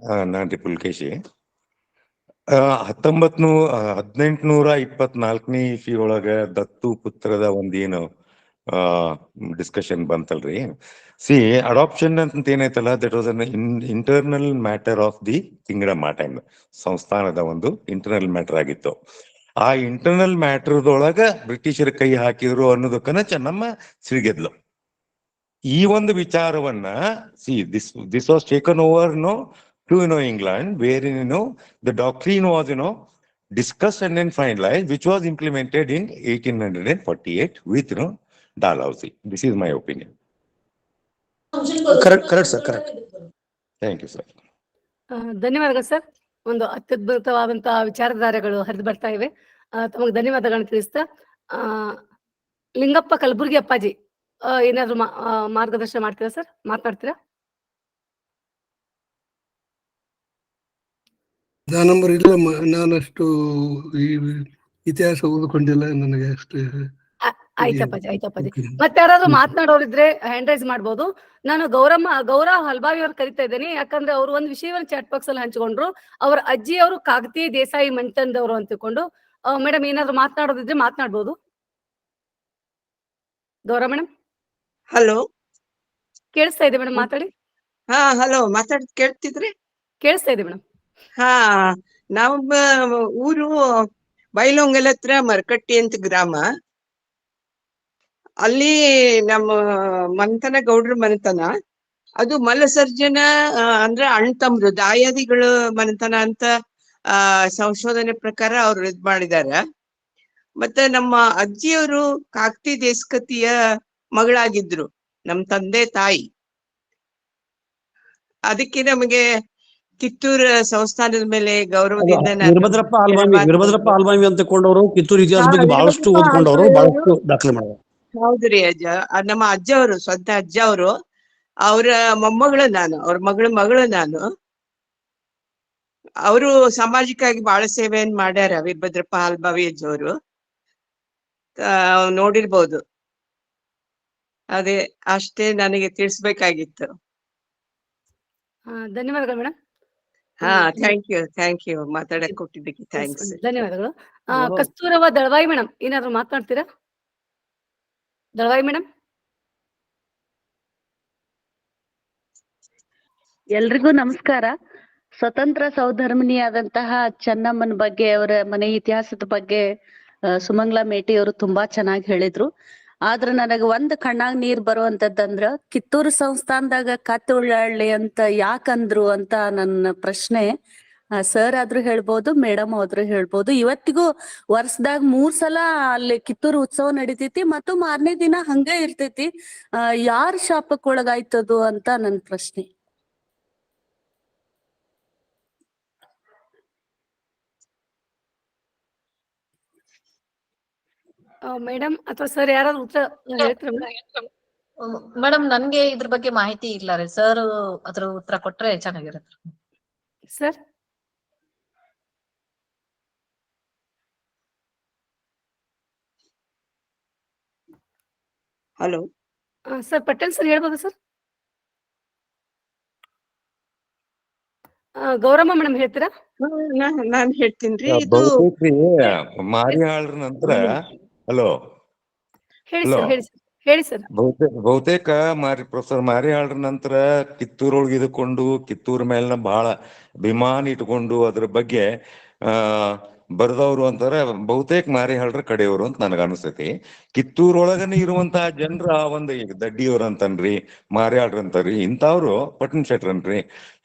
ನಾನ್ ಪುಲ್ಕೇಶಿ. 1824ನೇ ಇಸ್ವಿ ಒಳಗ ದತ್ತು ಪುತ್ರದ ಒಂದೇನು ಡಿಸ್ಕಷನ್ ಬಂತಲ್ರಿ. ಅಡಾಪ್ಷನ್ ಅಂತ ಏನೈತಲ್ಲ, that was an internal matter of the Kingdom. ಆ ಟೈಮ್ ಸಂಸ್ಥಾನದ ಒಂದು ಇಂಟರ್ನಲ್ ಮ್ಯಾಟರ್ ಆಗಿತ್ತು. ಆ ಇಂಟರ್ನಲ್ ಮ್ಯಾಟರ್ದೊಳಗ ಬ್ರಿಟಿಷರ ಕೈ ಹಾಕಿದ್ರು ಅನ್ನೋದಕ್ಕನ ಚೆನ್ನಮ್ಮ ಸಿಡಿಗೆದ್ಲು. ಈ ಒಂದು ವಿಚಾರವನ್ನ this was taken over to England, wherein the doctrine was discussed and then finalized, which was implemented in 1848 with Dalhousie. This is my opinion. Correct sir, correct. Thank you sir. ಧನ್ಯವಾದಗಳು sir. ಒಂದು ಅತ್ಯದ್ಭುತವಾದಂತಹ ವಿಚಾರಧಾರೆಗಳು ಹರಿದು ಬರ್ತಾ ಇವೆ. ತಮಗೆ ಧನ್ಯವಾದಗಳನ್ನು ತಿಳಿಸ್ತಾ ಲಿಂಗಪ್ಪ ಕಲಬುರ್ಗಿ ಅಪ್ಪಾಜಿ ಏನಾದ್ರು ಮಾರ್ಗದರ್ಶನ ಮಾಡ್ತೀರಾ ಸರ್? ಮಾತಾಡ್ತೀರಾ? ನಂಬರ್ ಇಲ್ಲ, ನಾನಷ್ಟು ಈ ಇತಿಹಾಸ ಓದ್ಕೊಂಡಿಲ್ಲ, ನನಗೆ ಅಷ್ಟು. ಆಯ್ತಪ್ಪಾಜಿ. ಮತ್ತೆ ಯಾರಾದ್ರೂ ಮಾತನಾಡೋರಿದ್ರೆ ಹ್ಯಾಂಡ್ ರೈಸ್ ಮಾಡ್ಬೋದು. ನಾನು ಗೌರವ್ ಹಲ್ಬಾವಿ ಅವ್ರು ಕರಿತಾ ಇದ್ದೇನೆ, ಯಾಕಂದ್ರೆ ಅವರು ಒಂದು ವಿಷಯವನ್ನು ಚಾಟ್ ಬಾಕ್ಸ್ ಅಲ್ಲಿ ಹಂಚಿಕೊಂಡ್ರು. ಅವ್ರ ಅಜ್ಜಿಯವರು ಕಾಗತಿ ದೇಸಾಯಿ ಮಂಟಂದವರು ಅಂತ ತಿಳ್ಕೊಂಡು. ಮೇಡಮ್ ಏನಾದ್ರು ಮಾತನಾಡೋದಿದ್ರೆ ಮಾತನಾಡ್ಬೋದು. ಗೌರವ್ ಮೇಡಮ್. ಹಲೋ, ಕೇಳಿಸ್ತಾ ಇದೆ ಮೇಡಮ್, ಮಾತಾಡಿ. ಹಾ ಹಲೋ, ಕೇಳ್ತಿದ್ರಿ? ಕೇಳಿಸ್ತಾ ಇದೆ ಮೇಡಮ್. ಹಾ, ನಮ್ಮ ಊರು ಬೈಲೊಂಗಲ್ ಹತ್ರ ಮರಕಟ್ಟಿ ಅಂತ ಗ್ರಾಮ. ಅಲ್ಲಿ ನಮ್ಮ ಮಂತನ ಗೌಡ್ರ ಮನೆತನ, ಅದು ಮಲಸರ್ಜನ ಅಂದ್ರೆ ಅಣ್ತಮ್ರು ದಾಯಾದಿಗಳು ಮನೆತನ ಅಂತ ಸಂಶೋಧನೆ ಪ್ರಕಾರ ಅವ್ರು ಇದ್ ಮಾಡಿದಾರ. ಮತ್ತೆ ನಮ್ಮ ಅಜ್ಜಿಯವರು ಕಾಕ್ತಿ ದೇಸ್ಕತಿಯ ಮಗಳಾಗಿದ್ರು, ನಮ್ ತಂದೆ ತಾಯಿ. ಅದಕ್ಕೆ ನಮಗೆ ಕಿತ್ತೂರು ಸಂಸ್ಥಾನದ ಮೇಲೆ ಗೌರವದಿಂದ ವೀರಭದ್ರಪ್ಪ ಆಲ್ಬಾಮಿ ಅಂತ ಕೊಂಡವರು ಕಿತ್ತೂರು ಇತಿಹಾಸ ಬಗ್ಗೆ ಬಹಳಷ್ಟು ಓದ್ಕೊಂಡವರು, ಬಹಳಷ್ಟು ದಾಖಲೆ ಮಾಡಿದ್ರು. ಹೌದ್ರಿ ನಮ್ಮ ಅಜ್ಜವರು, ಸ್ವಂತ ಅಜ್ಜ ಅವರು, ಅವ್ರ ಮೊಮ್ಮಗಳು ನಾನು, ಅವ್ರ ಮಗಳು ನಾನು. ಅವರು ಸಾಮಾಜಿಕವಾಗಿ ಬಹಳ ಸೇವೆಯನ್ನ ಮಾಡ್ಯಾರ ವೀರಭದ್ರಪ್ಪ ಆಲ್ಬಾವಿ ಅಜ್ಜವರು. ನೋಡಿರ್ಬೋದು. ಅದೇ ಅಷ್ಟೇ ನನಗೆ ತಿಳಿಸ್ಬೇಕಾಗಿತ್ತು. ಧನ್ಯವಾದಗಳು ಮೇಡಮ್. ಹಾ, ಥ್ಯಾಂಕ್ ಯು ಮಾತಾಡಕ್ ಕೊಟ್ಟಿದ್ದಕ್ಕೆ ಥ್ಯಾಂಕ್ಸ್. ಧನ್ಯವಾದಗಳು. ಕಸ್ತೂರವ ದಳವಾಯಿ ಮೇಡಮ್ ಏನಾದ್ರು ಮಾತನಾಡ್ತೀರಾ? ದಳವಾಯಿ ಮೇಡಮ್. ಎಲ್ರಿಗೂ ನಮಸ್ಕಾರ. ಸ್ವತಂತ್ರ ಸೌಧರ್ಮಿಣಿಯಾದಂತಹ ಚೆನ್ನಮ್ಮನ ಬಗ್ಗೆ, ಅವರ ಮನೆ ಇತಿಹಾಸದ ಬಗ್ಗೆ ಸುಮಂಗ್ಲಾ ಮೇಟಿ ಅವರು ತುಂಬಾ ಚೆನ್ನಾಗಿ ಹೇಳಿದ್ರು. ಆದ್ರ ನನಗ ಒಂದ್ ಕಣ್ಣಾಗ್ ನೀರ್ ಬರುವಂತದ್ದಂದ್ರ, ಕಿತ್ತೂರು ಸಂಸ್ಥಾನದಾಗ ಕತ್ತಿ ಉಳ್ಳಾಳ್ಳಿ ಅಂತ ಯಾಕಂದ್ರು ಅಂತ ನನ್ನ ಪ್ರಶ್ನೆ. ಸರ್ ಆದ್ರೂ ಹೇಳ್ಬೋದು, ಮೇಡಮ್ ಆದ್ರೂ ಹೇಳ್ಬೋದು. ಇವತ್ತಿಗೂ ವರ್ಷದಾಗ 3 ಸಲ ಅಲ್ಲಿ ಕಿತ್ತೂರು ಉತ್ಸವ ನಡಿತೈತಿ ಮತ್ತು ಮಾರನೇ ದಿನ ಹಂಗ ಇರ್ತೈತಿ. ಯಾರ ಶಾಪಕ್ ಒಳಗಾಯ್ತದು ಅಂತ ನನ್ ಪ್ರಶ್ನೆ. ಮೇಡಮ್ ಅಥವಾ ಸರ್ ಯಾರಾದ್ರೂ ಉತ್ತರ ಹೇಳ್ತೀರಾ ಮೇಡಮ್? ಮೇಡಮ್ ನನ್ಗೆ ಇದ್ರ ಬಗ್ಗೆ ಮಾಹಿತಿ ಇಲ್ಲ ರೀ. ಸರ್ ಅದ್ರ ಉತ್ತರ ಕೊಟ್ರೆ ಚೆನ್ನಾಗಿರುತ್ತೆ. Sir hello, sir Patel sir ಹೇಳ್ಬೋದಾ ಸರ್? ಗೌರಮ್ಮ ಮೇಡಮ್ ಹೇಳ್ತೀರಾ? ನಾನ್ ಹೇಳ್ತೀನ್ರಿ. ಇದು ಬಹುತೇಕ್ರಿ ಮಾರಿಹಾಳ್ರ ನಂತರ ಹಲೋ ಹೇಳಿ ಹಲೋ ಸರ್, ಹೇಳಿ ಸರ್, ಹೇಳಿ ಸರ್. ಬಹುತೇಕ ಪ್ರೊಫೆಸರ್ ಮಾರಿಹಾಳ್ರ ನಂತರ ಕಿತ್ತೂರೊಳಗೆ ಇದ್ಕೊಂಡು ಕಿತ್ತೂರ್ ಮೇಲಿನ ಬಹಳ ಅಭಿಮಾನ ಇಟ್ಕೊಂಡು ಅದ್ರ ಬಗ್ಗೆ ಬರ್ದವ್ರು ಅಂತಾರೆ ಬಹುತೇಕ ಮಾರಿಹಾಳ್ರ ಕಡೆಯವರು ಅಂತ ನನಗ ಅನಿಸ್ತೈತಿ. ಕಿತ್ತೂರೊಳಗನೆ ಇರುವಂತಹ ಜನರ ಒಂದು ಈಗ ದಡ್ಡಿಯವ್ರ ಅಂತನ್ರಿ, ಮಾರಿಹಾಳ್ರ ಅಂತಾರ್ರಿ, ಇಂಥವ್ರು ಪಟ್ಟಣ ಶೆಟ್ರನ್ರಿ,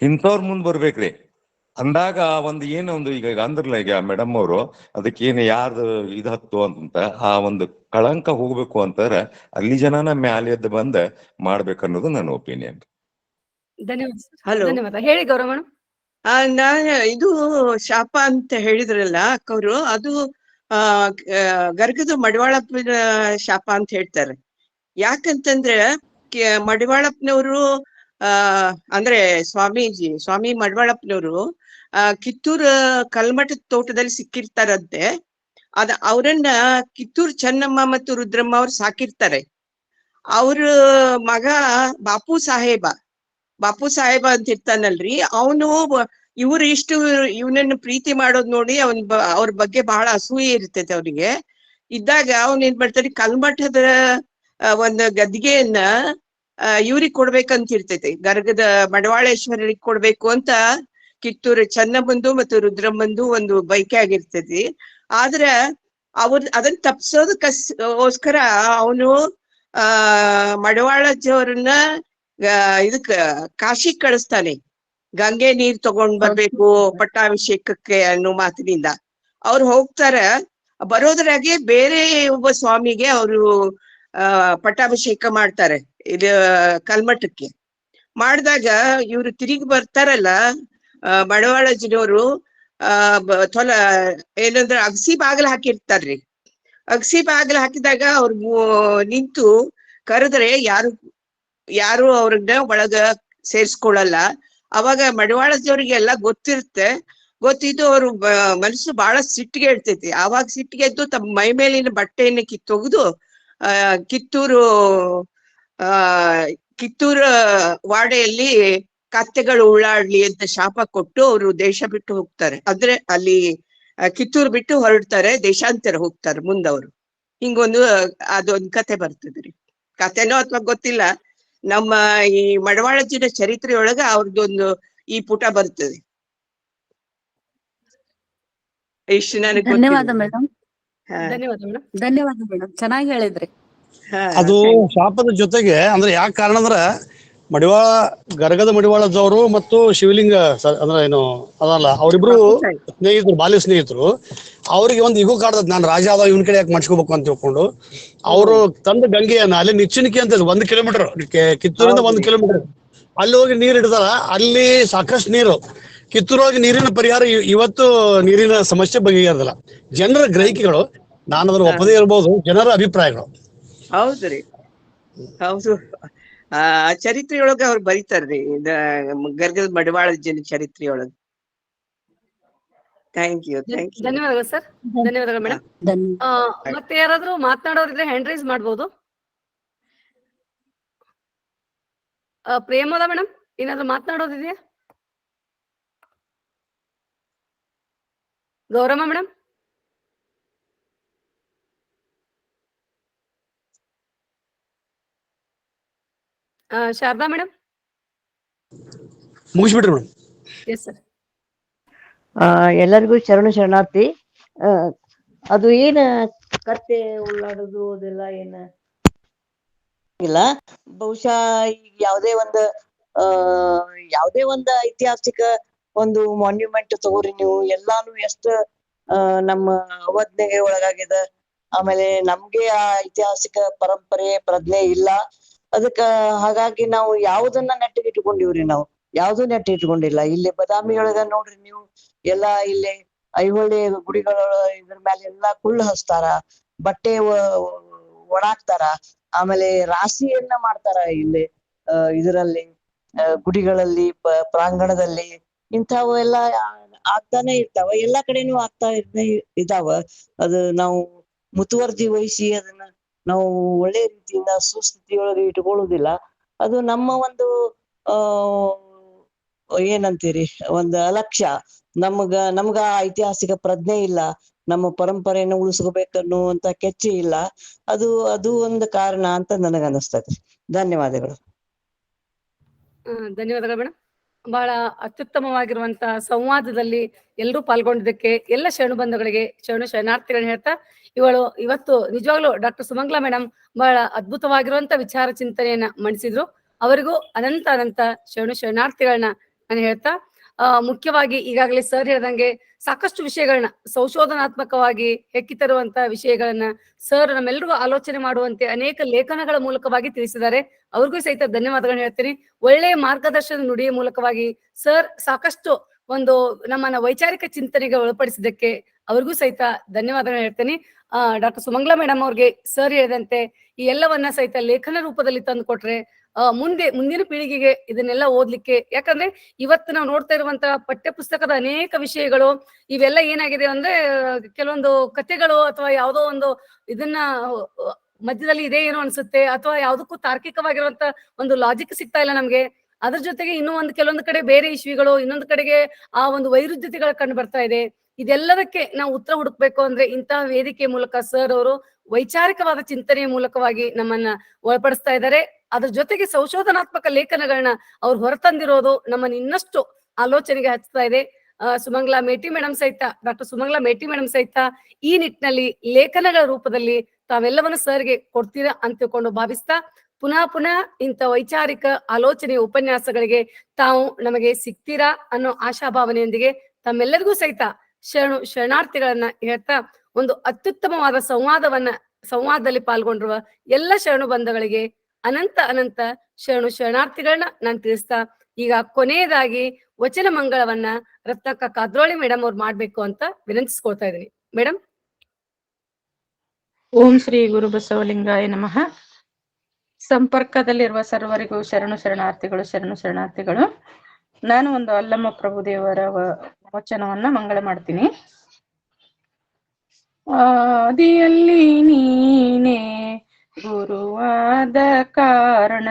ಇಂಥವ್ರ ಮುಂದ್ ಬರ್ಬೇಕ್ರಿ. ಅಂದಾಗ ಒಂದು ಏನೊಂದು ಈಗ ಅಂದ್ರಲ್ಲ ಈಗ ಮೇಡಮ್ ಅವರು ಅದಕ್ಕೇನು ಯಾರ್ದು ಇದು ಹತ್ತು ಅಂತ ಆ ಒಂದು ಕಳಂಕ ಹೋಗ್ಬೇಕು ಅಂತಾರೆ ಅಲ್ಲಿ ಜನನ ಮ್ಯಾಲೆ ಎದ್ದು ಬಂದ ಮಾಡ್ಬೇಕನ್ನೋದು ನನ್ನ ಒಪಿನಿಯನ್. ಧನ್ಯವಾದ ಸರ್. ಹಲೋ, ಧನ್ಯವಾದ. ಹೇಳಿ ಗೌರವ ಮೇಡಮ್. ಇದು ಶಾಪ ಅಂತ ಹೇಳಿದ್ರಲ್ಲ ಅಕ್ಕವ್ರು, ಅದು ಗರ್ಗದ ಮಡಿವಾಳಪ್ಪನ ಶಾಪ ಅಂತ ಹೇಳ್ತಾರೆ. ಯಾಕಂತಂದ್ರೆ ಮಡಿವಾಳಪ್ಪನವರು ಅಂದ್ರೆ ಸ್ವಾಮಿ ಮಡಿವಾಳಪ್ಪನವರು ಕಿತ್ತೂರ್ ಕಲ್ಮಠದ ತೋಟದಲ್ಲಿ ಸಿಕ್ಕಿರ್ತಾರಂತೆ. ಅವರನ್ನ ಕಿತ್ತೂರ್ ಚೆನ್ನಮ್ಮ ಮತ್ತು ರುದ್ರಮ್ಮ ಅವ್ರು ಸಾಕಿರ್ತಾರೆ. ಅವ್ರ ಮಗ ಬಾಪು ಸಾಹೇಬ ಅಂತ ಇರ್ತಾನಲ್ರಿ, ಅವನು ಇವನನ್ನು ಪ್ರೀತಿ ಮಾಡೋದ್ ನೋಡಿ ಅವ್ರ ಬಗ್ಗೆ ಬಹಳ ಅಸೂಯೆ ಇರ್ತೈತೆ ಅವ್ರಿಗೆ. ಇದ್ದಾಗ ಅವನ್ ಏನ್ ಮಾಡ್ತಾನೆ, ಕಲ್ಮಠದ ಒಂದು ಗದ್ದಿಗೆಯನ್ನ ಇವ್ರಿಗೆ ಕೊಡ್ಬೇಕಂತ ಇರ್ತೈತೆ, ಗರ್ಗದ ಮಡವಾಳೇಶ್ವರರಿಗೆ ಕೊಡ್ಬೇಕು ಅಂತ ಕಿತ್ತೂರು ಚೆನ್ನಮ್ಮಂದು ಮತ್ತು ರುದ್ರಮ್ಮಂದು ಒಂದು ಬೈಕೆ ಆಗಿರ್ತೈತಿ. ಆದ್ರ ಅದನ್ನ ತಪ್ಸೋದಕ್ಕೋಸ್ಕರ ಅವನು ಮಡವಾಳಜ್ಜವ್ರನ್ನ ಇದಕ್ಕ ಕಾಶಿ ಕಳಿಸ್ತಾನೆ. ಗಂಗೆ ನೀರ್ ತಗೊಂಡ್ ಬರ್ಬೇಕು ಪಟ್ಟಾಭಿಷೇಕಕ್ಕೆ ಅನ್ನೋ ಮಾತಿನಿಂದ ಅವ್ರು ಹೋಗ್ತಾರ. ಬರೋದ್ರಾಗೆ ಬೇರೆ ಒಬ್ಬ ಸ್ವಾಮಿಗೆ ಅವರು ಪಟ್ಟಾಭಿಷೇಕ ಮಾಡ್ತಾರೆ ಇದು ಕಲ್ಮಠಕ್ಕೆ. ಮಾಡಿದಾಗ ಇವ್ರು ತಿರುಗಿ ಬರ್ತಾರಲ್ಲ ಮಡವಾಳಜ್ಜನವರು ಏನಂದ್ರೆ ಅಗಸಿ ಬಾಗಿಲು ಹಾಕಿರ್ತಾರ್ರಿ. ಅಗಸಿ ಬಾಗಿಲು ಹಾಕಿದಾಗ ಅವ್ರು ನಿಂತು ಕರೆದ್ರೆ ಯಾರು ಅವ್ರನ್ನ ಒಳಗ ಸೇರ್ಸ್ಕೊಳಲ್ಲ. ಅವಾಗ ಮಡವಾಳಜ್ಜವ್ರಿಗೆಲ್ಲ ಗೊತ್ತಿದ್ದು ಅವ್ರು ಮನಸ್ಸು ಬಹಳ ಸಿಟ್ಟಿಗೆ ಇರ್ತೈತಿ. ಆವಾಗ ಸಿಟ್ಟಿಗೆದ್ದು ತಮ್ಮ ಮೈ ಮೇಲಿನ ಬಟ್ಟೆಯನ್ನು ಕಿತ್ತೊಗೆದು ಕಿತ್ತೂರ ವಾಡೆಯಲ್ಲಿ ಕತ್ತೆಗಳು ಉಳ್ಳಾಡ್ಲಿ ಅಂತ ಶಾಪ ಕೊಟ್ಟು ಅವರು ದೇಶ ಬಿಟ್ಟು ಹೋಗ್ತಾರೆ. ಅಂದ್ರೆ ಅಲ್ಲಿ ಕಿತ್ತೂರು ಬಿಟ್ಟು ಹೊರಡ್ತಾರೆ, ದೇಶಾಂತರ ಹೋಗ್ತಾರೆ ಮುಂದವರು. ಹಿಂಗೊಂದು ಅದೊಂದು ಕತೆ ಬರ್ತದ್ರಿ. ಕತೆನೋ ಅಥವಾ ಗೊತ್ತಿಲ್ಲ, ನಮ್ಮ ಈ ಮಡವಾಳಜ್ಜನ ಚರಿತ್ರೆಯೊಳಗ ಅವ್ರದ್ದೊಂದು ಈ ಪುಟ ಬರ್ತದೆ. ಇಷ್ಟು ನನಗೆ ಧನ್ಯವಾದ ಮೇಡಮ್. ಧನ್ಯವಾದ ಮೇಡಮ್. ಧನ್ಯವಾದ ಮೇಡಮ್, ಚೆನ್ನಾಗಿ ಹೇಳಿದ್ರಿ. ಅದು ಶಾಪದ ಜೊತೆಗೆ ಅಂದ್ರೆ ಯಾಕೆ ಕಾರಣ ಅಂದ್ರ ಗರಗದ ಮಡಿವಾಳದವರು ಮತ್ತು ಶಿವಲಿಂಗ ಅಂದ್ರೆ ಏನು ಅದಲ್ಲ ಅವರಿಬ್ರು ಸ್ನೇಹಿತರು, ಬಾಲ್ಯ ಸ್ನೇಹಿತರು. ಅವ್ರಿಗೆ ಒಂದು ಇಗೋ ಕಾಡ್ತದ, ನಾನು ರಾಜ ಆದ ಇವನ್ ಕಡೆ ಯಾಕೆ ಮಾಡ್ಸ್ಕೋಬೇಕು ಅಂತ ತಿಳ್ಕೊಂಡು ಅವರು ತಂದ ಗಂಗೆಯನ್ನ ಅಲ್ಲಿ ನಿಚ್ಚಣಿಕೆ ಅಂತ 1 ಕಿಲೋಮೀಟರ್ ಕಿತ್ತೂರಿಂದ 1 ಕಿಲೋಮೀಟರ್ ಅಲ್ಲಿ ಹೋಗಿ ನೀರ್ ಇಡ್ತಾರ. ಅಲ್ಲಿ ಸಾಕಷ್ಟು ನೀರು. ಕಿತ್ತೂರೊಳಗೆ ನೀರಿನ ಪರಿಹಾರ ಇವತ್ತು ನೀರಿನ ಸಮಸ್ಯೆ ಬಗೆಹರಿದಿಲ್ಲ. ಜನರ ಗ್ರಹಿಕೆಗಳು, ನಾನು ಅದನ್ನ ಒಪ್ಪದೇ ಇರ್ಬೋದು, ಜನರ ಅಭಿಪ್ರಾಯಗಳು. ಹೌದ್ರಿ, ಹೌದು. ಚರಿತ್ರೆಯೊಳಗ ಅವ್ರು ಬರೀತಾರ್ರಿ ಗರ್ಗದ ಮಡಿವಾಳಜ್ಜನ ಚರಿತ್ರೆಯೊಳಗ. Thank you. ಧನ್ಯವಾದಗಳು ಸರ್. ಧನ್ಯವಾದಗಳು ಮೇಡಮ್. ಮತ್ತೆ ಯಾರಾದ್ರೂ ಮಾತನಾಡೋರಿದ್ರೆ ಹ್ಯಾಂಡ್ ರೈಸ್ ಮಾಡ್ಬೋದು. ಪ್ರೇಮದ ಮೇಡಮ್ ಏನಾದ್ರು ಮಾತನಾಡೋದಿದೆಯಾ? ಗೌರಮ್ಮ ಮೇಡಮ್? ಶಾರದಾ ಮೇಡಮ್? ಮುಗಿಸ್ಬಿಟ್ರಿ ಮೇಡಮ್. Yes sir. ಎಲ್ಲರಿಗೂ ಶರಣಾರ್ಥಿ. ಅದು ಏನ ಕತ್ತೆ ಉಳ್ಳಾಡೋದು ಅದೆಲ್ಲ ಏನ ಇಲ್ಲ. ಬಹುಶಃ ಈಗ ಯಾವುದೇ ಒಂದು ಐತಿಹಾಸಿಕ ಒಂದು ಮಾನ್ಯುಮೆಂಟ್ ತಗೋರಿ ನೀವು ಎಲ್ಲಾನು ಎಷ್ಟ ನಮ್ಮ ಅವಜ್ಞೆಗೆ ಒಳಗಾಗ್ಯದ. ಆಮೇಲೆ ನಮ್ಗೆ ಆ ಐತಿಹಾಸಿಕ ಪರಂಪರೆ ಪ್ರಜ್ಞೆ ಇಲ್ಲ. ಅದಕ್ಕ ಹಾಗಾಗಿ ನಾವು ಯಾವುದನ್ನ ನೆಟ್ಟಿಗೆ ಇಟ್ಕೊಂಡಿವ್ರಿ, ನಾವು ಯಾವ್ದು ನೆಟ್ಟ ಇಟ್ಕೊಂಡಿಲ್ಲ. ಇಲ್ಲಿ ಬದಾಮಿಯೊಳಗ ನೋಡ್ರಿ ನೀವು ಎಲ್ಲಾ ಇಲ್ಲಿ ಐಹೊಳೆ ಗುಡಿಗಳ ಇದ್ರ ಮೇಲೆ ಎಲ್ಲಾ ಕುಳ್ಳು ಹಚ್ತಾರ, ಬಟ್ಟೆ ಒಣಾಕ್ತಾರ, ಆಮೇಲೆ ರಾಶಿಯನ್ನ ಮಾಡ್ತಾರ ಇಲ್ಲಿ ಇದರಲ್ಲಿ ಗುಡಿಗಳಲ್ಲಿ ಪ್ರಾಂಗಣದಲ್ಲಿ. ಇಂಥವು ಎಲ್ಲಾ ಆಗ್ತಾನೆ ಇರ್ತಾವ, ಎಲ್ಲಾ ಕಡೆನೂ ಆಗ್ತಾ ಇದಾವ. ಅದು ನಾವು ಮುತುವರ್ಜಿ ವಹಿಸಿ ಅದನ್ನ ನಾವು ಒಳ್ಳೆ ರೀತಿಯಿಂದ ಸುಸ್ಥಿತಿಯೊಳಗೆ ಇಟ್ಕೊಳ್ಳುವುದಿಲ್ಲ. ಅದು ನಮ್ಮ ಒಂದು ಏನಂತೀರಿ ಒಂದು ಅಲಕ್ಷ್ಯ. ನಮ್ಗ ಐತಿಹಾಸಿಕ ಪ್ರಜ್ಞೆ ಇಲ್ಲ, ನಮ್ಮ ಪರಂಪರೆಯನ್ನು ಉಳಿಸ್ಕೋಬೇಕನ್ನುವಂತ ಕೆಚ್ಚೆ ಇಲ್ಲ. ಅದು ಒಂದು ಕಾರಣ ಅಂತ ನನಗ ಅನಿಸ್ತದೆ. ಧನ್ಯವಾದಗಳು. ಧನ್ಯವಾದಗಳು ಮೇಡಮ್. ಬಹಳ ಅತ್ಯುತ್ತಮವಾಗಿರುವಂತಹ ಸಂವಾದದಲ್ಲಿ ಎಲ್ಲರೂ ಪಾಲ್ಗೊಂಡಿದ್ದಕ್ಕೆ ಎಲ್ಲ ಶರಣು ಬಂಧುಗಳಿಗೆ ಶರಣಾರ್ಥಿಗಳನ್ನ ಹೇಳ್ತಾ, ಇವತ್ತು ನಿಜವಾಗ್ಲೂ ಡಾಕ್ಟರ್ ಸುಮಂಗಲಾ ಮೇಡಮ್ ಬಹಳ ಅದ್ಭುತವಾಗಿರುವಂತ ವಿಚಾರ ಚಿಂತನೆಯನ್ನ ಮಂಡಿಸಿದ್ರು. ಅವರಿಗೂ ಅನಂತ ಶರಣಾರ್ಥಿಗಳನ್ನ ನಾನು ಹೇಳ್ತಾ, ಮುಖ್ಯವಾಗಿ ಈಗಾಗಲೇ ಸರ್ ಹೇಳ್ದಂಗೆ ಸಾಕಷ್ಟು ವಿಷಯಗಳನ್ನ ಸಂಶೋಧನಾತ್ಮಕವಾಗಿ ಹೆಕ್ಕಿ ತರುವಂತ ವಿಷಯಗಳನ್ನ ಸರ್ ನಮ್ಮೆಲ್ಲರಿಗೂ ಆಲೋಚನೆ ಮಾಡುವಂತೆ ಅನೇಕ ಲೇಖನಗಳ ಮೂಲಕವಾಗಿ ತಿಳಿಸಿದ್ದಾರೆ. ಅವ್ರಿಗೂ ಸಹಿತ ಧನ್ಯವಾದಗಳನ್ನ ಹೇಳ್ತೀನಿ. ಒಳ್ಳೆಯ ಮಾರ್ಗದರ್ಶನ ನುಡಿಯ ಮೂಲಕವಾಗಿ ಸರ್ ಸಾಕಷ್ಟು ಒಂದು ನಮ್ಮನ್ನ ವೈಚಾರಿಕ ಚಿಂತನೆಗೆ ಒಳಪಡಿಸಿದ್ದಕ್ಕೆ ಅವ್ರಿಗೂ ಸಹಿತ ಧನ್ಯವಾದಗಳನ್ನ ಹೇಳ್ತೀನಿ. ಡಾಕ್ಟರ್ ಸುಮಂಗಲಾ ಮೇಡಮ್ ಅವ್ರಿಗೆ ಸರ್ ಹೇಳಿದಂತೆ ಈ ಎಲ್ಲವನ್ನ ಸಹಿತ ಲೇಖನ ರೂಪದಲ್ಲಿ ತಂದು ಕೊಟ್ರೆ ಮುಂದಿನ ಪೀಳಿಗೆಗೆ ಇದನ್ನೆಲ್ಲ ಓದ್ಲಿಕ್ಕೆ, ಯಾಕಂದ್ರೆ ಇವತ್ತು ನಾವು ನೋಡ್ತಾ ಇರುವಂತಹ ಪಠ್ಯ ಪುಸ್ತಕದ ಅನೇಕ ವಿಷಯಗಳು ಇವೆಲ್ಲ ಏನಾಗಿದೆ ಅಂದ್ರೆ ಕೆಲವೊಂದು ಕಥೆಗಳು ಅಥವಾ ಯಾವುದೋ ಒಂದು ಇದನ್ನ ಮಧ್ಯದಲ್ಲಿ ಇದೆ ಏನೋ ಅನ್ಸುತ್ತೆ, ಅಥವಾ ಯಾವುದಕ್ಕೂ ತಾರ್ಕಿಕವಾಗಿರುವಂತ ಒಂದು ಲಾಜಿಕ್ ಸಿಗ್ತಾ ಇಲ್ಲ ನಮ್ಗೆ. ಅದ್ರ ಜೊತೆಗೆ ಕೆಲವೊಂದು ಕಡೆ ಬೇರೆ ಇಶ್ವಿಗಳು, ಇನ್ನೊಂದು ಕಡೆಗೆ ಆ ಒಂದು ವೈರುಧ್ಯತೆಗಳು ಕಂಡು ಬರ್ತಾ ಇದೆ. ಇದೆಲ್ಲದಕ್ಕೆ ನಾವು ಉತ್ತರ ಹುಡುಕ್ಬೇಕು ಅಂದ್ರೆ ಇಂತಹ ವೇದಿಕೆ ಮೂಲಕ ಸರ್ ಅವರು ವೈಚಾರಿಕವಾದ ಚಿಂತನೆಯ ಮೂಲಕವಾಗಿ ನಮ್ಮನ್ನ ಒಳಪಡಿಸ್ತಾ ಇದ್ದಾರೆ. ಅದ್ರ ಜೊತೆಗೆ ಸಂಶೋಧನಾತ್ಮಕ ಲೇಖನಗಳನ್ನ ಅವ್ರು ಹೊರತಂದಿರೋದು ನಮ್ಮನ್ನ ಇನ್ನಷ್ಟು ಆಲೋಚನೆಗೆ ಹಚ್ತಾ ಇದೆ. ಸುಮಂಗಲಾ ಮೇಟಿ ಮೇಡಮ್ ಸಹಿತ, ಡಾಕ್ಟರ್ ಸುಮಂಗಲಾ ಮೇಟಿ ಮೇಡಮ್ ಸಹಿತ ಈ ನಿಟ್ಟಿನಲ್ಲಿ ಲೇಖನಗಳ ರೂಪದಲ್ಲಿ ತಾವೆಲ್ಲವನ್ನು ಸರ್ಗೆ ಕೊಡ್ತೀರಾ ಅಂತ ತಿಳ್ಕೊಂಡು ಭಾವಿಸ್ತಾ, ಪುನಃ ಇಂಥ ವೈಚಾರಿಕ ಆಲೋಚನೆಯ ಉಪನ್ಯಾಸಗಳಿಗೆ ತಾವು ನಮಗೆ ಸಿಗ್ತೀರಾ ಅನ್ನೋ ಆಶಾಭಾವನೆಯೊಂದಿಗೆ ತಮ್ಮೆಲ್ಲರಿಗೂ ಸಹಿತ ಶರಣಾರ್ಥಿಗಳನ್ನ ಹೇಳ್ತಾ, ಒಂದು ಅತ್ಯುತ್ತಮವಾದ ಸಂವಾದದಲ್ಲಿ ಪಾಲ್ಗೊಂಡಿರುವ ಎಲ್ಲ ಶರಣು ಬಂಧುಗಳಿಗೆ ಅನಂತ ಶರಣಾರ್ಥಿಗಳನ್ನ ನಾನು ತಿಳಿಸ್ತಾ, ಈಗ ಕೊನೆಯದಾಗಿ ವಚನ ಮಂಗಳವನ್ನ ರತ್ನಕ್ಕ ಕಾದ್ರೋಳಿ ಮೇಡಮ್ ಅವ್ರು ಮಾಡ್ಬೇಕು ಅಂತ ವಿನಂತಿಸ್ಕೊಳ್ತಾ ಇದ್ದೀನಿ. ಮೇಡಮ್. ಓಂ ಶ್ರೀ ಗುರು ಬಸವಲಿಂಗಾಯ ನಮಃ. ಸಂಪರ್ಕದಲ್ಲಿರುವ ಸರ್ವರಿಗೂ ಶರಣಾರ್ಥಿಗಳು. ನಾನು ಒಂದು ಅಲ್ಲಮ್ಮ ಪ್ರಭುದೇವರ ವಚನವನ್ನ ಮಂಗಳ ಮಾಡ್ತೀನಿ. ಆದಿಯಲ್ಲಿ ನೀನೇ ಗುರುವಾದ ಕಾರಣ,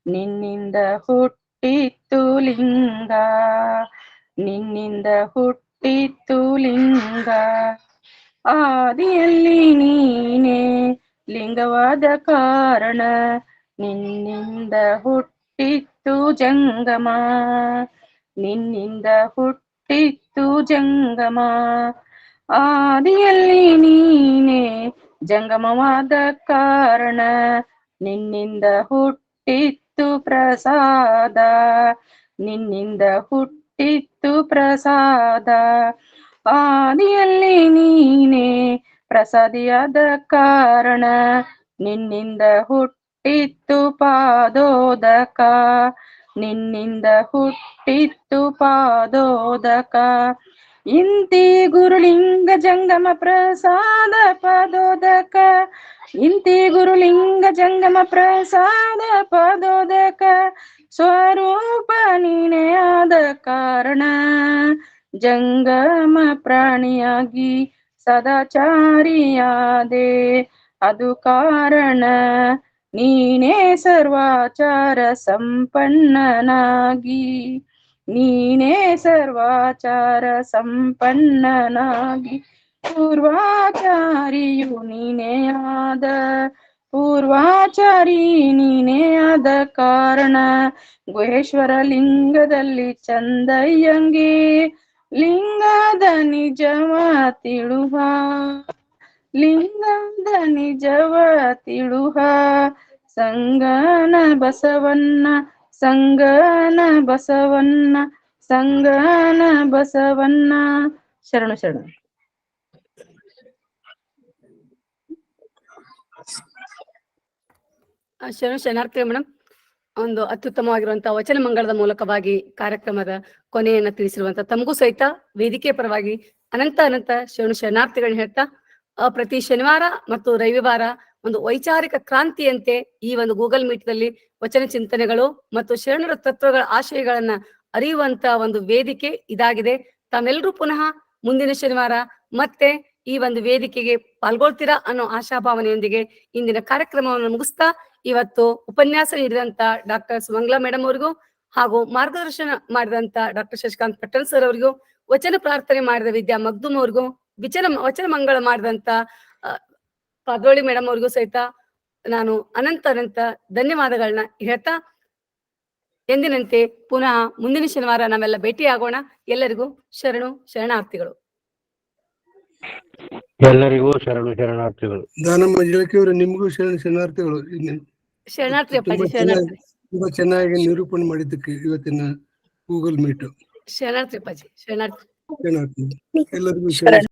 ನಿನ್ನಿಂದ ಹುಟ್ಟಿತ್ತು ಲಿಂಗ. ಆದಿಯಲ್ಲಿ ನೀನೇ ಲಿಂಗವಾದ ಕಾರಣ, ನಿನ್ನಿಂದ ಹುಟ್ಟಿತ್ತು ಜಂಗಮ. ಆದಿಯಲ್ಲಿ ನೀನೇ ಜಂಗಮವಾದ ಕಾರಣ, ನಿನ್ನಿಂದ ಹುಟ್ಟಿತ್ತು ಪ್ರಸಾದ. ಆದಿಯಲ್ಲಿ ನೀನೇ ಪ್ರಸಾದಿಯಾದ ಕಾರಣ, ನಿನ್ನಿಂದ ಹುಟ್ಟಿತ್ತು ಪಾದೋದಕ. ಇಂತಿ ಗುರುಲಿಂಗ ಜಂಗಮ ಪ್ರಸಾದ ಪಾದೋದಕ, ಸ್ವರೂಪ ನೀನೇ ಆದ ಕಾರಣ, ಜಂಗಮ ಪ್ರಾಣಿಯಾಗಿ ಸದಾಚಾರಿಯಾದೆ ಅದು ಕಾರಣ. ನೀನೇ ಸರ್ವಾಚಾರ ಸಂಪನ್ನನಾಗಿ, ಪೂರ್ವಾಚಾರಿಯು ನೀನೇ ಆದ ಕಾರಣ, ಗುಹೇಶ್ವರ ಲಿಂಗದಲ್ಲಿ ಚಂದಯ್ಯಂಗೆ ಲಿಂಗದ ನಿಜವ ತಿಳುಹ. ಸಂಗನ ಬಸವನ್ನ ಸಂಗನ ಬಸವಣ್ಣ ಶರಣು ಶರಣು. ಶರಣಾರ್ಥಿ ಮೇಡಮ್, ಒಂದು ಅತ್ಯುತ್ತಮವಾಗಿರುವಂತಹ ವಚನ ಮಂಗಳದ ಮೂಲಕವಾಗಿ ಕಾರ್ಯಕ್ರಮದ ಕೊನೆಯನ್ನ ತಿಳಿಸಿರುವಂತ ತಮಗೂ ಸಹಿತ ವೇದಿಕೆ ಪರವಾಗಿ ಅನಂತ ಶರಣಾರ್ಥಿಗಳನ್ನ ಹೇಳ್ತಾ, ಪ್ರತಿ ಶನಿವಾರ ಮತ್ತು ರವಿವಾರ ಒಂದು ವೈಚಾರಿಕ ಕ್ರಾಂತಿಯಂತೆ ಈ ಒಂದು ಗೂಗಲ್ ಮೀಟ್ ದಲ್ಲಿ ವಚನ ಚಿಂತನೆಗಳು ಮತ್ತು ಶರಣರ ತತ್ವಗಳ ಆಶಯಗಳನ್ನ ಅರಿಯುವಂತ ಒಂದು ವೇದಿಕೆ ಇದಾಗಿದೆ. ತಾವೆಲ್ಲರೂ ಪುನಃ ಮುಂದಿನ ಶನಿವಾರ ಮತ್ತೆ ಈ ಒಂದು ವೇದಿಕೆಗೆ ಪಾಲ್ಗೊಳ್ತೀರಾ ಅನ್ನೋ ಆಶಾಭಾವನೆಯೊಂದಿಗೆ ಇಂದಿನ ಕಾರ್ಯಕ್ರಮವನ್ನು ಮುಗಿಸ್ತಾ, ಇವತ್ತು ಉಪನ್ಯಾಸ ನೀಡಿದಂತ ಡಾಕ್ಟರ್ ಸುಮಂಗಲಾ ಮೇಡಮ್ ಅವರಿಗೂ ಹಾಗೂ ಮಾರ್ಗದರ್ಶನ ಮಾಡಿದಂತ ಡಾಕ್ಟರ್ ಶಶಿಕಾಂತ್ ಪಟ್ಟಣ್ ಸರ್ ಅವರಿಗೂ, ವಚನ ಪ್ರಾರ್ಥನೆ ಮಾಡಿದ ವಿದ್ಯಾ ಮಗ್ದುಮ್ ಅವ್ರಿಗೂ, ವಚನ ಮಂಗಳ ಮಾಡಿದಂತ ಪಾದೋಳಿ ಮೇಡಮ್ ಅವ್ರಿಗೂ ಸಹಿತ ನಾನು ಅನಂತ ಧನ್ಯವಾದಗಳನ್ನ ಹೇಳ್ತಾ, ಎಂದಿನಂತೆ ಪುನಃ ಮುಂದಿನ ಶನಿವಾರ ನಾವೆಲ್ಲ ಭೇಟಿಯಾಗೋಣ. ಎಲ್ಲರಿಗೂ ಶರಣಾರ್ಥಿಗಳು. ಎಲ್ಲರಿಗೂ ಶರಣಾರ್ಥಿಗಳು. ದಾನಮ್ಮ ಜಳಕಿಯವರು ನಿಮಗೂ ಶರಣಾರ್ಥಿಗಳು. ಶರಣಾರ್ಥಿ ಅಪ್ಪಾಜಿ, ಶರಣಾರ್ಥಿ. ತುಂಬಾ ಚೆನ್ನಾಗಿ ನಿರೂಪಣೆ ಮಾಡಿದ್ದಕ್ಕೆ ಇವತ್ತಿನ ಗೂಗಲ್ ಮೀಟ್. ಶರಣಾರ್ಥಿ ಅಪ್ಪಾಜಿ, ಶರಣಾರ್ಥಿ. ಎಲ್ಲರಿಗೂ